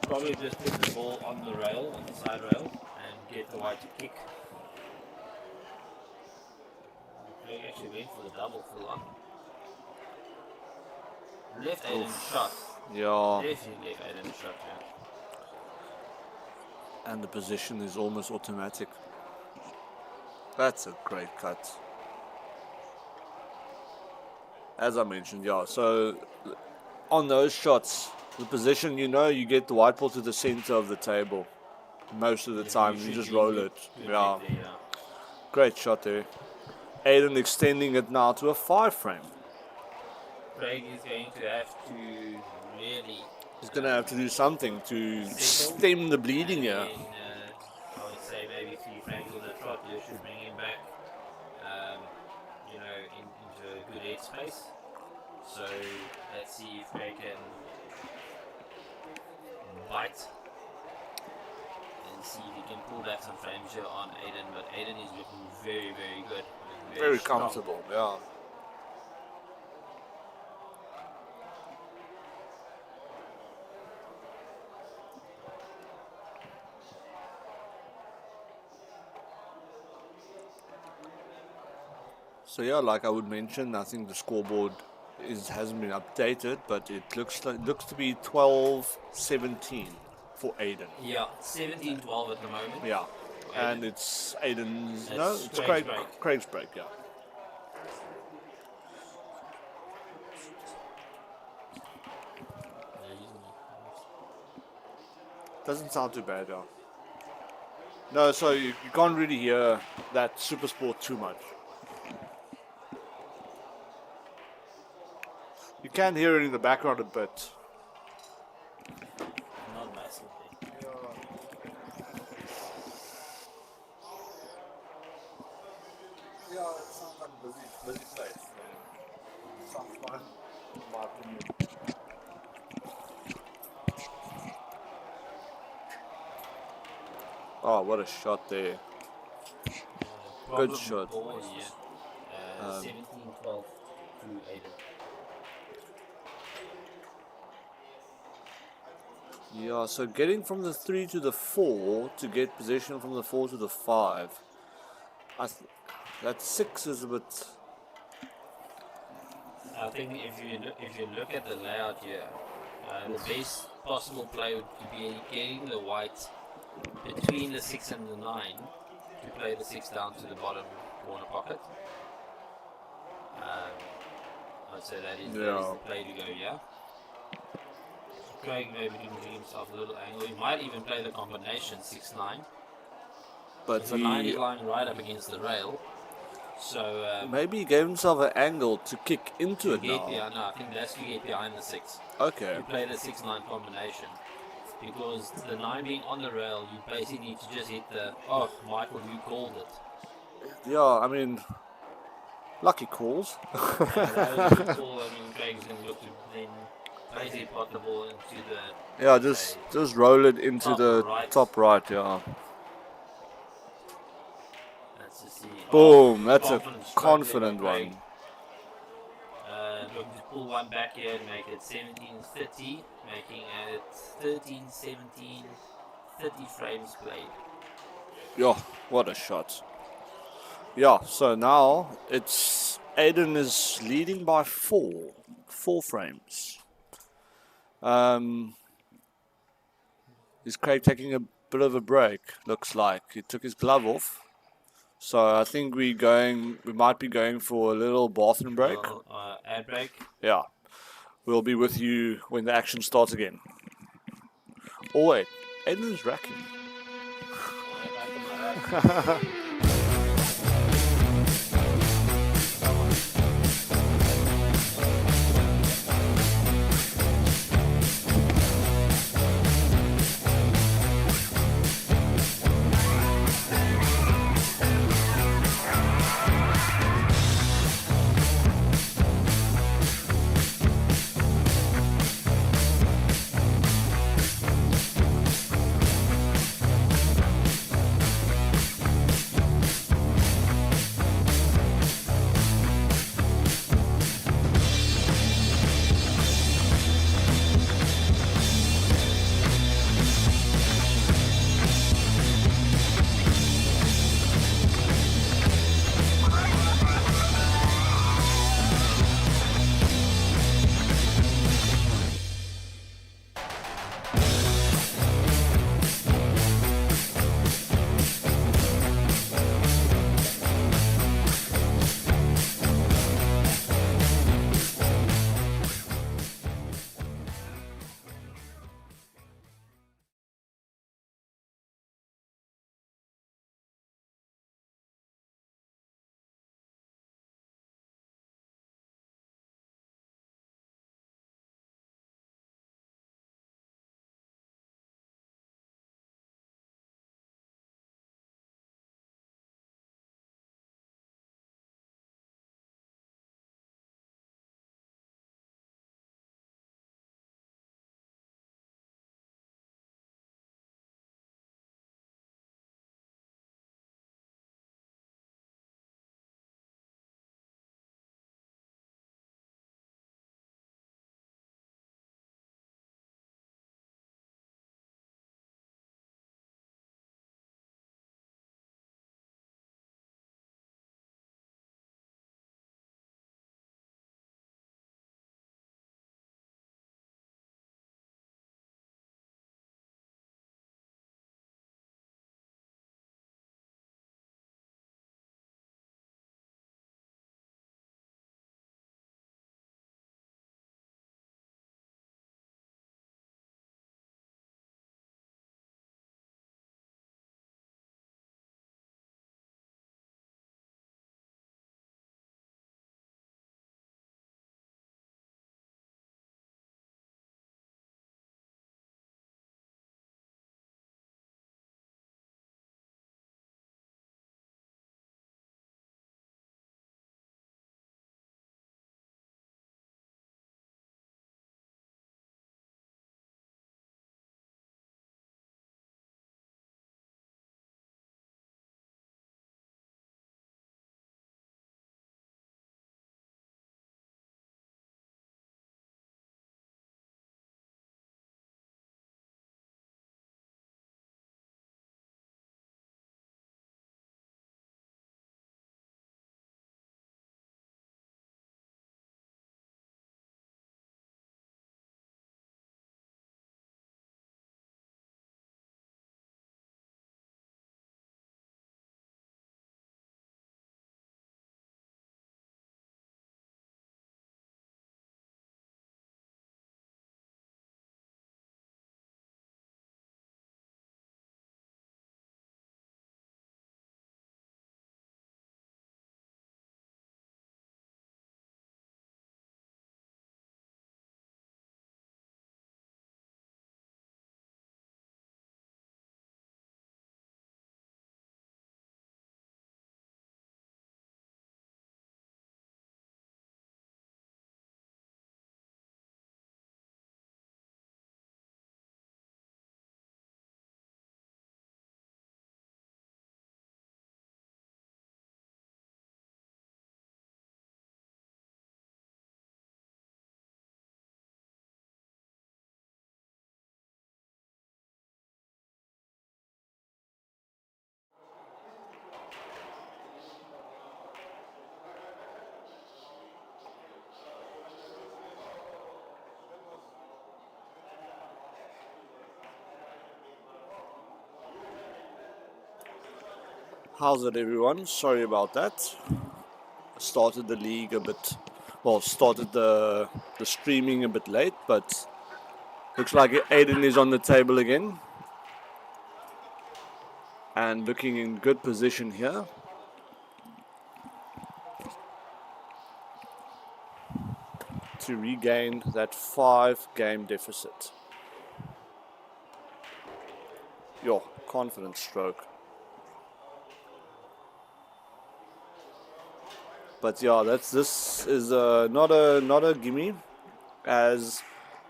probably just put the ball on the rail, on the side rail, and get the white to kick. Craig actually went for the double full on. Left Aiden shot. Yeah, Definitely left Aiden shot, yeah. and the position is almost automatic. That's a great cut. As I mentioned, yeah, so on those shots, the position, you get the white ball to the center of the table. Most of the time, you should just be roll good- it. good Yeah, left there, yeah. great shot there. Aiden extending it now to a 5-frame. Craig is going to have to really He's going to have to do something to stem the bleeding here. and then, I would say maybe 3 frames on the trot there should bring him back, into a good headspace. So let's see if Craig can bite and see if he can pull back some frames here on Aiden. But Aiden is looking very, very good. Very strong. comfortable, yeah. So yeah, like I would mention, I think the scoreboard hasn't been updated, but it looks to be 12-17 for Aiden. Yeah, 17-12 at the moment. Yeah, and it's Aiden's. No, It's it's Craig's break. Craig's break. Yeah. Doesn't sound too bad, yeah. No, so you can't really hear that Super Sport too much. You can hear it in the background a bit. Not massively. Yeah, it sounds like a busy place. Sounds fine, in my opinion. Oh, what a shot there. Problem shot. ball here. 17-12 to Aiden. Yeah, so getting from the 3 to the 4 to get position from the 4 to the 5. That 6 is a bit. I think if you look at the layout here, the best possible play would be getting the white between the 6 and the 9 to play the 6 down to the bottom corner pocket. I'd say that is the play to go here. Craig maybe can give himself a little angle. He might even play the combination 6-9. But The 9 is lying right up against the rail. So maybe he gave himself an angle to kick into it get now. behind, no, I think that's to get behind the 6. Okay. You play the 6-9 combination. because the 9 being on the rail, you basically need to just hit the, oh, Michael, you called it. Yeah, I mean, lucky calls. And that was a good call. I mean, Craig's going to look to then basically pot the ball into the... Yeah, just roll it into Top the right. top right, yeah. Let's just see. Boom, that's a confident stroke confident there by Craig. one. Looking to pull one back here and make it 17:30, making it 13:17, 30 frames played. Yeah, what a shot. Yeah, so now it's Aiden is leading by 4 frames. Is Craig taking a bit of a break? Looks like he took his glove off. So I think we might be going for a little bathroom break. Ad break. Yeah, we'll be with you when the action starts again. Oh wait, Aiden's racking. How's it, everyone? Sorry about that. Started the league a bit, well, started the streaming a bit late, but looks like Aiden is on the table again and looking in good position here. To regain that 5-game deficit. Yo, confident stroke. But yeah, this is not a gimme, as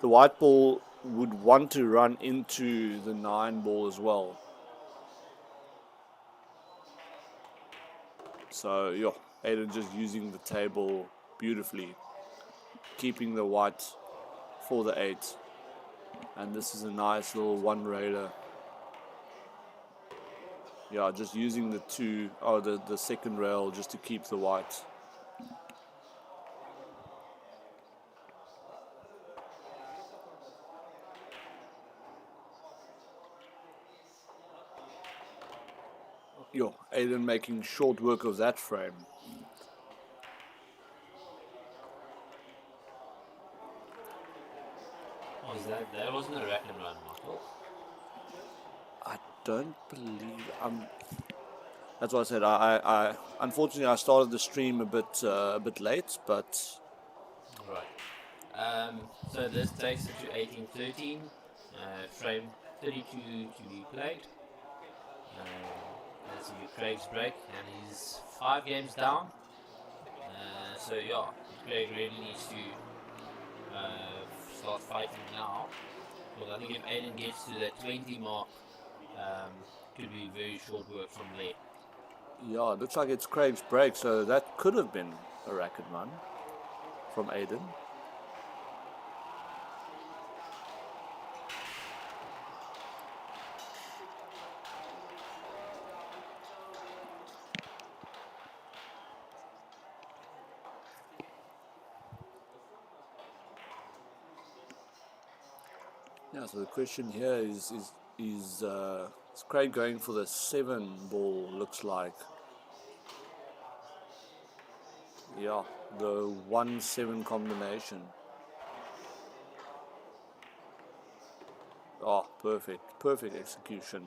the white ball would want to run into the 9 ball as well. So yeah, Aiden just using the table beautifully, keeping the white for the 8, and this is a nice little one railer. Yeah, just using the 2 or the second rail just to keep the white. Yo, Aiden making short work of that frame. That wasn't a rack and run, Michael. I don't believe that's what I said. I unfortunately I started the stream a bit late, but Right. So this takes it to 18-13, frame 32 to be played. That's Craig's break, and he's 5 games down. So yeah, Craig really needs to start fighting now. Because I think if Aiden gets to that 20 mark, could be very short work from there. yeah, it looks like it's Craig's break, so that could have been a racket run from Aiden. Yeah, so the question here is Craig going for the 7 ball, looks like. Yeah, the 1-7 combination. Oh, perfect execution.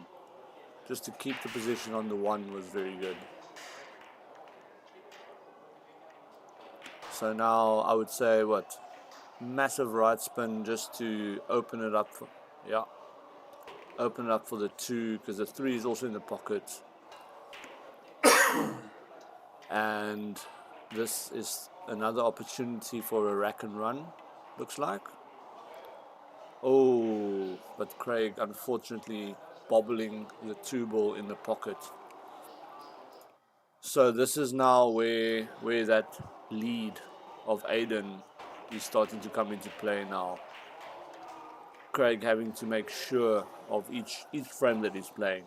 Just to keep the position on the 1 was very good. So now I would say what? Massive right spin just to open it up for, yeah, open it up for the 2, because the 3 is also in the pocket. And this is another opportunity for a rack and run, looks like. Oh, but Craig unfortunately bobbling the 2 ball in the pocket. So this is now where that lead of Aiden is starting to come into play now. Craig having to make sure of each frame that he's playing.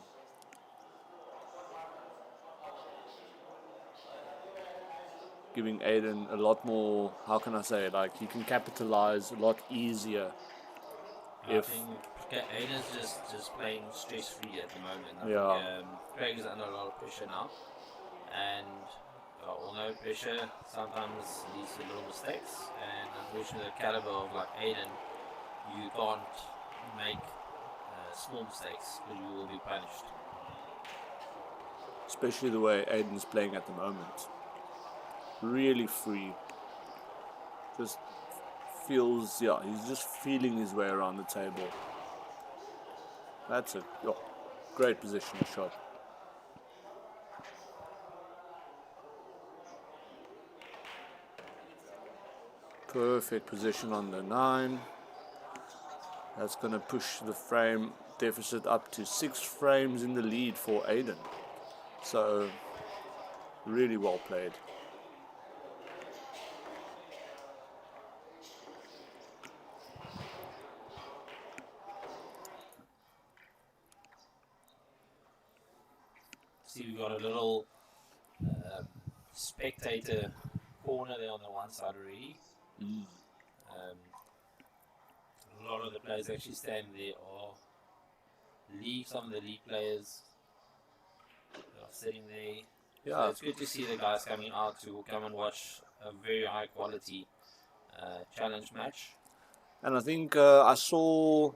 Giving Aiden a lot more, how can I say, like he can capitalize a lot easier. I think Aiden's just playing stress-free at the moment. I think Craig is under a lot of pressure now. And all no pressure sometimes leads to little mistakes. And unfortunately, the caliber of like Aiden, you can't make small mistakes because you will be punished. Especially the way Aiden's playing at the moment. Really free. Just feels, yeah, he's just feeling his way around the table. That's a great positional shot. Perfect position on the 9. That's going to push the frame deficit up to 6 frames in the lead for Aiden. So, really well played. See, we got a little spectator corner there on the one side already. A lot of the players actually stand there are some of the league players. sitting there. So Yeah. it's good to see the guys coming out to come and watch a very high quality challenge match. And I think I saw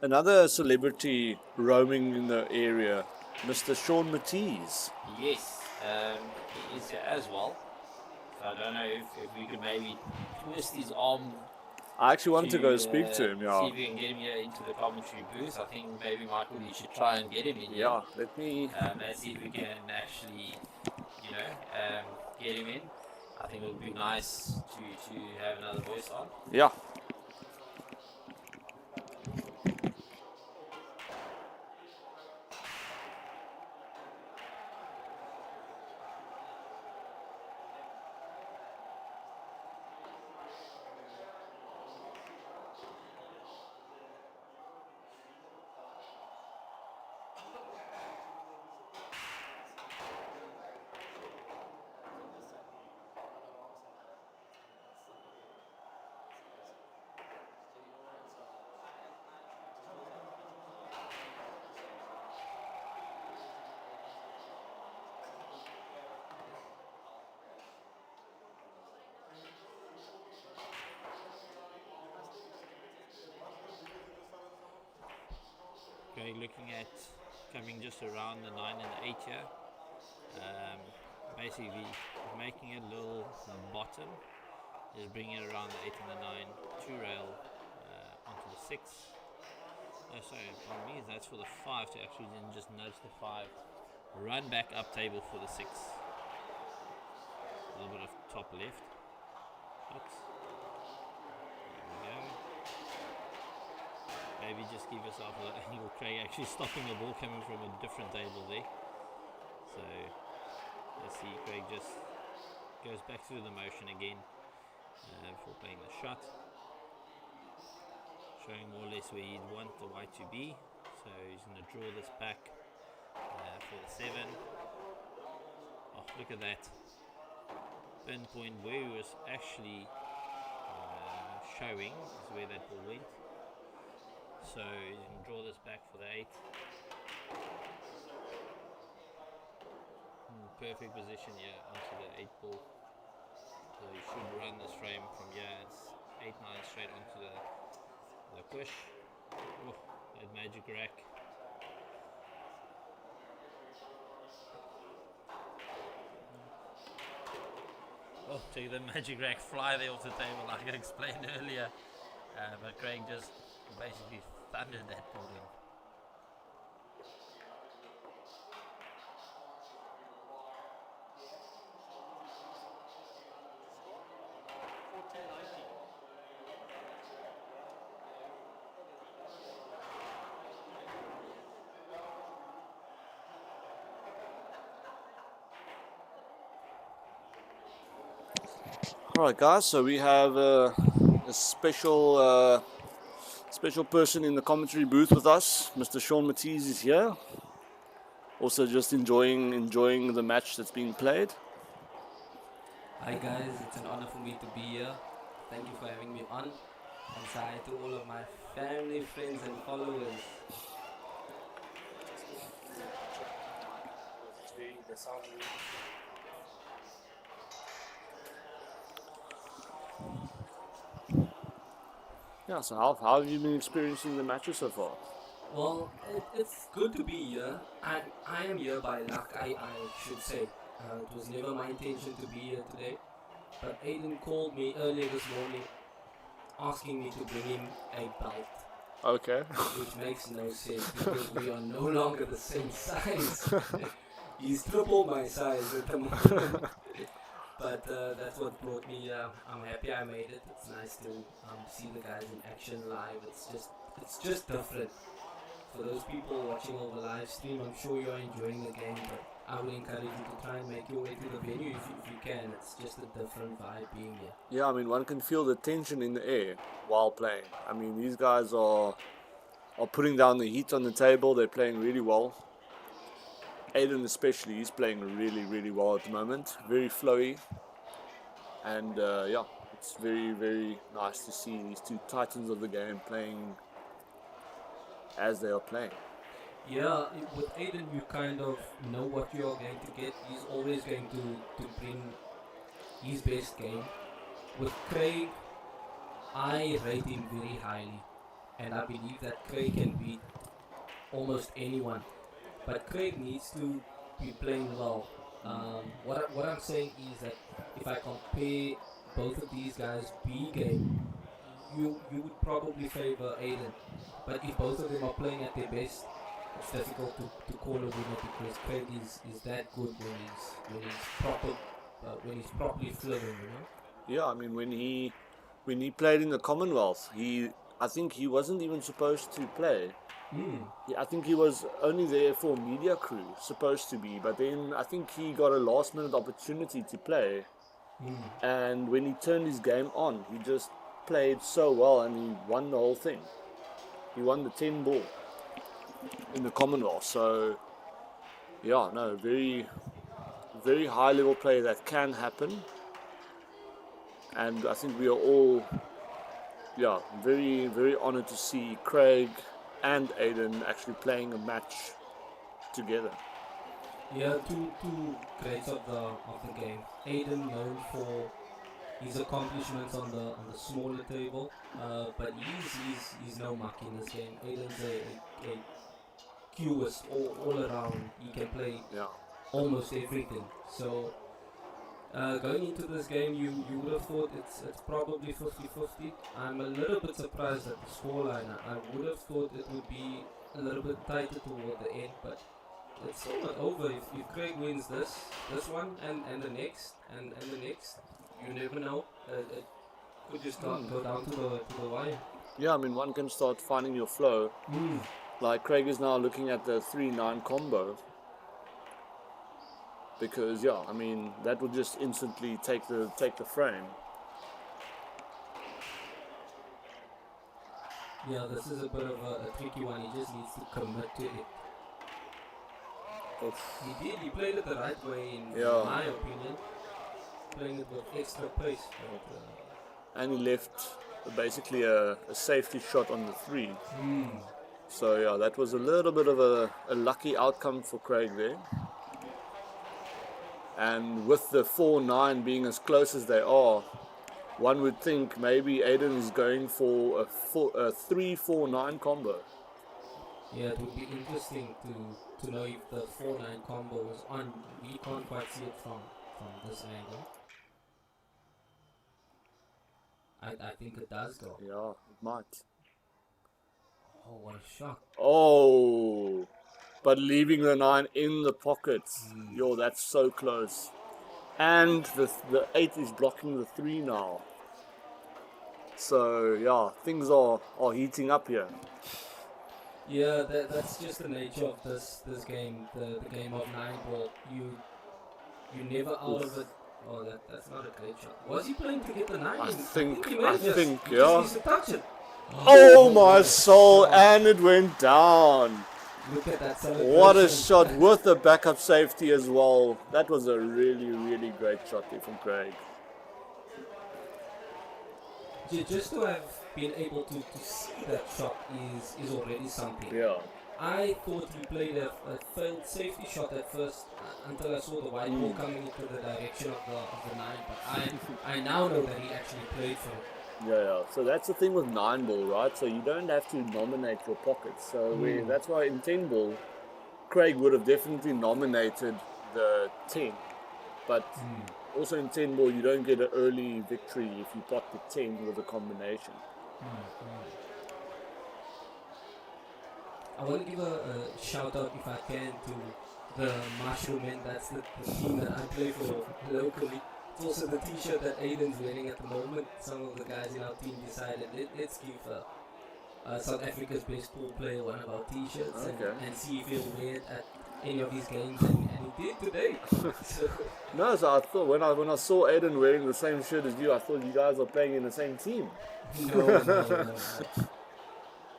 another celebrity roaming in the area, Mr. Sean Matisse. Yes, he is here as well. So I don't know if we could maybe twist his arm I actually wanted to go speak to him, see yeah. if we can get him here into the commentary booth. I think maybe Michael, you should try and get him in here. Yeah, let me... And see if we can actually, get him in. I think it would be nice to have another voice on. Yeah. Okay, looking at coming just around the 9 and the 8 here. Basically making it a little bottom, just bringing it around the 8 and the 9, 2 rail onto the 6. Oh, sorry, on me that's for the 5 to actually then just nudge the 5, run back up table for the 6. A little bit of top left. Oops. There we go. Maybe just give yourself a little angle. Craig actually stopping the ball coming from a different table there. So let's see, Craig just goes back through the motion again for playing the shot. Showing more or less where he'd want the white to be. So he's going to draw this back for the 7. Oh, look at that. Pinpoint where he was actually showing is where that ball went. So you can draw this back for the 8. Perfect position here onto the 8 ball. So you should run this frame from here. It's 8-9 straight onto the push. Oh, that magic rack. Oh, take the magic rack fly there off the table like I explained earlier. But Craig just basically thundered that ball in. Alright guys, so we have a special person in the commentary booth with us. Mr. Sean Matisse is here. Also just enjoying the match that's being played. Hi guys, it's an honor for me to be here. Thank you for having me on. And say hi to all of my family, friends and followers. Yeah, so how have you been experiencing the matches so far? Well, it's good to be here. I am here by luck, I should say. It was never my intention to be here today. But Aiden called me earlier this morning asking me to bring him a belt. Okay. Which makes no sense because we are no longer the same size. He's triple my size at the moment. But that's what brought me here. I'm happy I made it. It's nice to see the guys in action live. It's just different. For those people watching over live stream, I'm sure you're enjoying the game, but I would encourage you to try and make your way to the venue if you can. It's just a different vibe being here. Yeah, I mean, one can feel the tension in the air while playing. I mean, these guys are putting down the heat on the table. They're playing really well. Aiden especially, he's playing really, really well at the moment. Very flowy. And yeah, it's very, very nice to see these two titans of the game playing as they are playing. Yeah, with Aiden, you kind of know what you're going to get. He's always going to bring his best game. With Craig, I rate him very highly, and I believe that Craig can beat almost anyone. But Craig needs to be playing well. What I'm saying is that if I compare both of these guys' B game, you would probably favor Aiden. But if both of them are playing at their best, it's difficult to call a winner because Craig is that good when he's properly flowing, you know. Yeah, I mean when he played in the Commonwealth, I think he wasn't even supposed to play. I think he was only there for media crew, supposed to be, but then I think he got a last minute opportunity to play, and when he turned his game on, he just played so well and he won the whole thing. He won the 10 ball in the Commonwealth, so yeah, no, very, very high level play that can happen, and I think we are all, yeah, very, very honored to see Craig and Aiden actually playing a match together. Yeah, two greats of the game. Aiden known for his accomplishments on the smaller table, but he's no muck in this game. Aiden's a QS all around. He can play almost everything. So going into this game, you would have thought it's probably 50-50. I'm a little bit surprised at the scoreline. I would have thought it would be a little bit tighter toward the end, but it's still not over. If Craig wins this one and the next and the next, you never know. It could just go down to the wire. Yeah, I mean one can start finding your flow. Like Craig is now looking at the 3-9 combo. Because yeah, I mean that would just instantly take the frame. Yeah, this is a bit of a tricky one. He just needs to commit to it. He did. He played it the right way, in my opinion. Playing it with extra pace. But, and he left basically a safety shot on the 3. So yeah, that was a little bit of a lucky outcome for Craig there. And with the 4-9 being as close as they are, one would think maybe Aiden is going for a 3-4-9 combo. yeah, it would be interesting to know if the 4-9 combo was on. We can't quite see it from this angle. I think it does go. Yeah, it might. Oh, what a shock. Oh, but leaving the 9 in the pockets. Yo, that's so close. And the 8 is blocking the 3 now. So yeah, things are heating up here. Yeah, that's just the nature of this game, the game of 9 ball. You never out of it. Oh, that's not a great shot. Was he playing to get the 9? I think, he managed it. He yeah. just needs to touch it. Oh my soul, and it went down. Look at that celebration. What a shot with the backup safety as well. That was a really, really great shot there from Craig. Just to have been able to see that shot is already something. Yeah. I thought he played a failed safety shot at first until I saw the white ball coming into the direction of the 9. But I now know that he actually played for it. Yeah. So that's the thing with 9 ball, right? So you don't have to nominate your pockets. So that's why in 10 ball, Craig would have definitely nominated the 10. But also in 10 ball, you don't get an early victory if you pot the 10 with a combination. I want to give a shout out, if I can, to the Mushroom Men. That's the team that I play for locally. It's also the t-shirt that Aiden's wearing at the moment. Some of the guys in our team decided let's give South Africa's best pool player one of our t-shirts and see if he'll wear it at any of his games, and he did today. No, so I thought when I saw Aiden wearing the same shirt as you, I thought you guys are playing in the same team. No.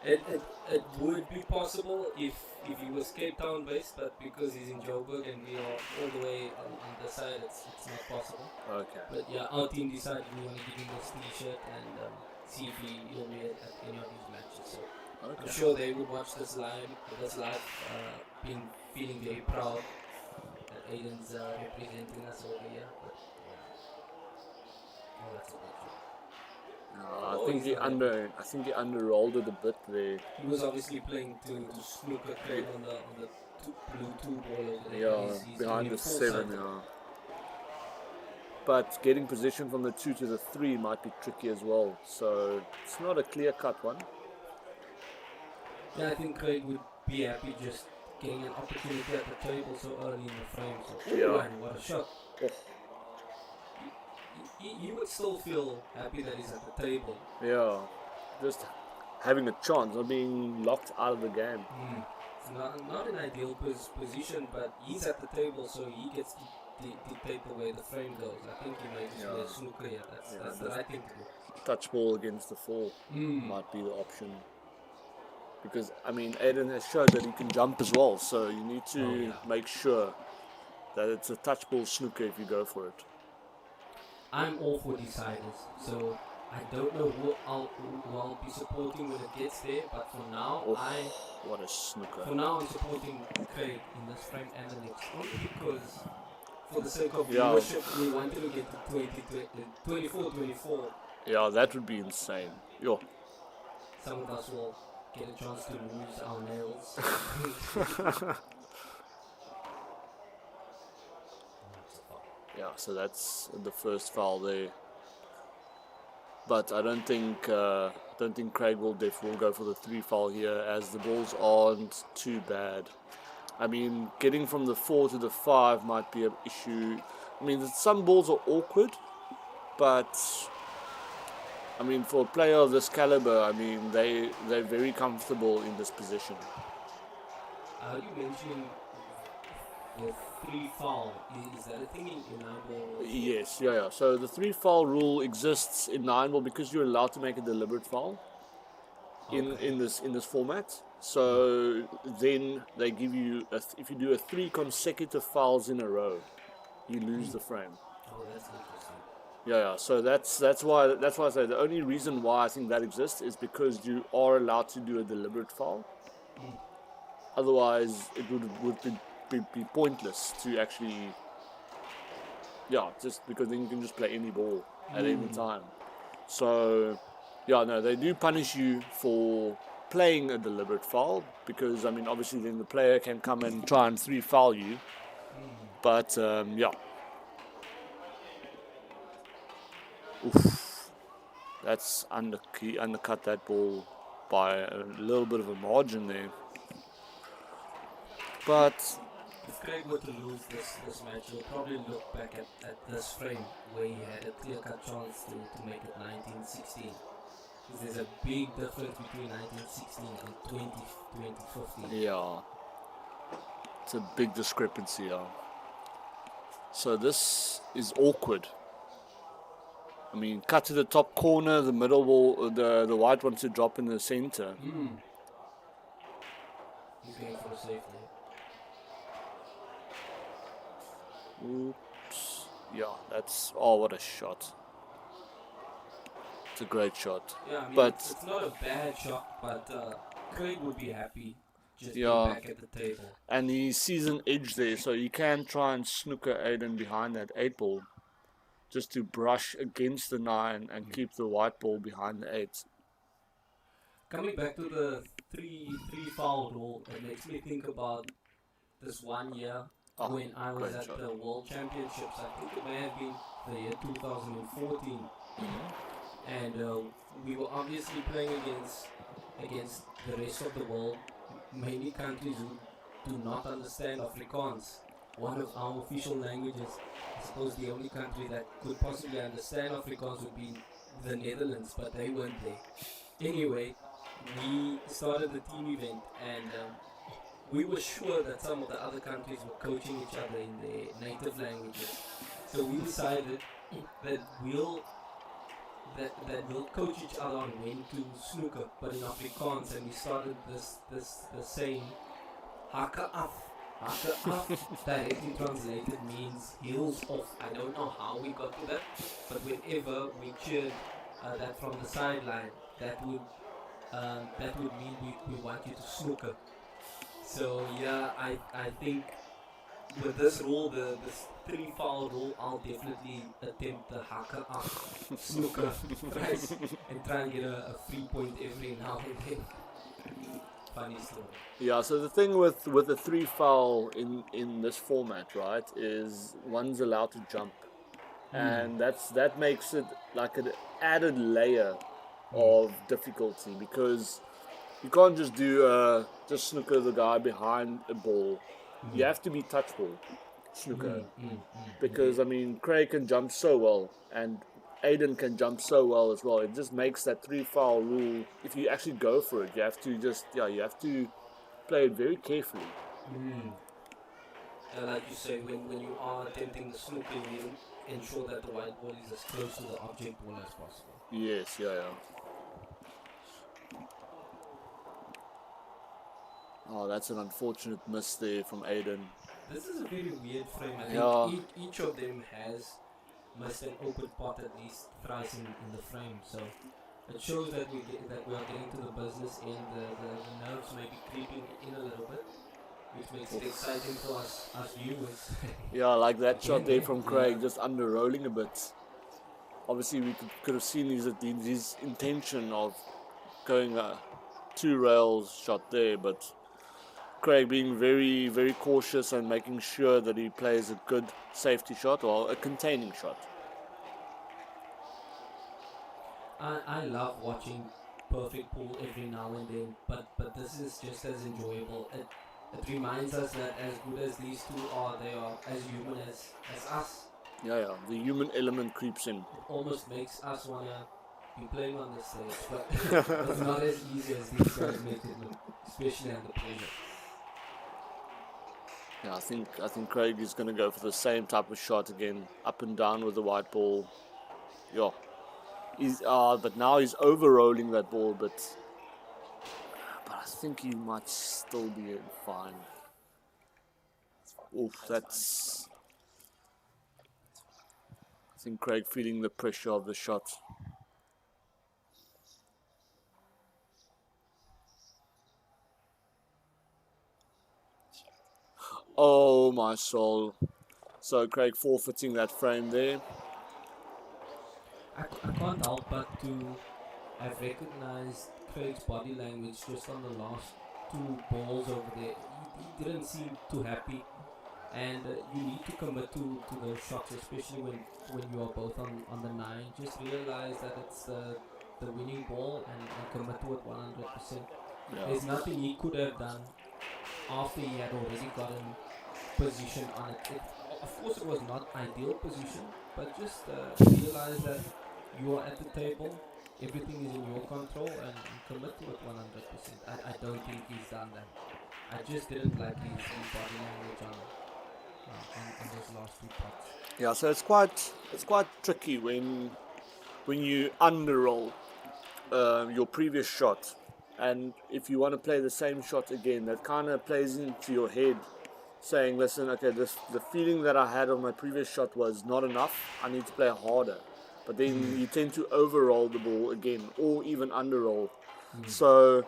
It would be possible if he was Cape Town based, but because he's in Joburg and we are all the way on the side, it's not possible. Okay. But yeah, our team decided we want to give him this t-shirt and see if he'll wear it at any of these matches. So I'm sure they would watch this live, feeling very proud that Aiden's representing us over here. But yeah, that's a bit true. I think he underrolled it a bit there. He was obviously playing to snooker Craig on the blue two ball over there. Yeah, He's behind only the full 7. sighted. Yeah. But getting position from the 2 to the 3 might be tricky as well. So it's not a clear-cut one. Yeah, I think Craig would be happy just getting an opportunity at the table so early in the frame. So, Yeah. and what a shot. Oh. He would still feel happy that he's at the table. Yeah, just having a chance, not being locked out of the game. It's not an ideal position, but he's at the table, so he gets to dictate the way the frame goes. I think he might just play snooker here. That's the right thing to do. Touch ball against the 4 might be the option. Because, I mean, Aden has showed that he can jump as well, so you need to make sure that it's a touch ball snooker if you go for it. I'm all for deciders, so I don't know who I'll be supporting when it gets there, but for now, What a snooker. For now, I'm supporting Craig in this frame and the next, only because, for the sake of Yeah. viewership, we wanted to get to 24-24. Yeah, that would be insane. Yo. Some of us will get a chance to lose our nails. Yeah, so that's the first foul there. But I don't think Craig will go for the 3 foul here, as the balls aren't too bad. I mean, getting from the 4 to the 5 might be an issue. I mean, some balls are awkward, but I mean, for a player of this caliber, I mean, they're very comfortable in this position. Are you mentioning the 3 foul? Is that a thing in Heyball? Yes, yeah. So the 3 foul rule exists in Heyball because you're allowed to make a deliberate foul in this format. So then they give you if you do 3 consecutive fouls in a row, you lose the frame. Oh, that's interesting. Yeah. So that's why I say the only reason why I think that exists is because you are allowed to do a deliberate foul. Otherwise, it would be pointless to actually. Yeah, just because then you can just play any ball at any time. So, yeah, no, they do punish you for playing a deliberate foul because, I mean, obviously then the player can come and try and 3 foul you. But, yeah. Oof. That's undercut that ball by a little bit of a margin there. But If Craig were to lose this match, he'll probably look back at this frame where he had a clear-cut chance to make it 1916. Because there's a big difference between 1916 and 2015. yeah, it's a big discrepancy. Yeah. So this is awkward. I mean, cut to the top corner, the middle ball, the white wants to drop in the center. He's going for a safety. Oops. Yeah, what a shot. It's a great shot. Yeah, I mean, But it's not a bad shot, but Craig would be happy just Yeah. being back at the table. and he sees an edge there, so he can try and snooker Aiden behind that 8 ball, just to brush against the 9 and keep the white ball behind the 8. Coming back to the three foul rule, it makes me think about this one year when I was great at shot. the World Championships. I think it may have been the year 2014, and we were obviously playing against the rest of the world, many countries who do not understand Afrikaans, one of our official languages. I suppose the only country that could possibly understand Afrikaans would be the Netherlands, but they weren't there. Anyway, we started the team event, and we were sure that some of the other countries were coaching each other in their native languages. So we decided that we'll coach each other on when to snooker, but in Afrikaans, and we started this saying haka af. Haka af, directly translated, means heels off. I don't know how we got to that, but whenever we cheered that from the sideline, that would that would mean we want you to snooker. So yeah, I think with this rule, this 3-foul rule, I'll definitely attempt the haka snooker thrice and try and get a free point every now and then. Funny story. Yeah, so the thing with the 3-foul in this format, right, is one's allowed to jump. And that makes it like an added layer of difficulty, because you can't just do just snooker the guy behind a ball. You have to be touch ball snooker, because I mean Craig can jump so well and Aiden can jump so well as well. It just makes that 3-foul rule. If you actually go for it, you have to play it very carefully. Like you say, when you are attempting the snooker, you ensure that the white ball is as close to the object ball as possible. Yes, yeah. Oh, that's an unfortunate miss there from Aiden. This is a very weird frame. I think Yeah. each of them has missed an open pot at least thrice in the frame. So it shows that we are getting to the business end. The nerves may be creeping in a little bit, which makes it exciting for us viewers. Yeah, like that shot there from Yeah. Craig, just under rolling a bit. Obviously, we could have seen his intention of going a 2 rails shot there, but Craig being very, very cautious and making sure that he plays a good safety shot or a containing shot. I love watching perfect pool every now and then, but this is just as enjoyable. It reminds us that as good as these two are, they are as human as us. Yeah, the human element creeps in. It almost makes us wanna be playing on the stage, but it's not as easy as these guys make it look, especially under pressure. Yeah, I think Craig is going to go for the same type of shot again, up and down with the white ball. Yeah, but now he's over-rolling that ball, but I think he might still be fine. Oof, that's... I think Craig feeling the pressure of the shot. Oh my soul. So Craig forfeiting that frame there. I can't help but to have recognized Craig's body language just on the last 2 balls over there. He didn't seem too happy, and you need to commit to those shots, especially when you are both on the 9. Just realize that it's the winning ball and commit to it 100%. Yeah. There's nothing he could have done after he had already gotten position on it. Of course it was not ideal position, but just realize that you are at the table, everything is in your control, and commit to it 100%. I don't think he's done that. I just didn't like his body language on those last 2 pots. Yeah, so it's quite tricky when you underroll your previous shot, and if you want to play the same shot again, that kind of plays into your head, saying, listen, okay, the feeling that I had on my previous shot was not enough, I need to play harder. But then you tend to overroll the ball again, or even underroll. So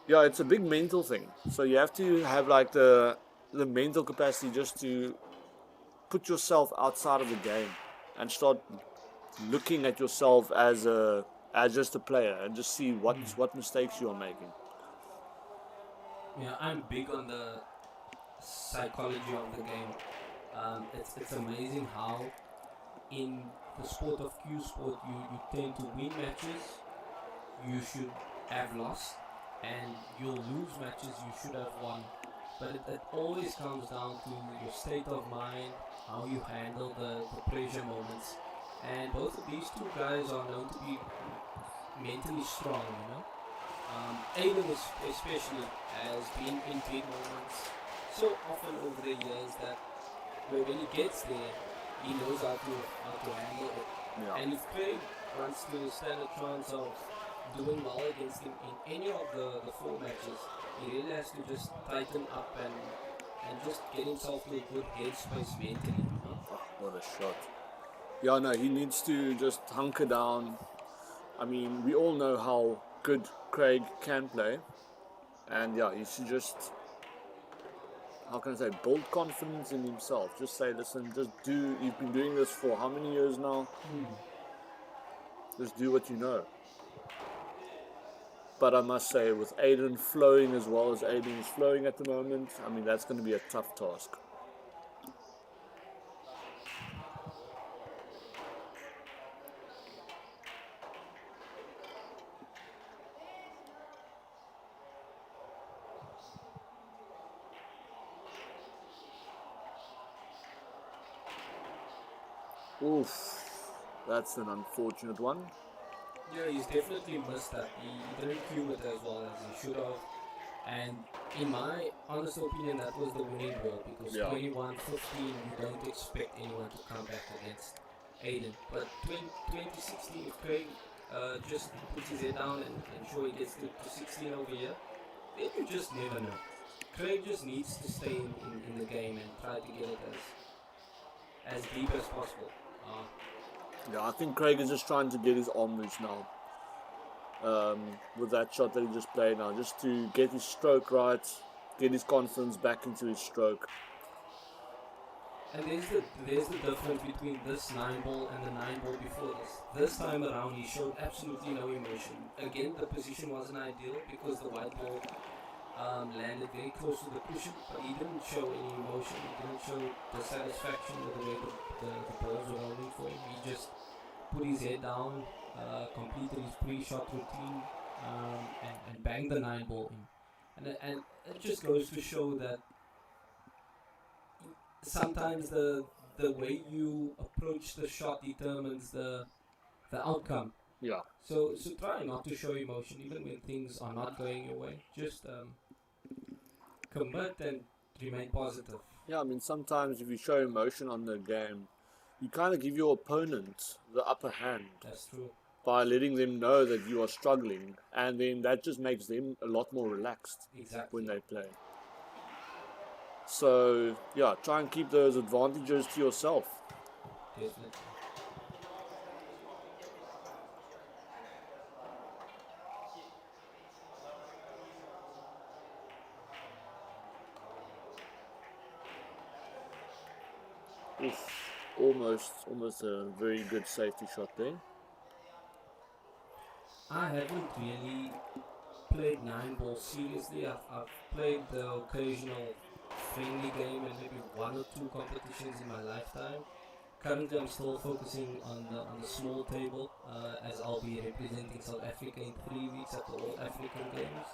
yeah, it's a big mental thing. So you have to have like the mental capacity just to put yourself outside of the game and start looking at yourself as just a player, and just see what mistakes you are making. Yeah, I'm big on the psychology of the game. It's amazing how in the sport of Q sport you tend to win matches you should have lost, and you'll lose matches you should have won. But it always comes down to your state of mind, how you handle the pressure moments. And both of these 2 guys are known to be mentally strong, you know. Aiden especially has been in big moments so often over the years that when he gets there, he knows how to handle it. Yeah. And if Craig wants to stand a chance of doing well against him in any of the 4 matches, he really has to just tighten up and just get himself to a good headspace mentally. You know? Oh, what a shot. Yeah, no, he needs to just hunker down. I mean, we all know how good Craig can play. And yeah, he should just, how can I say, build confidence in himself. Just say, listen, you've been doing this for how many years now? Just do what you know. But I must say, with Aiden flowing as well as Aiden is flowing at the moment, I mean, that's going to be a tough task. Oof, that's an unfortunate one. Yeah, he's definitely missed that. He didn't cue it as well as he should have. And in my honest opinion, that was the winning ball because Yeah. 21-15, you don't expect anyone to come back against Aiden. But 2016, if Craig just puts his head down and sure he gets to 16 over here, then you just never know. Craig just needs to stay in the game and try to get it as deep as possible. Yeah, I think Craig is just trying to get his arm loose now. With that shot that he just played now, just to get his stroke right, get his confidence back into his stroke. And there's the difference between this 9-ball and the 9-ball before this. This time around he showed absolutely no emotion. Again, the position wasn't ideal because the white ball landed very close to the cushion, but he didn't show any emotion. He didn't show the satisfaction with the way the balls were rolling for him. He just put his head down, completed his pre-shot routine, and banged the 9-ball in. And it just goes to show that sometimes the way you approach the shot determines the outcome. Yeah. So try not to show emotion even when things are not going your way. Just commit and remain positive. Yeah, I mean, sometimes if you show emotion on the game, you kind of give your opponent the upper hand That's true. by letting them know that you are struggling, and then that just makes them a lot more relaxed Exactly. when they play. So, yeah, try and keep those advantages to yourself. Definitely. Oof, almost a very good safety shot there. I haven't really played 9-ball seriously. I've played the occasional friendly game and maybe 1 or 2 competitions in my lifetime. Currently I'm still focusing on the small table as I'll be representing South Africa in 3 weeks at the All African Games.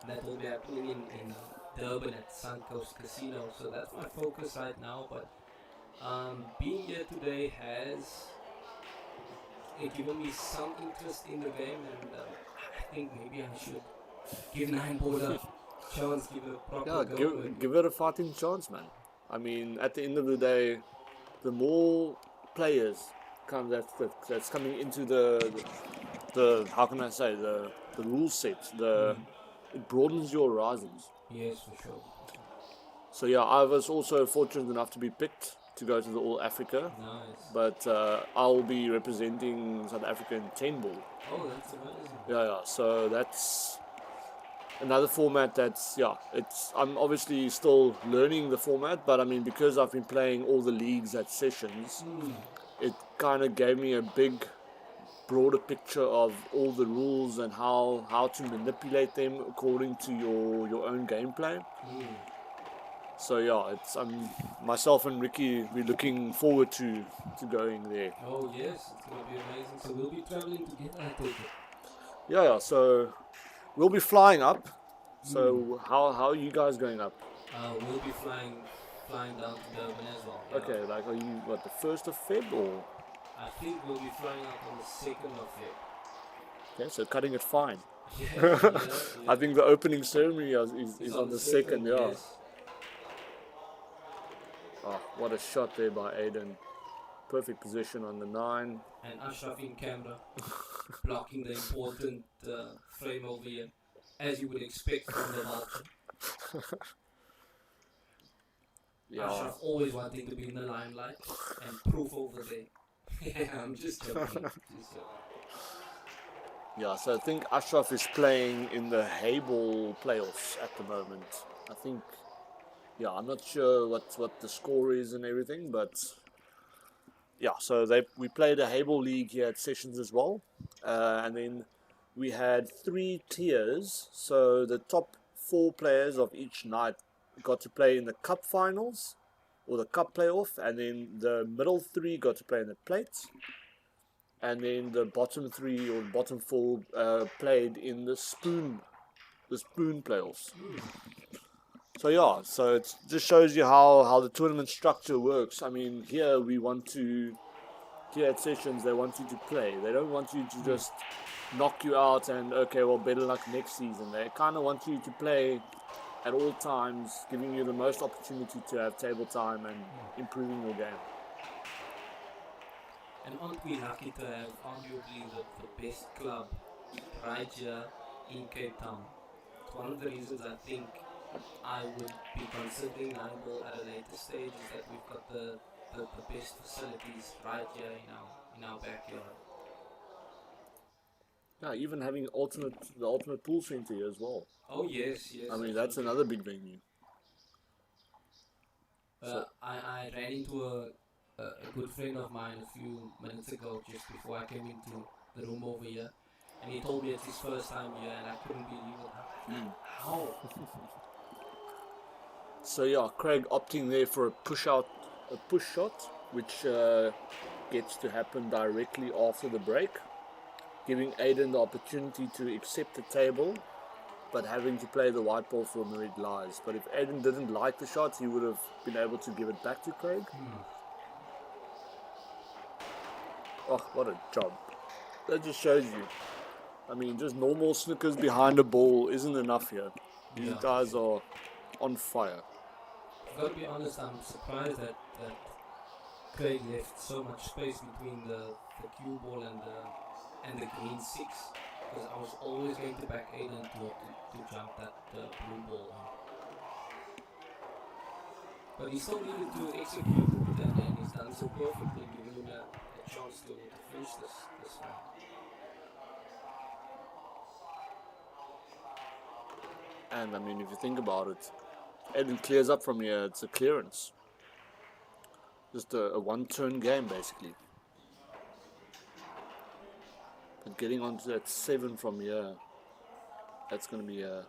That will be happening in Durban at Suncoast Casino, so that's my focus right now. But being here today has given me some interest in the game, and I think maybe I should give 9-ball a chance, give it a proper Yeah, go. give it a fighting chance, man. I mean, at the end of the day, the more players that's coming into the how can I say, the rule set, it broadens your horizons. Yes, for sure. So yeah, I was also fortunate enough to be picked to go to the All Africa, Nice. but I'll be representing South Africa in 10-ball. Oh, that's amazing. Yeah. So that's another format I'm obviously still learning the format, but I mean, because I've been playing all the leagues at sessions, it kind of gave me a big, broader picture of all the rules and how to manipulate them according to your own gameplay. So yeah, it's myself and Ricky, we're looking forward to going there. Oh yes, it's going to be amazing. So we'll be traveling together, I take it. Yeah, so we'll be flying up. So how are you guys going up? We'll be flying down to Durban as well. yeah. Okay, like are you what, the 1st of Feb or? I think we'll be flying out on the 2nd of Feb. Okay, so cutting it fine. Yeah. I think the opening ceremony is on the 2nd, yeah. Yes. Oh, what a shot there by Aiden. Perfect position on the 9. And Ashraf in camera, blocking the important frame over here, as you would expect from the vulture. Yeah. Ashraf always wanting to be in the limelight and proof over there. Yeah, I'm just joking. Yeah, so I think Ashraf is playing in the Heyball playoffs at the moment. I think, yeah, I'm not sure what the score is and everything, but yeah, so we played a Heyball league here at Sessions as well, and then we had 3 tiers. So the top 4 players of each night got to play in the cup finals or the cup playoff, and then the middle 3 got to play in the plates. And then the bottom 3 or bottom 4 played in the spoon playoffs. So yeah, so it just shows you how the tournament structure works. I mean, here at Sessions, they want you to play. They don't want you to just knock you out and, okay, well, better luck next season. They kind of want you to play at all times, giving you the most opportunity to have table time and improving your game. And aren't we lucky to have arguably the best club right here in Cape Town? It's one of the reasons I think I would be considering Heyball at a later stage is that we've got the best facilities right here in our backyard. Yeah, even having the ultimate pool center here as well. Oh yes. I mean, that's another big venue. I ran into a good friend of mine a few minutes ago, just before I came into the room over here, and he told me it's his first time here, and I couldn't believe it. How? So yeah, Craig opting there for a push shot, which gets to happen directly after the break, giving Aiden the opportunity to accept the table, but having to play the white ball from where it lies. But if Aiden didn't like the shot, he would have been able to give it back to Craig. Oh, what a job. That just shows you. I mean, just normal snookers behind a ball isn't enough here. These guys are on fire. I've got to be honest, I'm surprised that Craig left so much space between the cue ball and the green 6, because I was always going to back Aiden to jump that blue ball on. But he still needed to execute it, and he's done so perfectly, giving him a chance to finish this round. And I mean, if you think about it, Aiden clears up from here, it's a clearance. Just a one-turn game, basically. But getting onto that 7 from here, that's going to be a...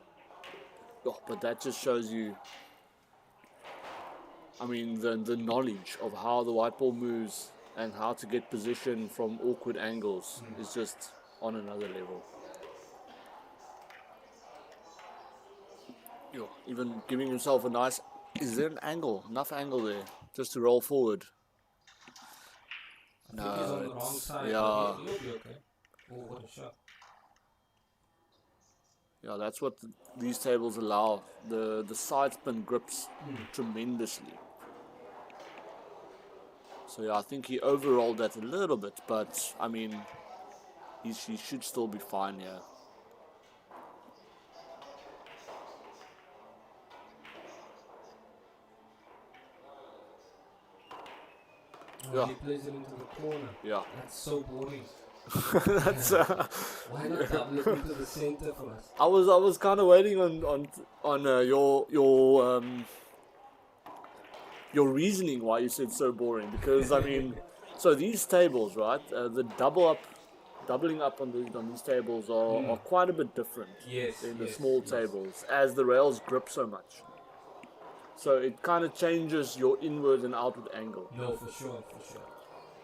Oh, but that just shows you, I mean, the knowledge of how the white ball moves and how to get position from awkward angles is just on another level. Even giving himself a nice... Is there an angle? Enough angle there just to roll forward. I think he's on the wrong side. Yeah. He'll be okay. Oh, what a shot. Yeah, that's what these tables allow. The side spin grips tremendously. So yeah, I think he overrolled that a little bit, but I mean, he should still be fine here. Oh, he plays it into the corner. Yeah. That's so boring. That's Why not double it into the center for us? I was kind of waiting on your reasoning why you said so boring, because I mean, so these tables, right? The doubling up on these tables are quite a bit different than the small tables, as the rails grip so much. So it kind of changes your inward and outward angle. No, for sure.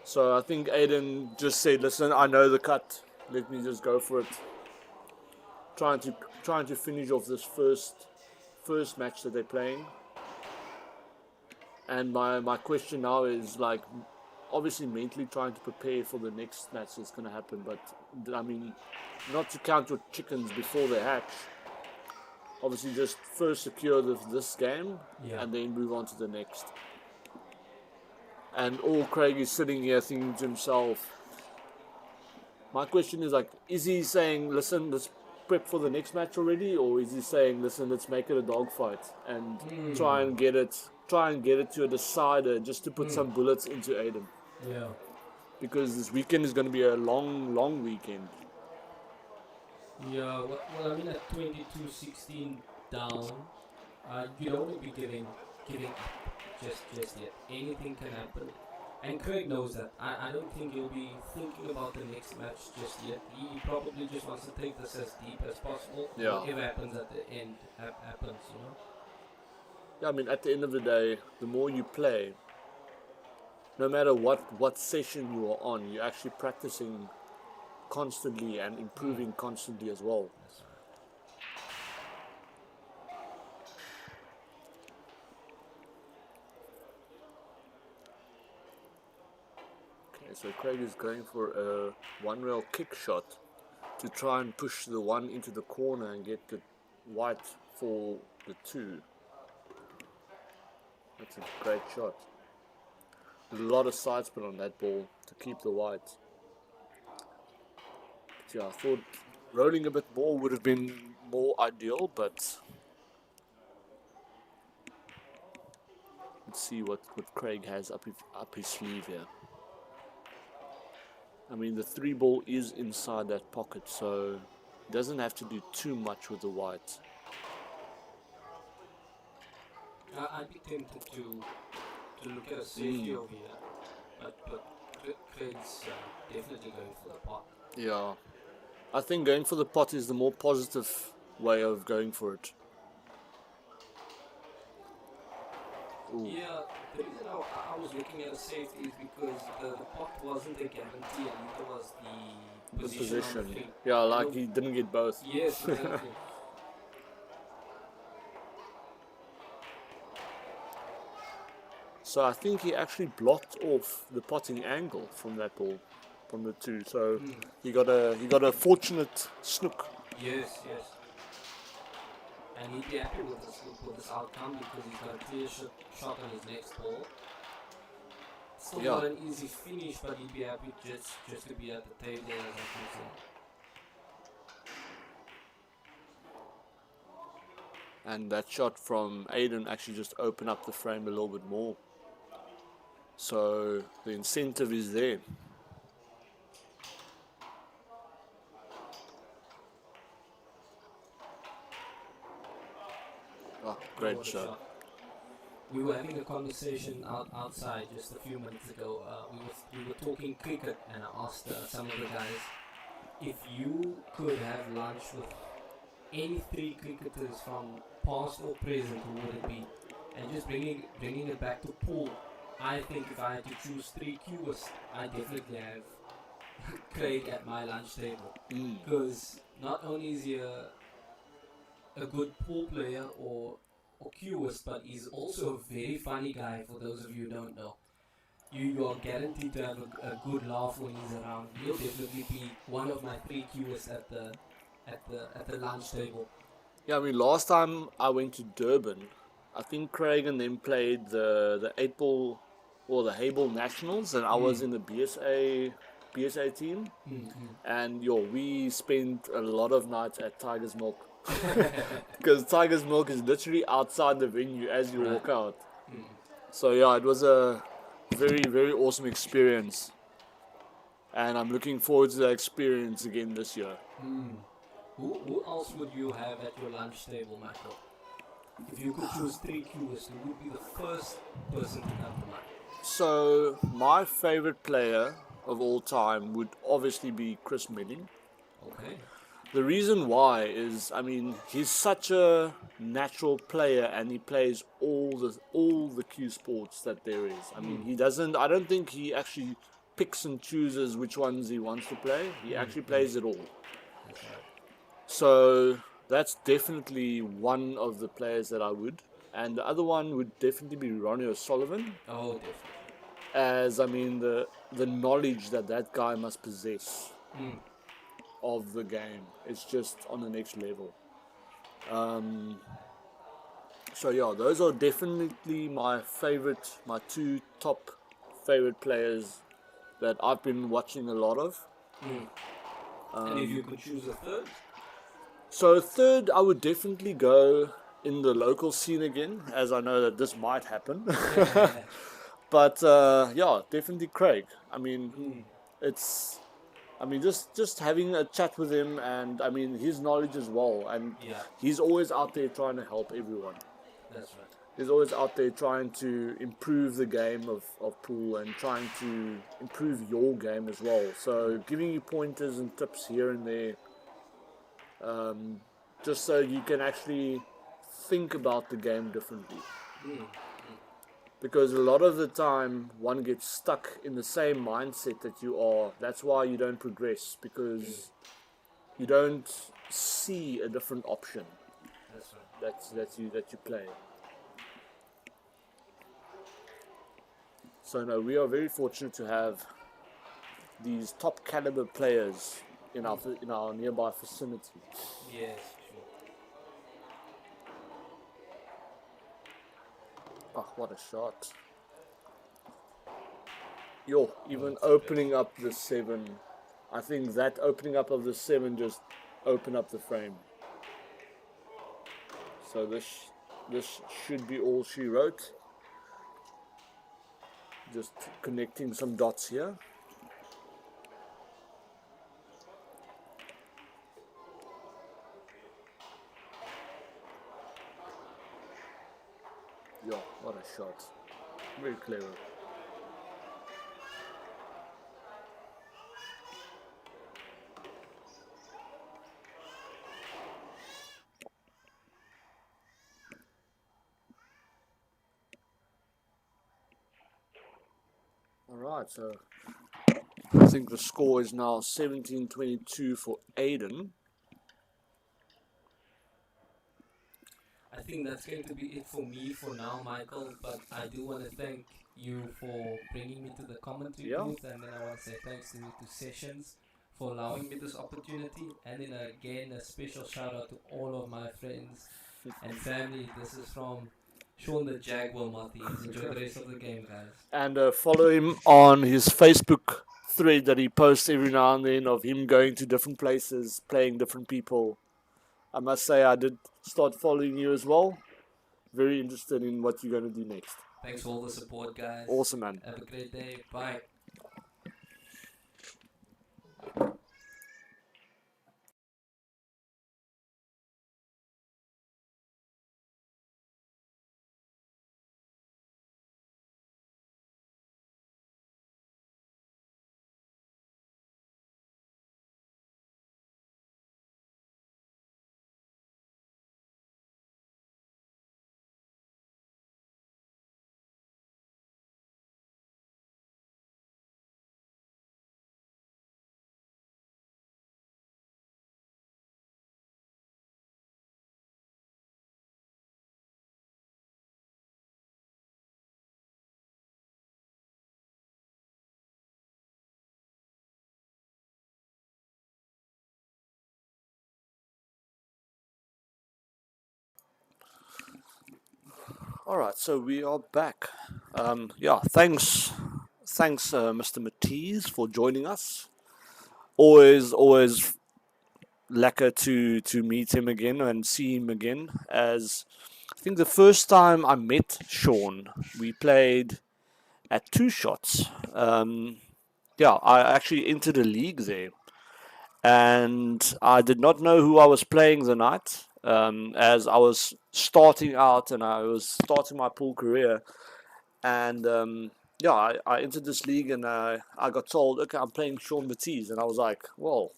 So I think Aiden just said, listen, I know the cut, let me just go for it. Trying to finish off this first match that they're playing. And my question now is, like, obviously mentally trying to prepare for the next match that's going to happen, but I mean, not to count your chickens before they hatch. Obviously just first secure this game and then move on to the next. And all Craig is sitting here thinking to himself, my question is, like, is he saying, listen, let's prep for the next match already, or is he saying, listen, let's make it a dogfight and try and get it to a decider just to put some bullets into Aiden? Yeah. Because this weekend is going to be a long weekend. Yeah, well, I mean, at 22-16 down, you don't want to be giving up just yet. Anything can happen. And Craig knows that. I don't think he'll be thinking about the next match just yet. He probably just wants to take this as deep as possible. Yeah. Whatever happens at the end happens, you know? Yeah, I mean, at the end of the day, the more you play, no matter what session you are on, you're actually practicing constantly and improving constantly as well. Okay, so Craig is going for a one-rail kick shot to try and push the one into the corner and get the white for the two. That's a great shot. A lot of side spin on that ball to keep the white. But yeah, I thought rolling a bit more would have been more ideal, but let's see what Craig has up his sleeve here. I mean, the 3 ball is inside that pocket, so he doesn't have to do too much with the white. I'd be tempted to look at a safety over here, but Craig's definitely going for the pot. Yeah, I think going for the pot is the more positive way of going for it. Ooh. Yeah, the reason I was looking at a safety is because the pot wasn't a guarantee, and it was the The position. On the position. field. Yeah, like he didn't get both. Yes, exactly. So I think he actually blocked off the potting angle from that ball, from the 2. So he got a fortunate snook. Yes. And he'd be happy with this outcome because he's got a clear shot on his next ball. Still Yeah. not an easy finish, but he'd be happy just to be at the table, as I can say. And that shot from Aden actually just opened up the frame a little bit more. So the incentive is there. Oh, great What a shot. We were having a conversation outside just a few minutes ago. We were talking cricket, and I asked some of the guys if you could have lunch with any 3 cricketers from past or present, who would it be? And just bringing it back to pool. I think if I had to choose 3 Qs, I definitely have Craig at my lunch table. Because not only is he a good pool player or Qist, but he's also a very funny guy. For those of you who don't know, you are guaranteed to have a good laugh when he's around. He'll definitely be one of my 3 Qs at the lunch table. Yeah, I mean, last time I went to Durban, I think Craig and them played the 8-ball or the Heyball Nationals, and I was in the BSA team, and we spent a lot of nights at Tiger's Milk. Because Tiger's Milk is literally outside the venue as you walk out. So yeah, it was a very, very awesome experience, and I'm looking forward to that experience again this year. Who else would you have at your lunch table, Michael? If you could choose 3 Qs, who would be the first person to come to mind? So my favorite player of all time would obviously be Chris Milling. Okay. The reason why is, I mean, he's such a natural player, and he plays all the Q sports that there is. I mean, I don't think he actually picks and chooses which ones he wants to play. He actually plays it all. That's right. So that's definitely one of the players that I would. And the other one would definitely be Ronnie O'Sullivan. Oh, definitely. As, I mean, the knowledge that guy must possess of the game. It's just on the next level. So yeah, those are definitely my 2 top favorite players that I've been watching a lot of. And if you could choose a third? So third, I would definitely go in the local scene again, as I know that this might happen. But yeah, definitely Craig. I mean, it's I mean, just having a chat with him, and I mean his knowledge as well, and Yeah, he's always out there trying to help everyone. that's right. He's always out there trying to improve the game of pool and trying to improve your game as well. So giving you pointers and tips here and there, just so you can actually think about the game differently. Because a lot of the time one gets stuck in the same mindset that you are. That's why you don't progress, because you don't see a different option That's right. that you play. So no, we are very fortunate to have these top caliber players in our nearby vicinity. Yes, sure. Oh, what a shot! Yo, even that's a opening up the 7, I think that opening up of the 7 just opened up the frame. So this should be all she wrote. Just connecting some dots here. Yo, what a shot. Very clever. Alright, so I think the score is now 17-22 for Aden. I think that's going to be it for me for now, Michael. But I do want to thank you for bringing me to the commentary Yeah. booth, and then I want to say thanks to Sessions for allowing me this opportunity, and then again a special shout out to all of my friends and family. This is from Sean the Jaguar Martins. Enjoy the rest of the game, guys. And follow him on his Facebook thread that he posts every now and then of him going to different places, playing different people. I must say I did start following you as well. Very interested in what you're going to do next. Thanks for all the support, guys. Awesome, man. Have a great day. Bye. Alright, so we are back. Yeah, thanks, Mr. Matisse, for joining us. Always lekker to meet him again and see him again. As I think the first time I met Sean, we played at Two Shots. Yeah, I actually entered a league there, and I did not know who I was playing the night. As I was starting out and I was starting my pool career, and yeah, I entered this league and I got told, okay, I'm playing Sean Matisse, and I was like, well,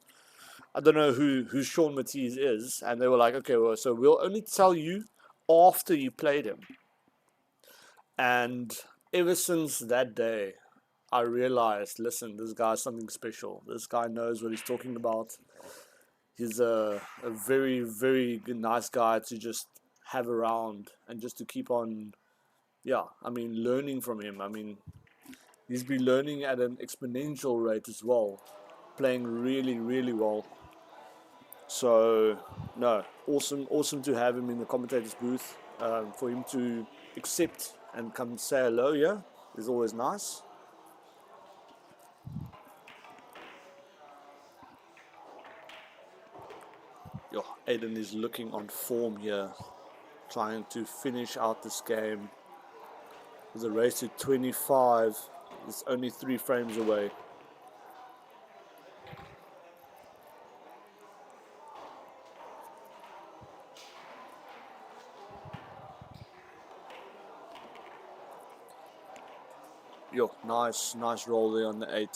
I don't know who Sean Matisse is, and they were like, okay, well, so we'll only tell you after you played him. And ever since that day, I realized, listen, this guy's something special. This guy knows what he's talking about. He's a very, very good, nice guy to just have around and just to keep on, yeah, I mean, learning from him. I mean, he's been learning at an exponential rate as well, playing really, really well. So, no, awesome to have him in the commentator's booth. For him to accept and come say hello, yeah, is always nice. Yo, Aiden is looking on form here, trying to finish out this game. There's a race to 25. It's only 3 frames away. Yo, nice roll there on the 8.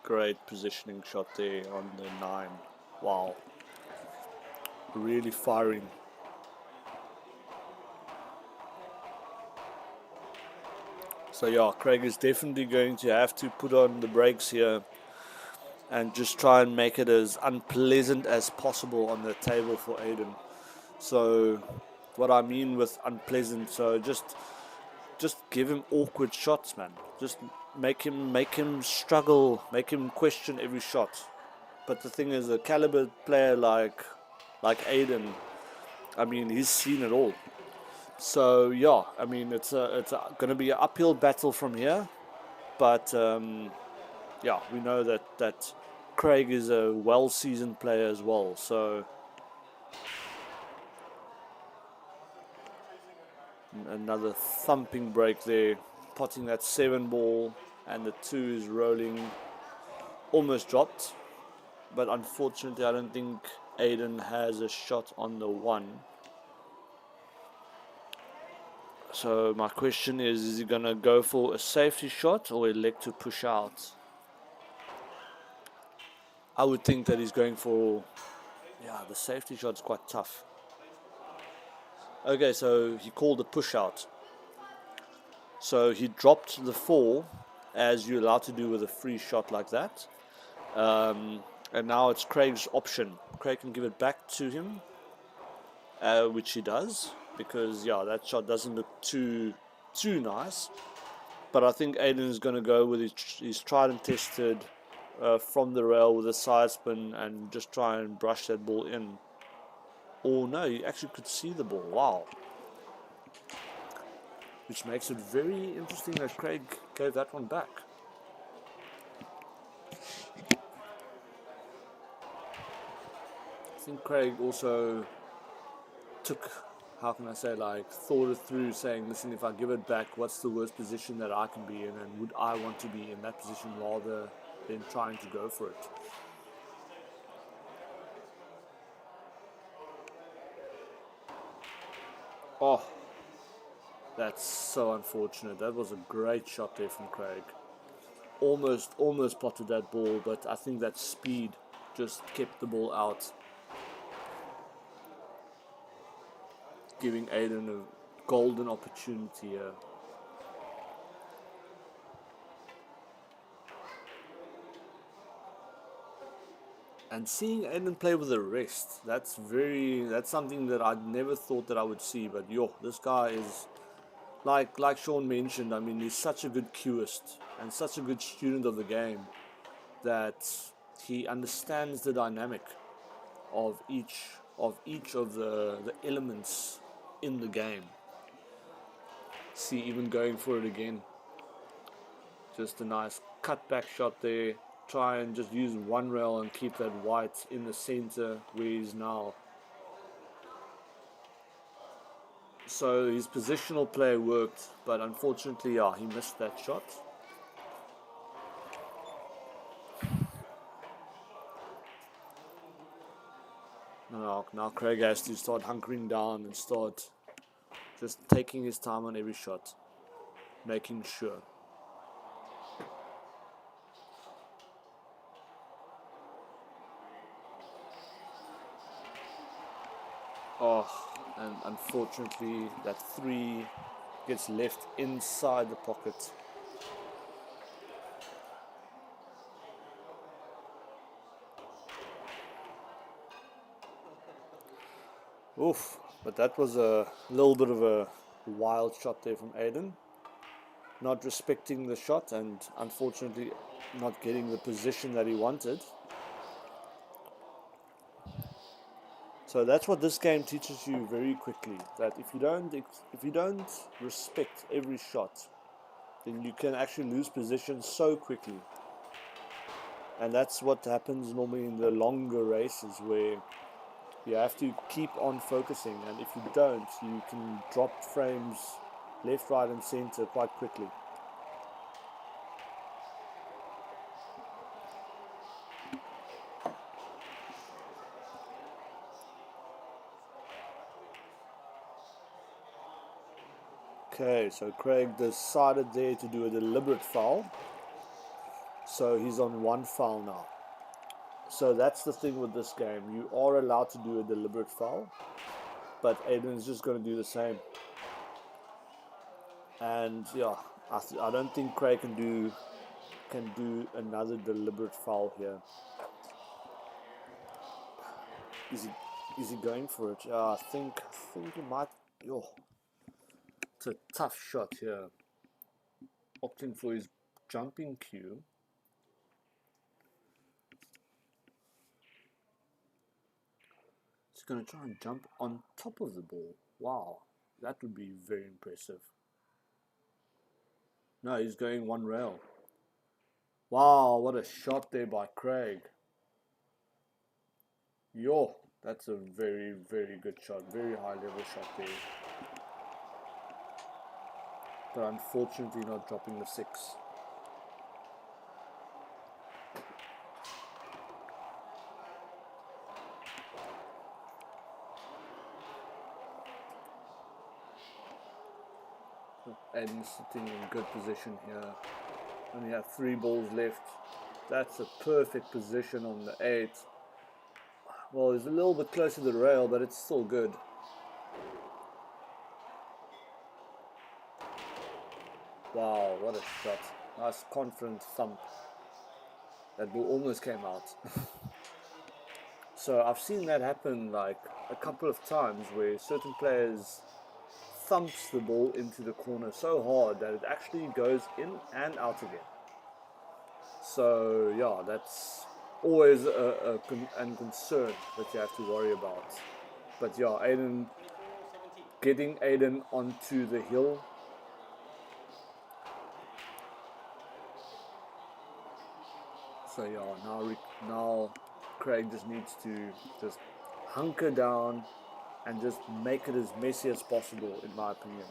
Great positioning shot there on the 9. Wow. Really firing. So yeah, Craig is definitely going to have to put on the brakes here and just try and make it as unpleasant as possible on the table for Aiden. So what I mean with unpleasant, so just give him awkward shots, man. Just make him struggle, make him question every shot. But the thing is, a caliber player like Aiden, I mean, he's seen it all. So yeah, I mean, it's going to be an uphill battle from here. But yeah, we know that Craig is a well-seasoned player as well. So another thumping break there, potting that 7 ball, and the 2 is rolling, almost dropped. But unfortunately, I don't think Aiden has a shot on the 1. So my question is he going to go for a safety shot or elect to push out? I would think that he's going for, yeah, the safety shot's quite tough. Okay, so he called a push out. So he dropped the 4, as you're allowed to do with a free shot like that. And now it's Craig's option. Craig can give it back to him, which he does, because yeah, that shot doesn't look too nice. But I think Aiden is going to go with his tried and tested from the rail with a side spin and just try and brush that ball in. Oh no, you actually could see the ball. Wow. Which makes it very interesting that Craig gave that one back. I think Craig also took, how can I say, like, thought it through, saying, listen, if I give it back, what's the worst position that I can be in, and would I want to be in that position rather than trying to go for it? Oh, that's so unfortunate. That was a great shot there from Craig. Almost potted that ball, but I think that speed just kept the ball out, giving Aiden a golden opportunity here. And seeing Aiden play with a wrist, that's something that I never thought that I would see. But yo, this guy is, like Sean mentioned, I mean, he's such a good cueist and such a good student of the game that he understands the dynamic of each of the elements in the game. See, even going for it again. Just a nice cutback shot there. Try and just use one rail and keep that white in the center where he's now. So his positional play worked, but unfortunately, yeah, he missed that shot. Now Craig has to start hunkering down and start just taking his time on every shot, making sure. Oh, and unfortunately that 3 gets left inside the pocket. Oof, but that was a little bit of a wild shot there from Aiden. Not respecting the shot and unfortunately not getting the position that he wanted. So that's what this game teaches you very quickly, that if you don't respect every shot, then you can actually lose position so quickly. And that's what happens normally in the longer races, where you have to keep on focusing, and if you don't, you can drop frames left, right and center quite quickly. Okay, so Craig decided there to do a deliberate foul. So he's on 1 foul now. So that's the thing with this game. You are allowed to do a deliberate foul, but Aiden's just going to do the same. And yeah, I don't think Craig can do another deliberate foul here. Is he going for it? I think he might. Yo, it's a tough shot here. Opting for his jumping cue. He's going to try and jump on top of the ball. Wow, that would be very impressive. No, he's going 1 rail. Wow, what a shot there by Craig. Yo, that's a very, very good shot. Very high level shot there. But unfortunately not dropping the 6. Aiden sitting in good position here. Only have 3 balls left. That's a perfect position on the 8. Well, he's a little bit close to the rail, but it's still good. Wow, what a shot. Nice confident thump. That ball almost came out. So I've seen that happen like a couple of times where certain players thumps the ball into the corner so hard that it actually goes in and out again. So yeah, that's always a concern that you have to worry about. But yeah, Aiden, getting Aiden onto the hill. So yeah, now Craig just needs to just hunker down and just make it as messy as possible, in my opinion.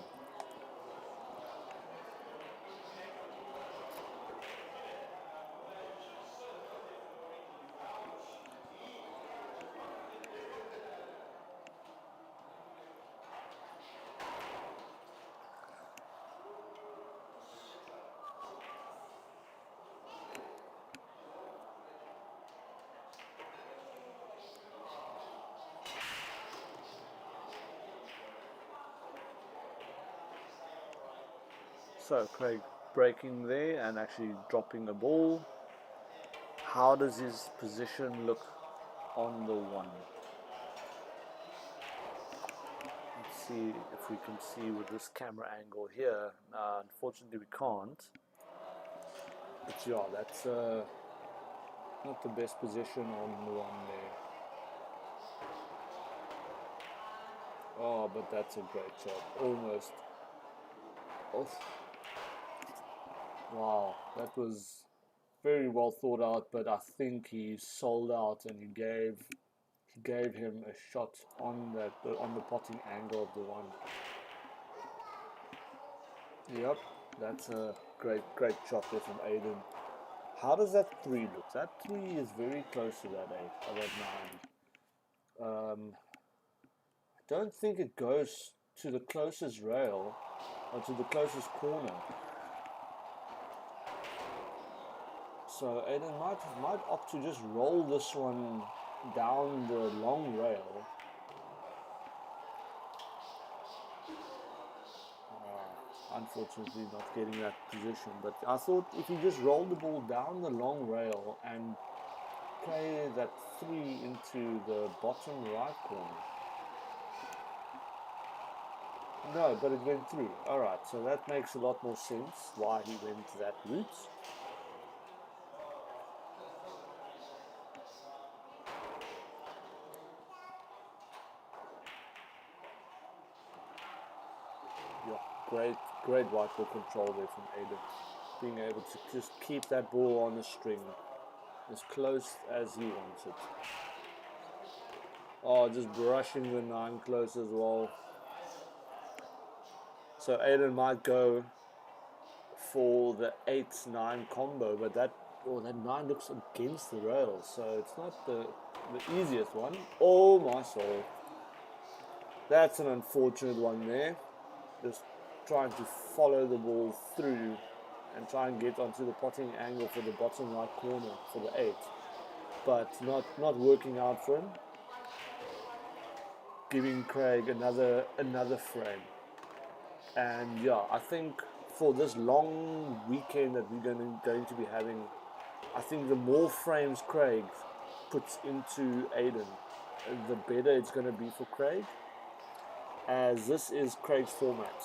So Craig breaking there and actually dropping the ball. How does his position look on the 1? Let's see if we can see with this camera angle here. Unfortunately we can't. But yeah, that's not the best position on the 1 there. Oh, but that's a great shot. Almost. Oh. Wow, that was very well thought out, but I think he sold out and he gave him a shot on the potting angle of the 1. Yep, that's a great shot there from Aiden. How does that 3 look? That 3 is very close to that 8 or that 9. I don't think it goes to the closest rail or to the closest corner. So Aiden might opt to just roll this one down the long rail. Unfortunately not getting that position, but I thought if you just roll the ball down the long rail and play that 3 into the bottom right corner. No, but it went through. Alright, so that makes a lot more sense why he went that route. Yeah, great white ball control there from Aiden. Being able to just keep that ball on the string as close as he wants it. Oh, just brushing the 9 close as well. So Aiden might go for the 8-9 combo, but that 9 looks against the rail, so it's not the easiest one. Oh my soul. That's an unfortunate one there. Just trying to follow the ball through and try and get onto the potting angle for the bottom right corner for the 8. But not working out for him. Giving Craig another frame. And yeah, I think for this long weekend that we're going to be having, I think the more frames Craig puts into Aiden, the better it's going to be for Craig, as this is Craig's format.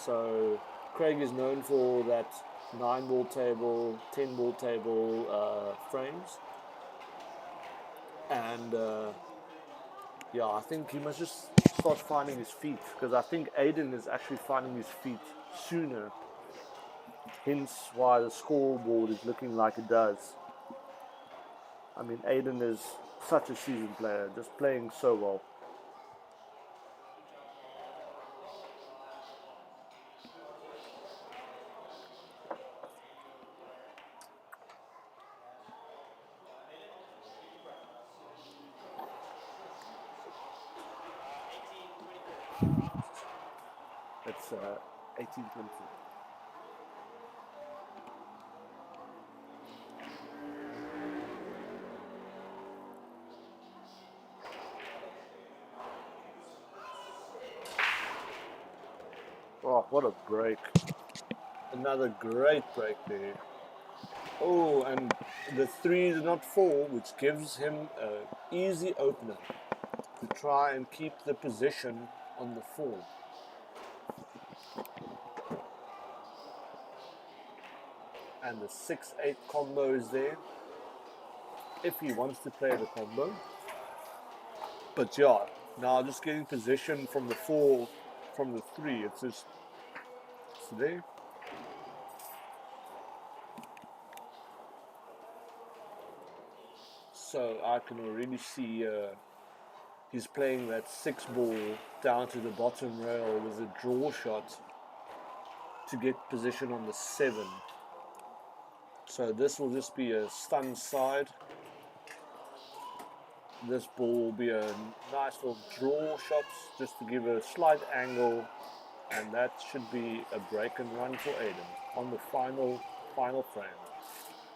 So Craig is known for that 9-ball table, 10-ball table frames. And yeah, I think he must just start finding his feet, because I think Aiden is actually finding his feet sooner. Hence why the scoreboard is looking like it does. I mean, Aiden is such a seasoned player, just playing so well. It's 18-24. Oh, what a break. Another great break there. Oh, and the 3 did not fall, which gives him an easy opener to try and keep the position on the 4. And the 6-8 combo is there, if he wants to play the combo. But yeah, now just getting position from the 4, from the 3, it's just there. So I can already see he's playing that 6-ball down to the bottom rail with a draw shot to get position on the 7. So this will just be a stun side. This ball will be a nice little draw shot just to give a slight angle, and that should be a break and run for Aiden on the final frame.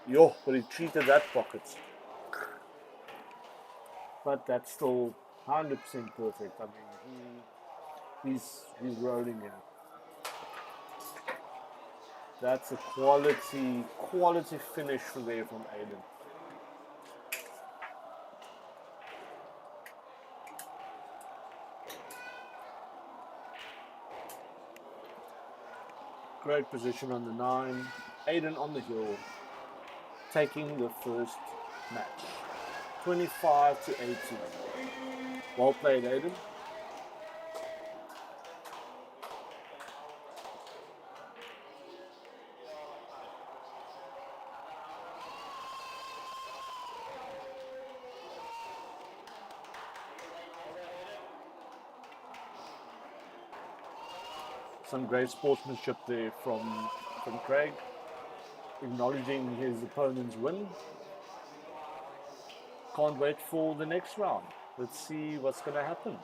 Yo, but he treated that pocket. But that's still 100% perfect. I mean, he's rolling here. That's a quality finish from there from Aiden. Great position on the 9. Aiden on the hill, taking the first match. 25-18. Well played, Aiden. Some great sportsmanship there from Craig, acknowledging his opponent's win. Can't wait for the next round. Let's see what's going to happen.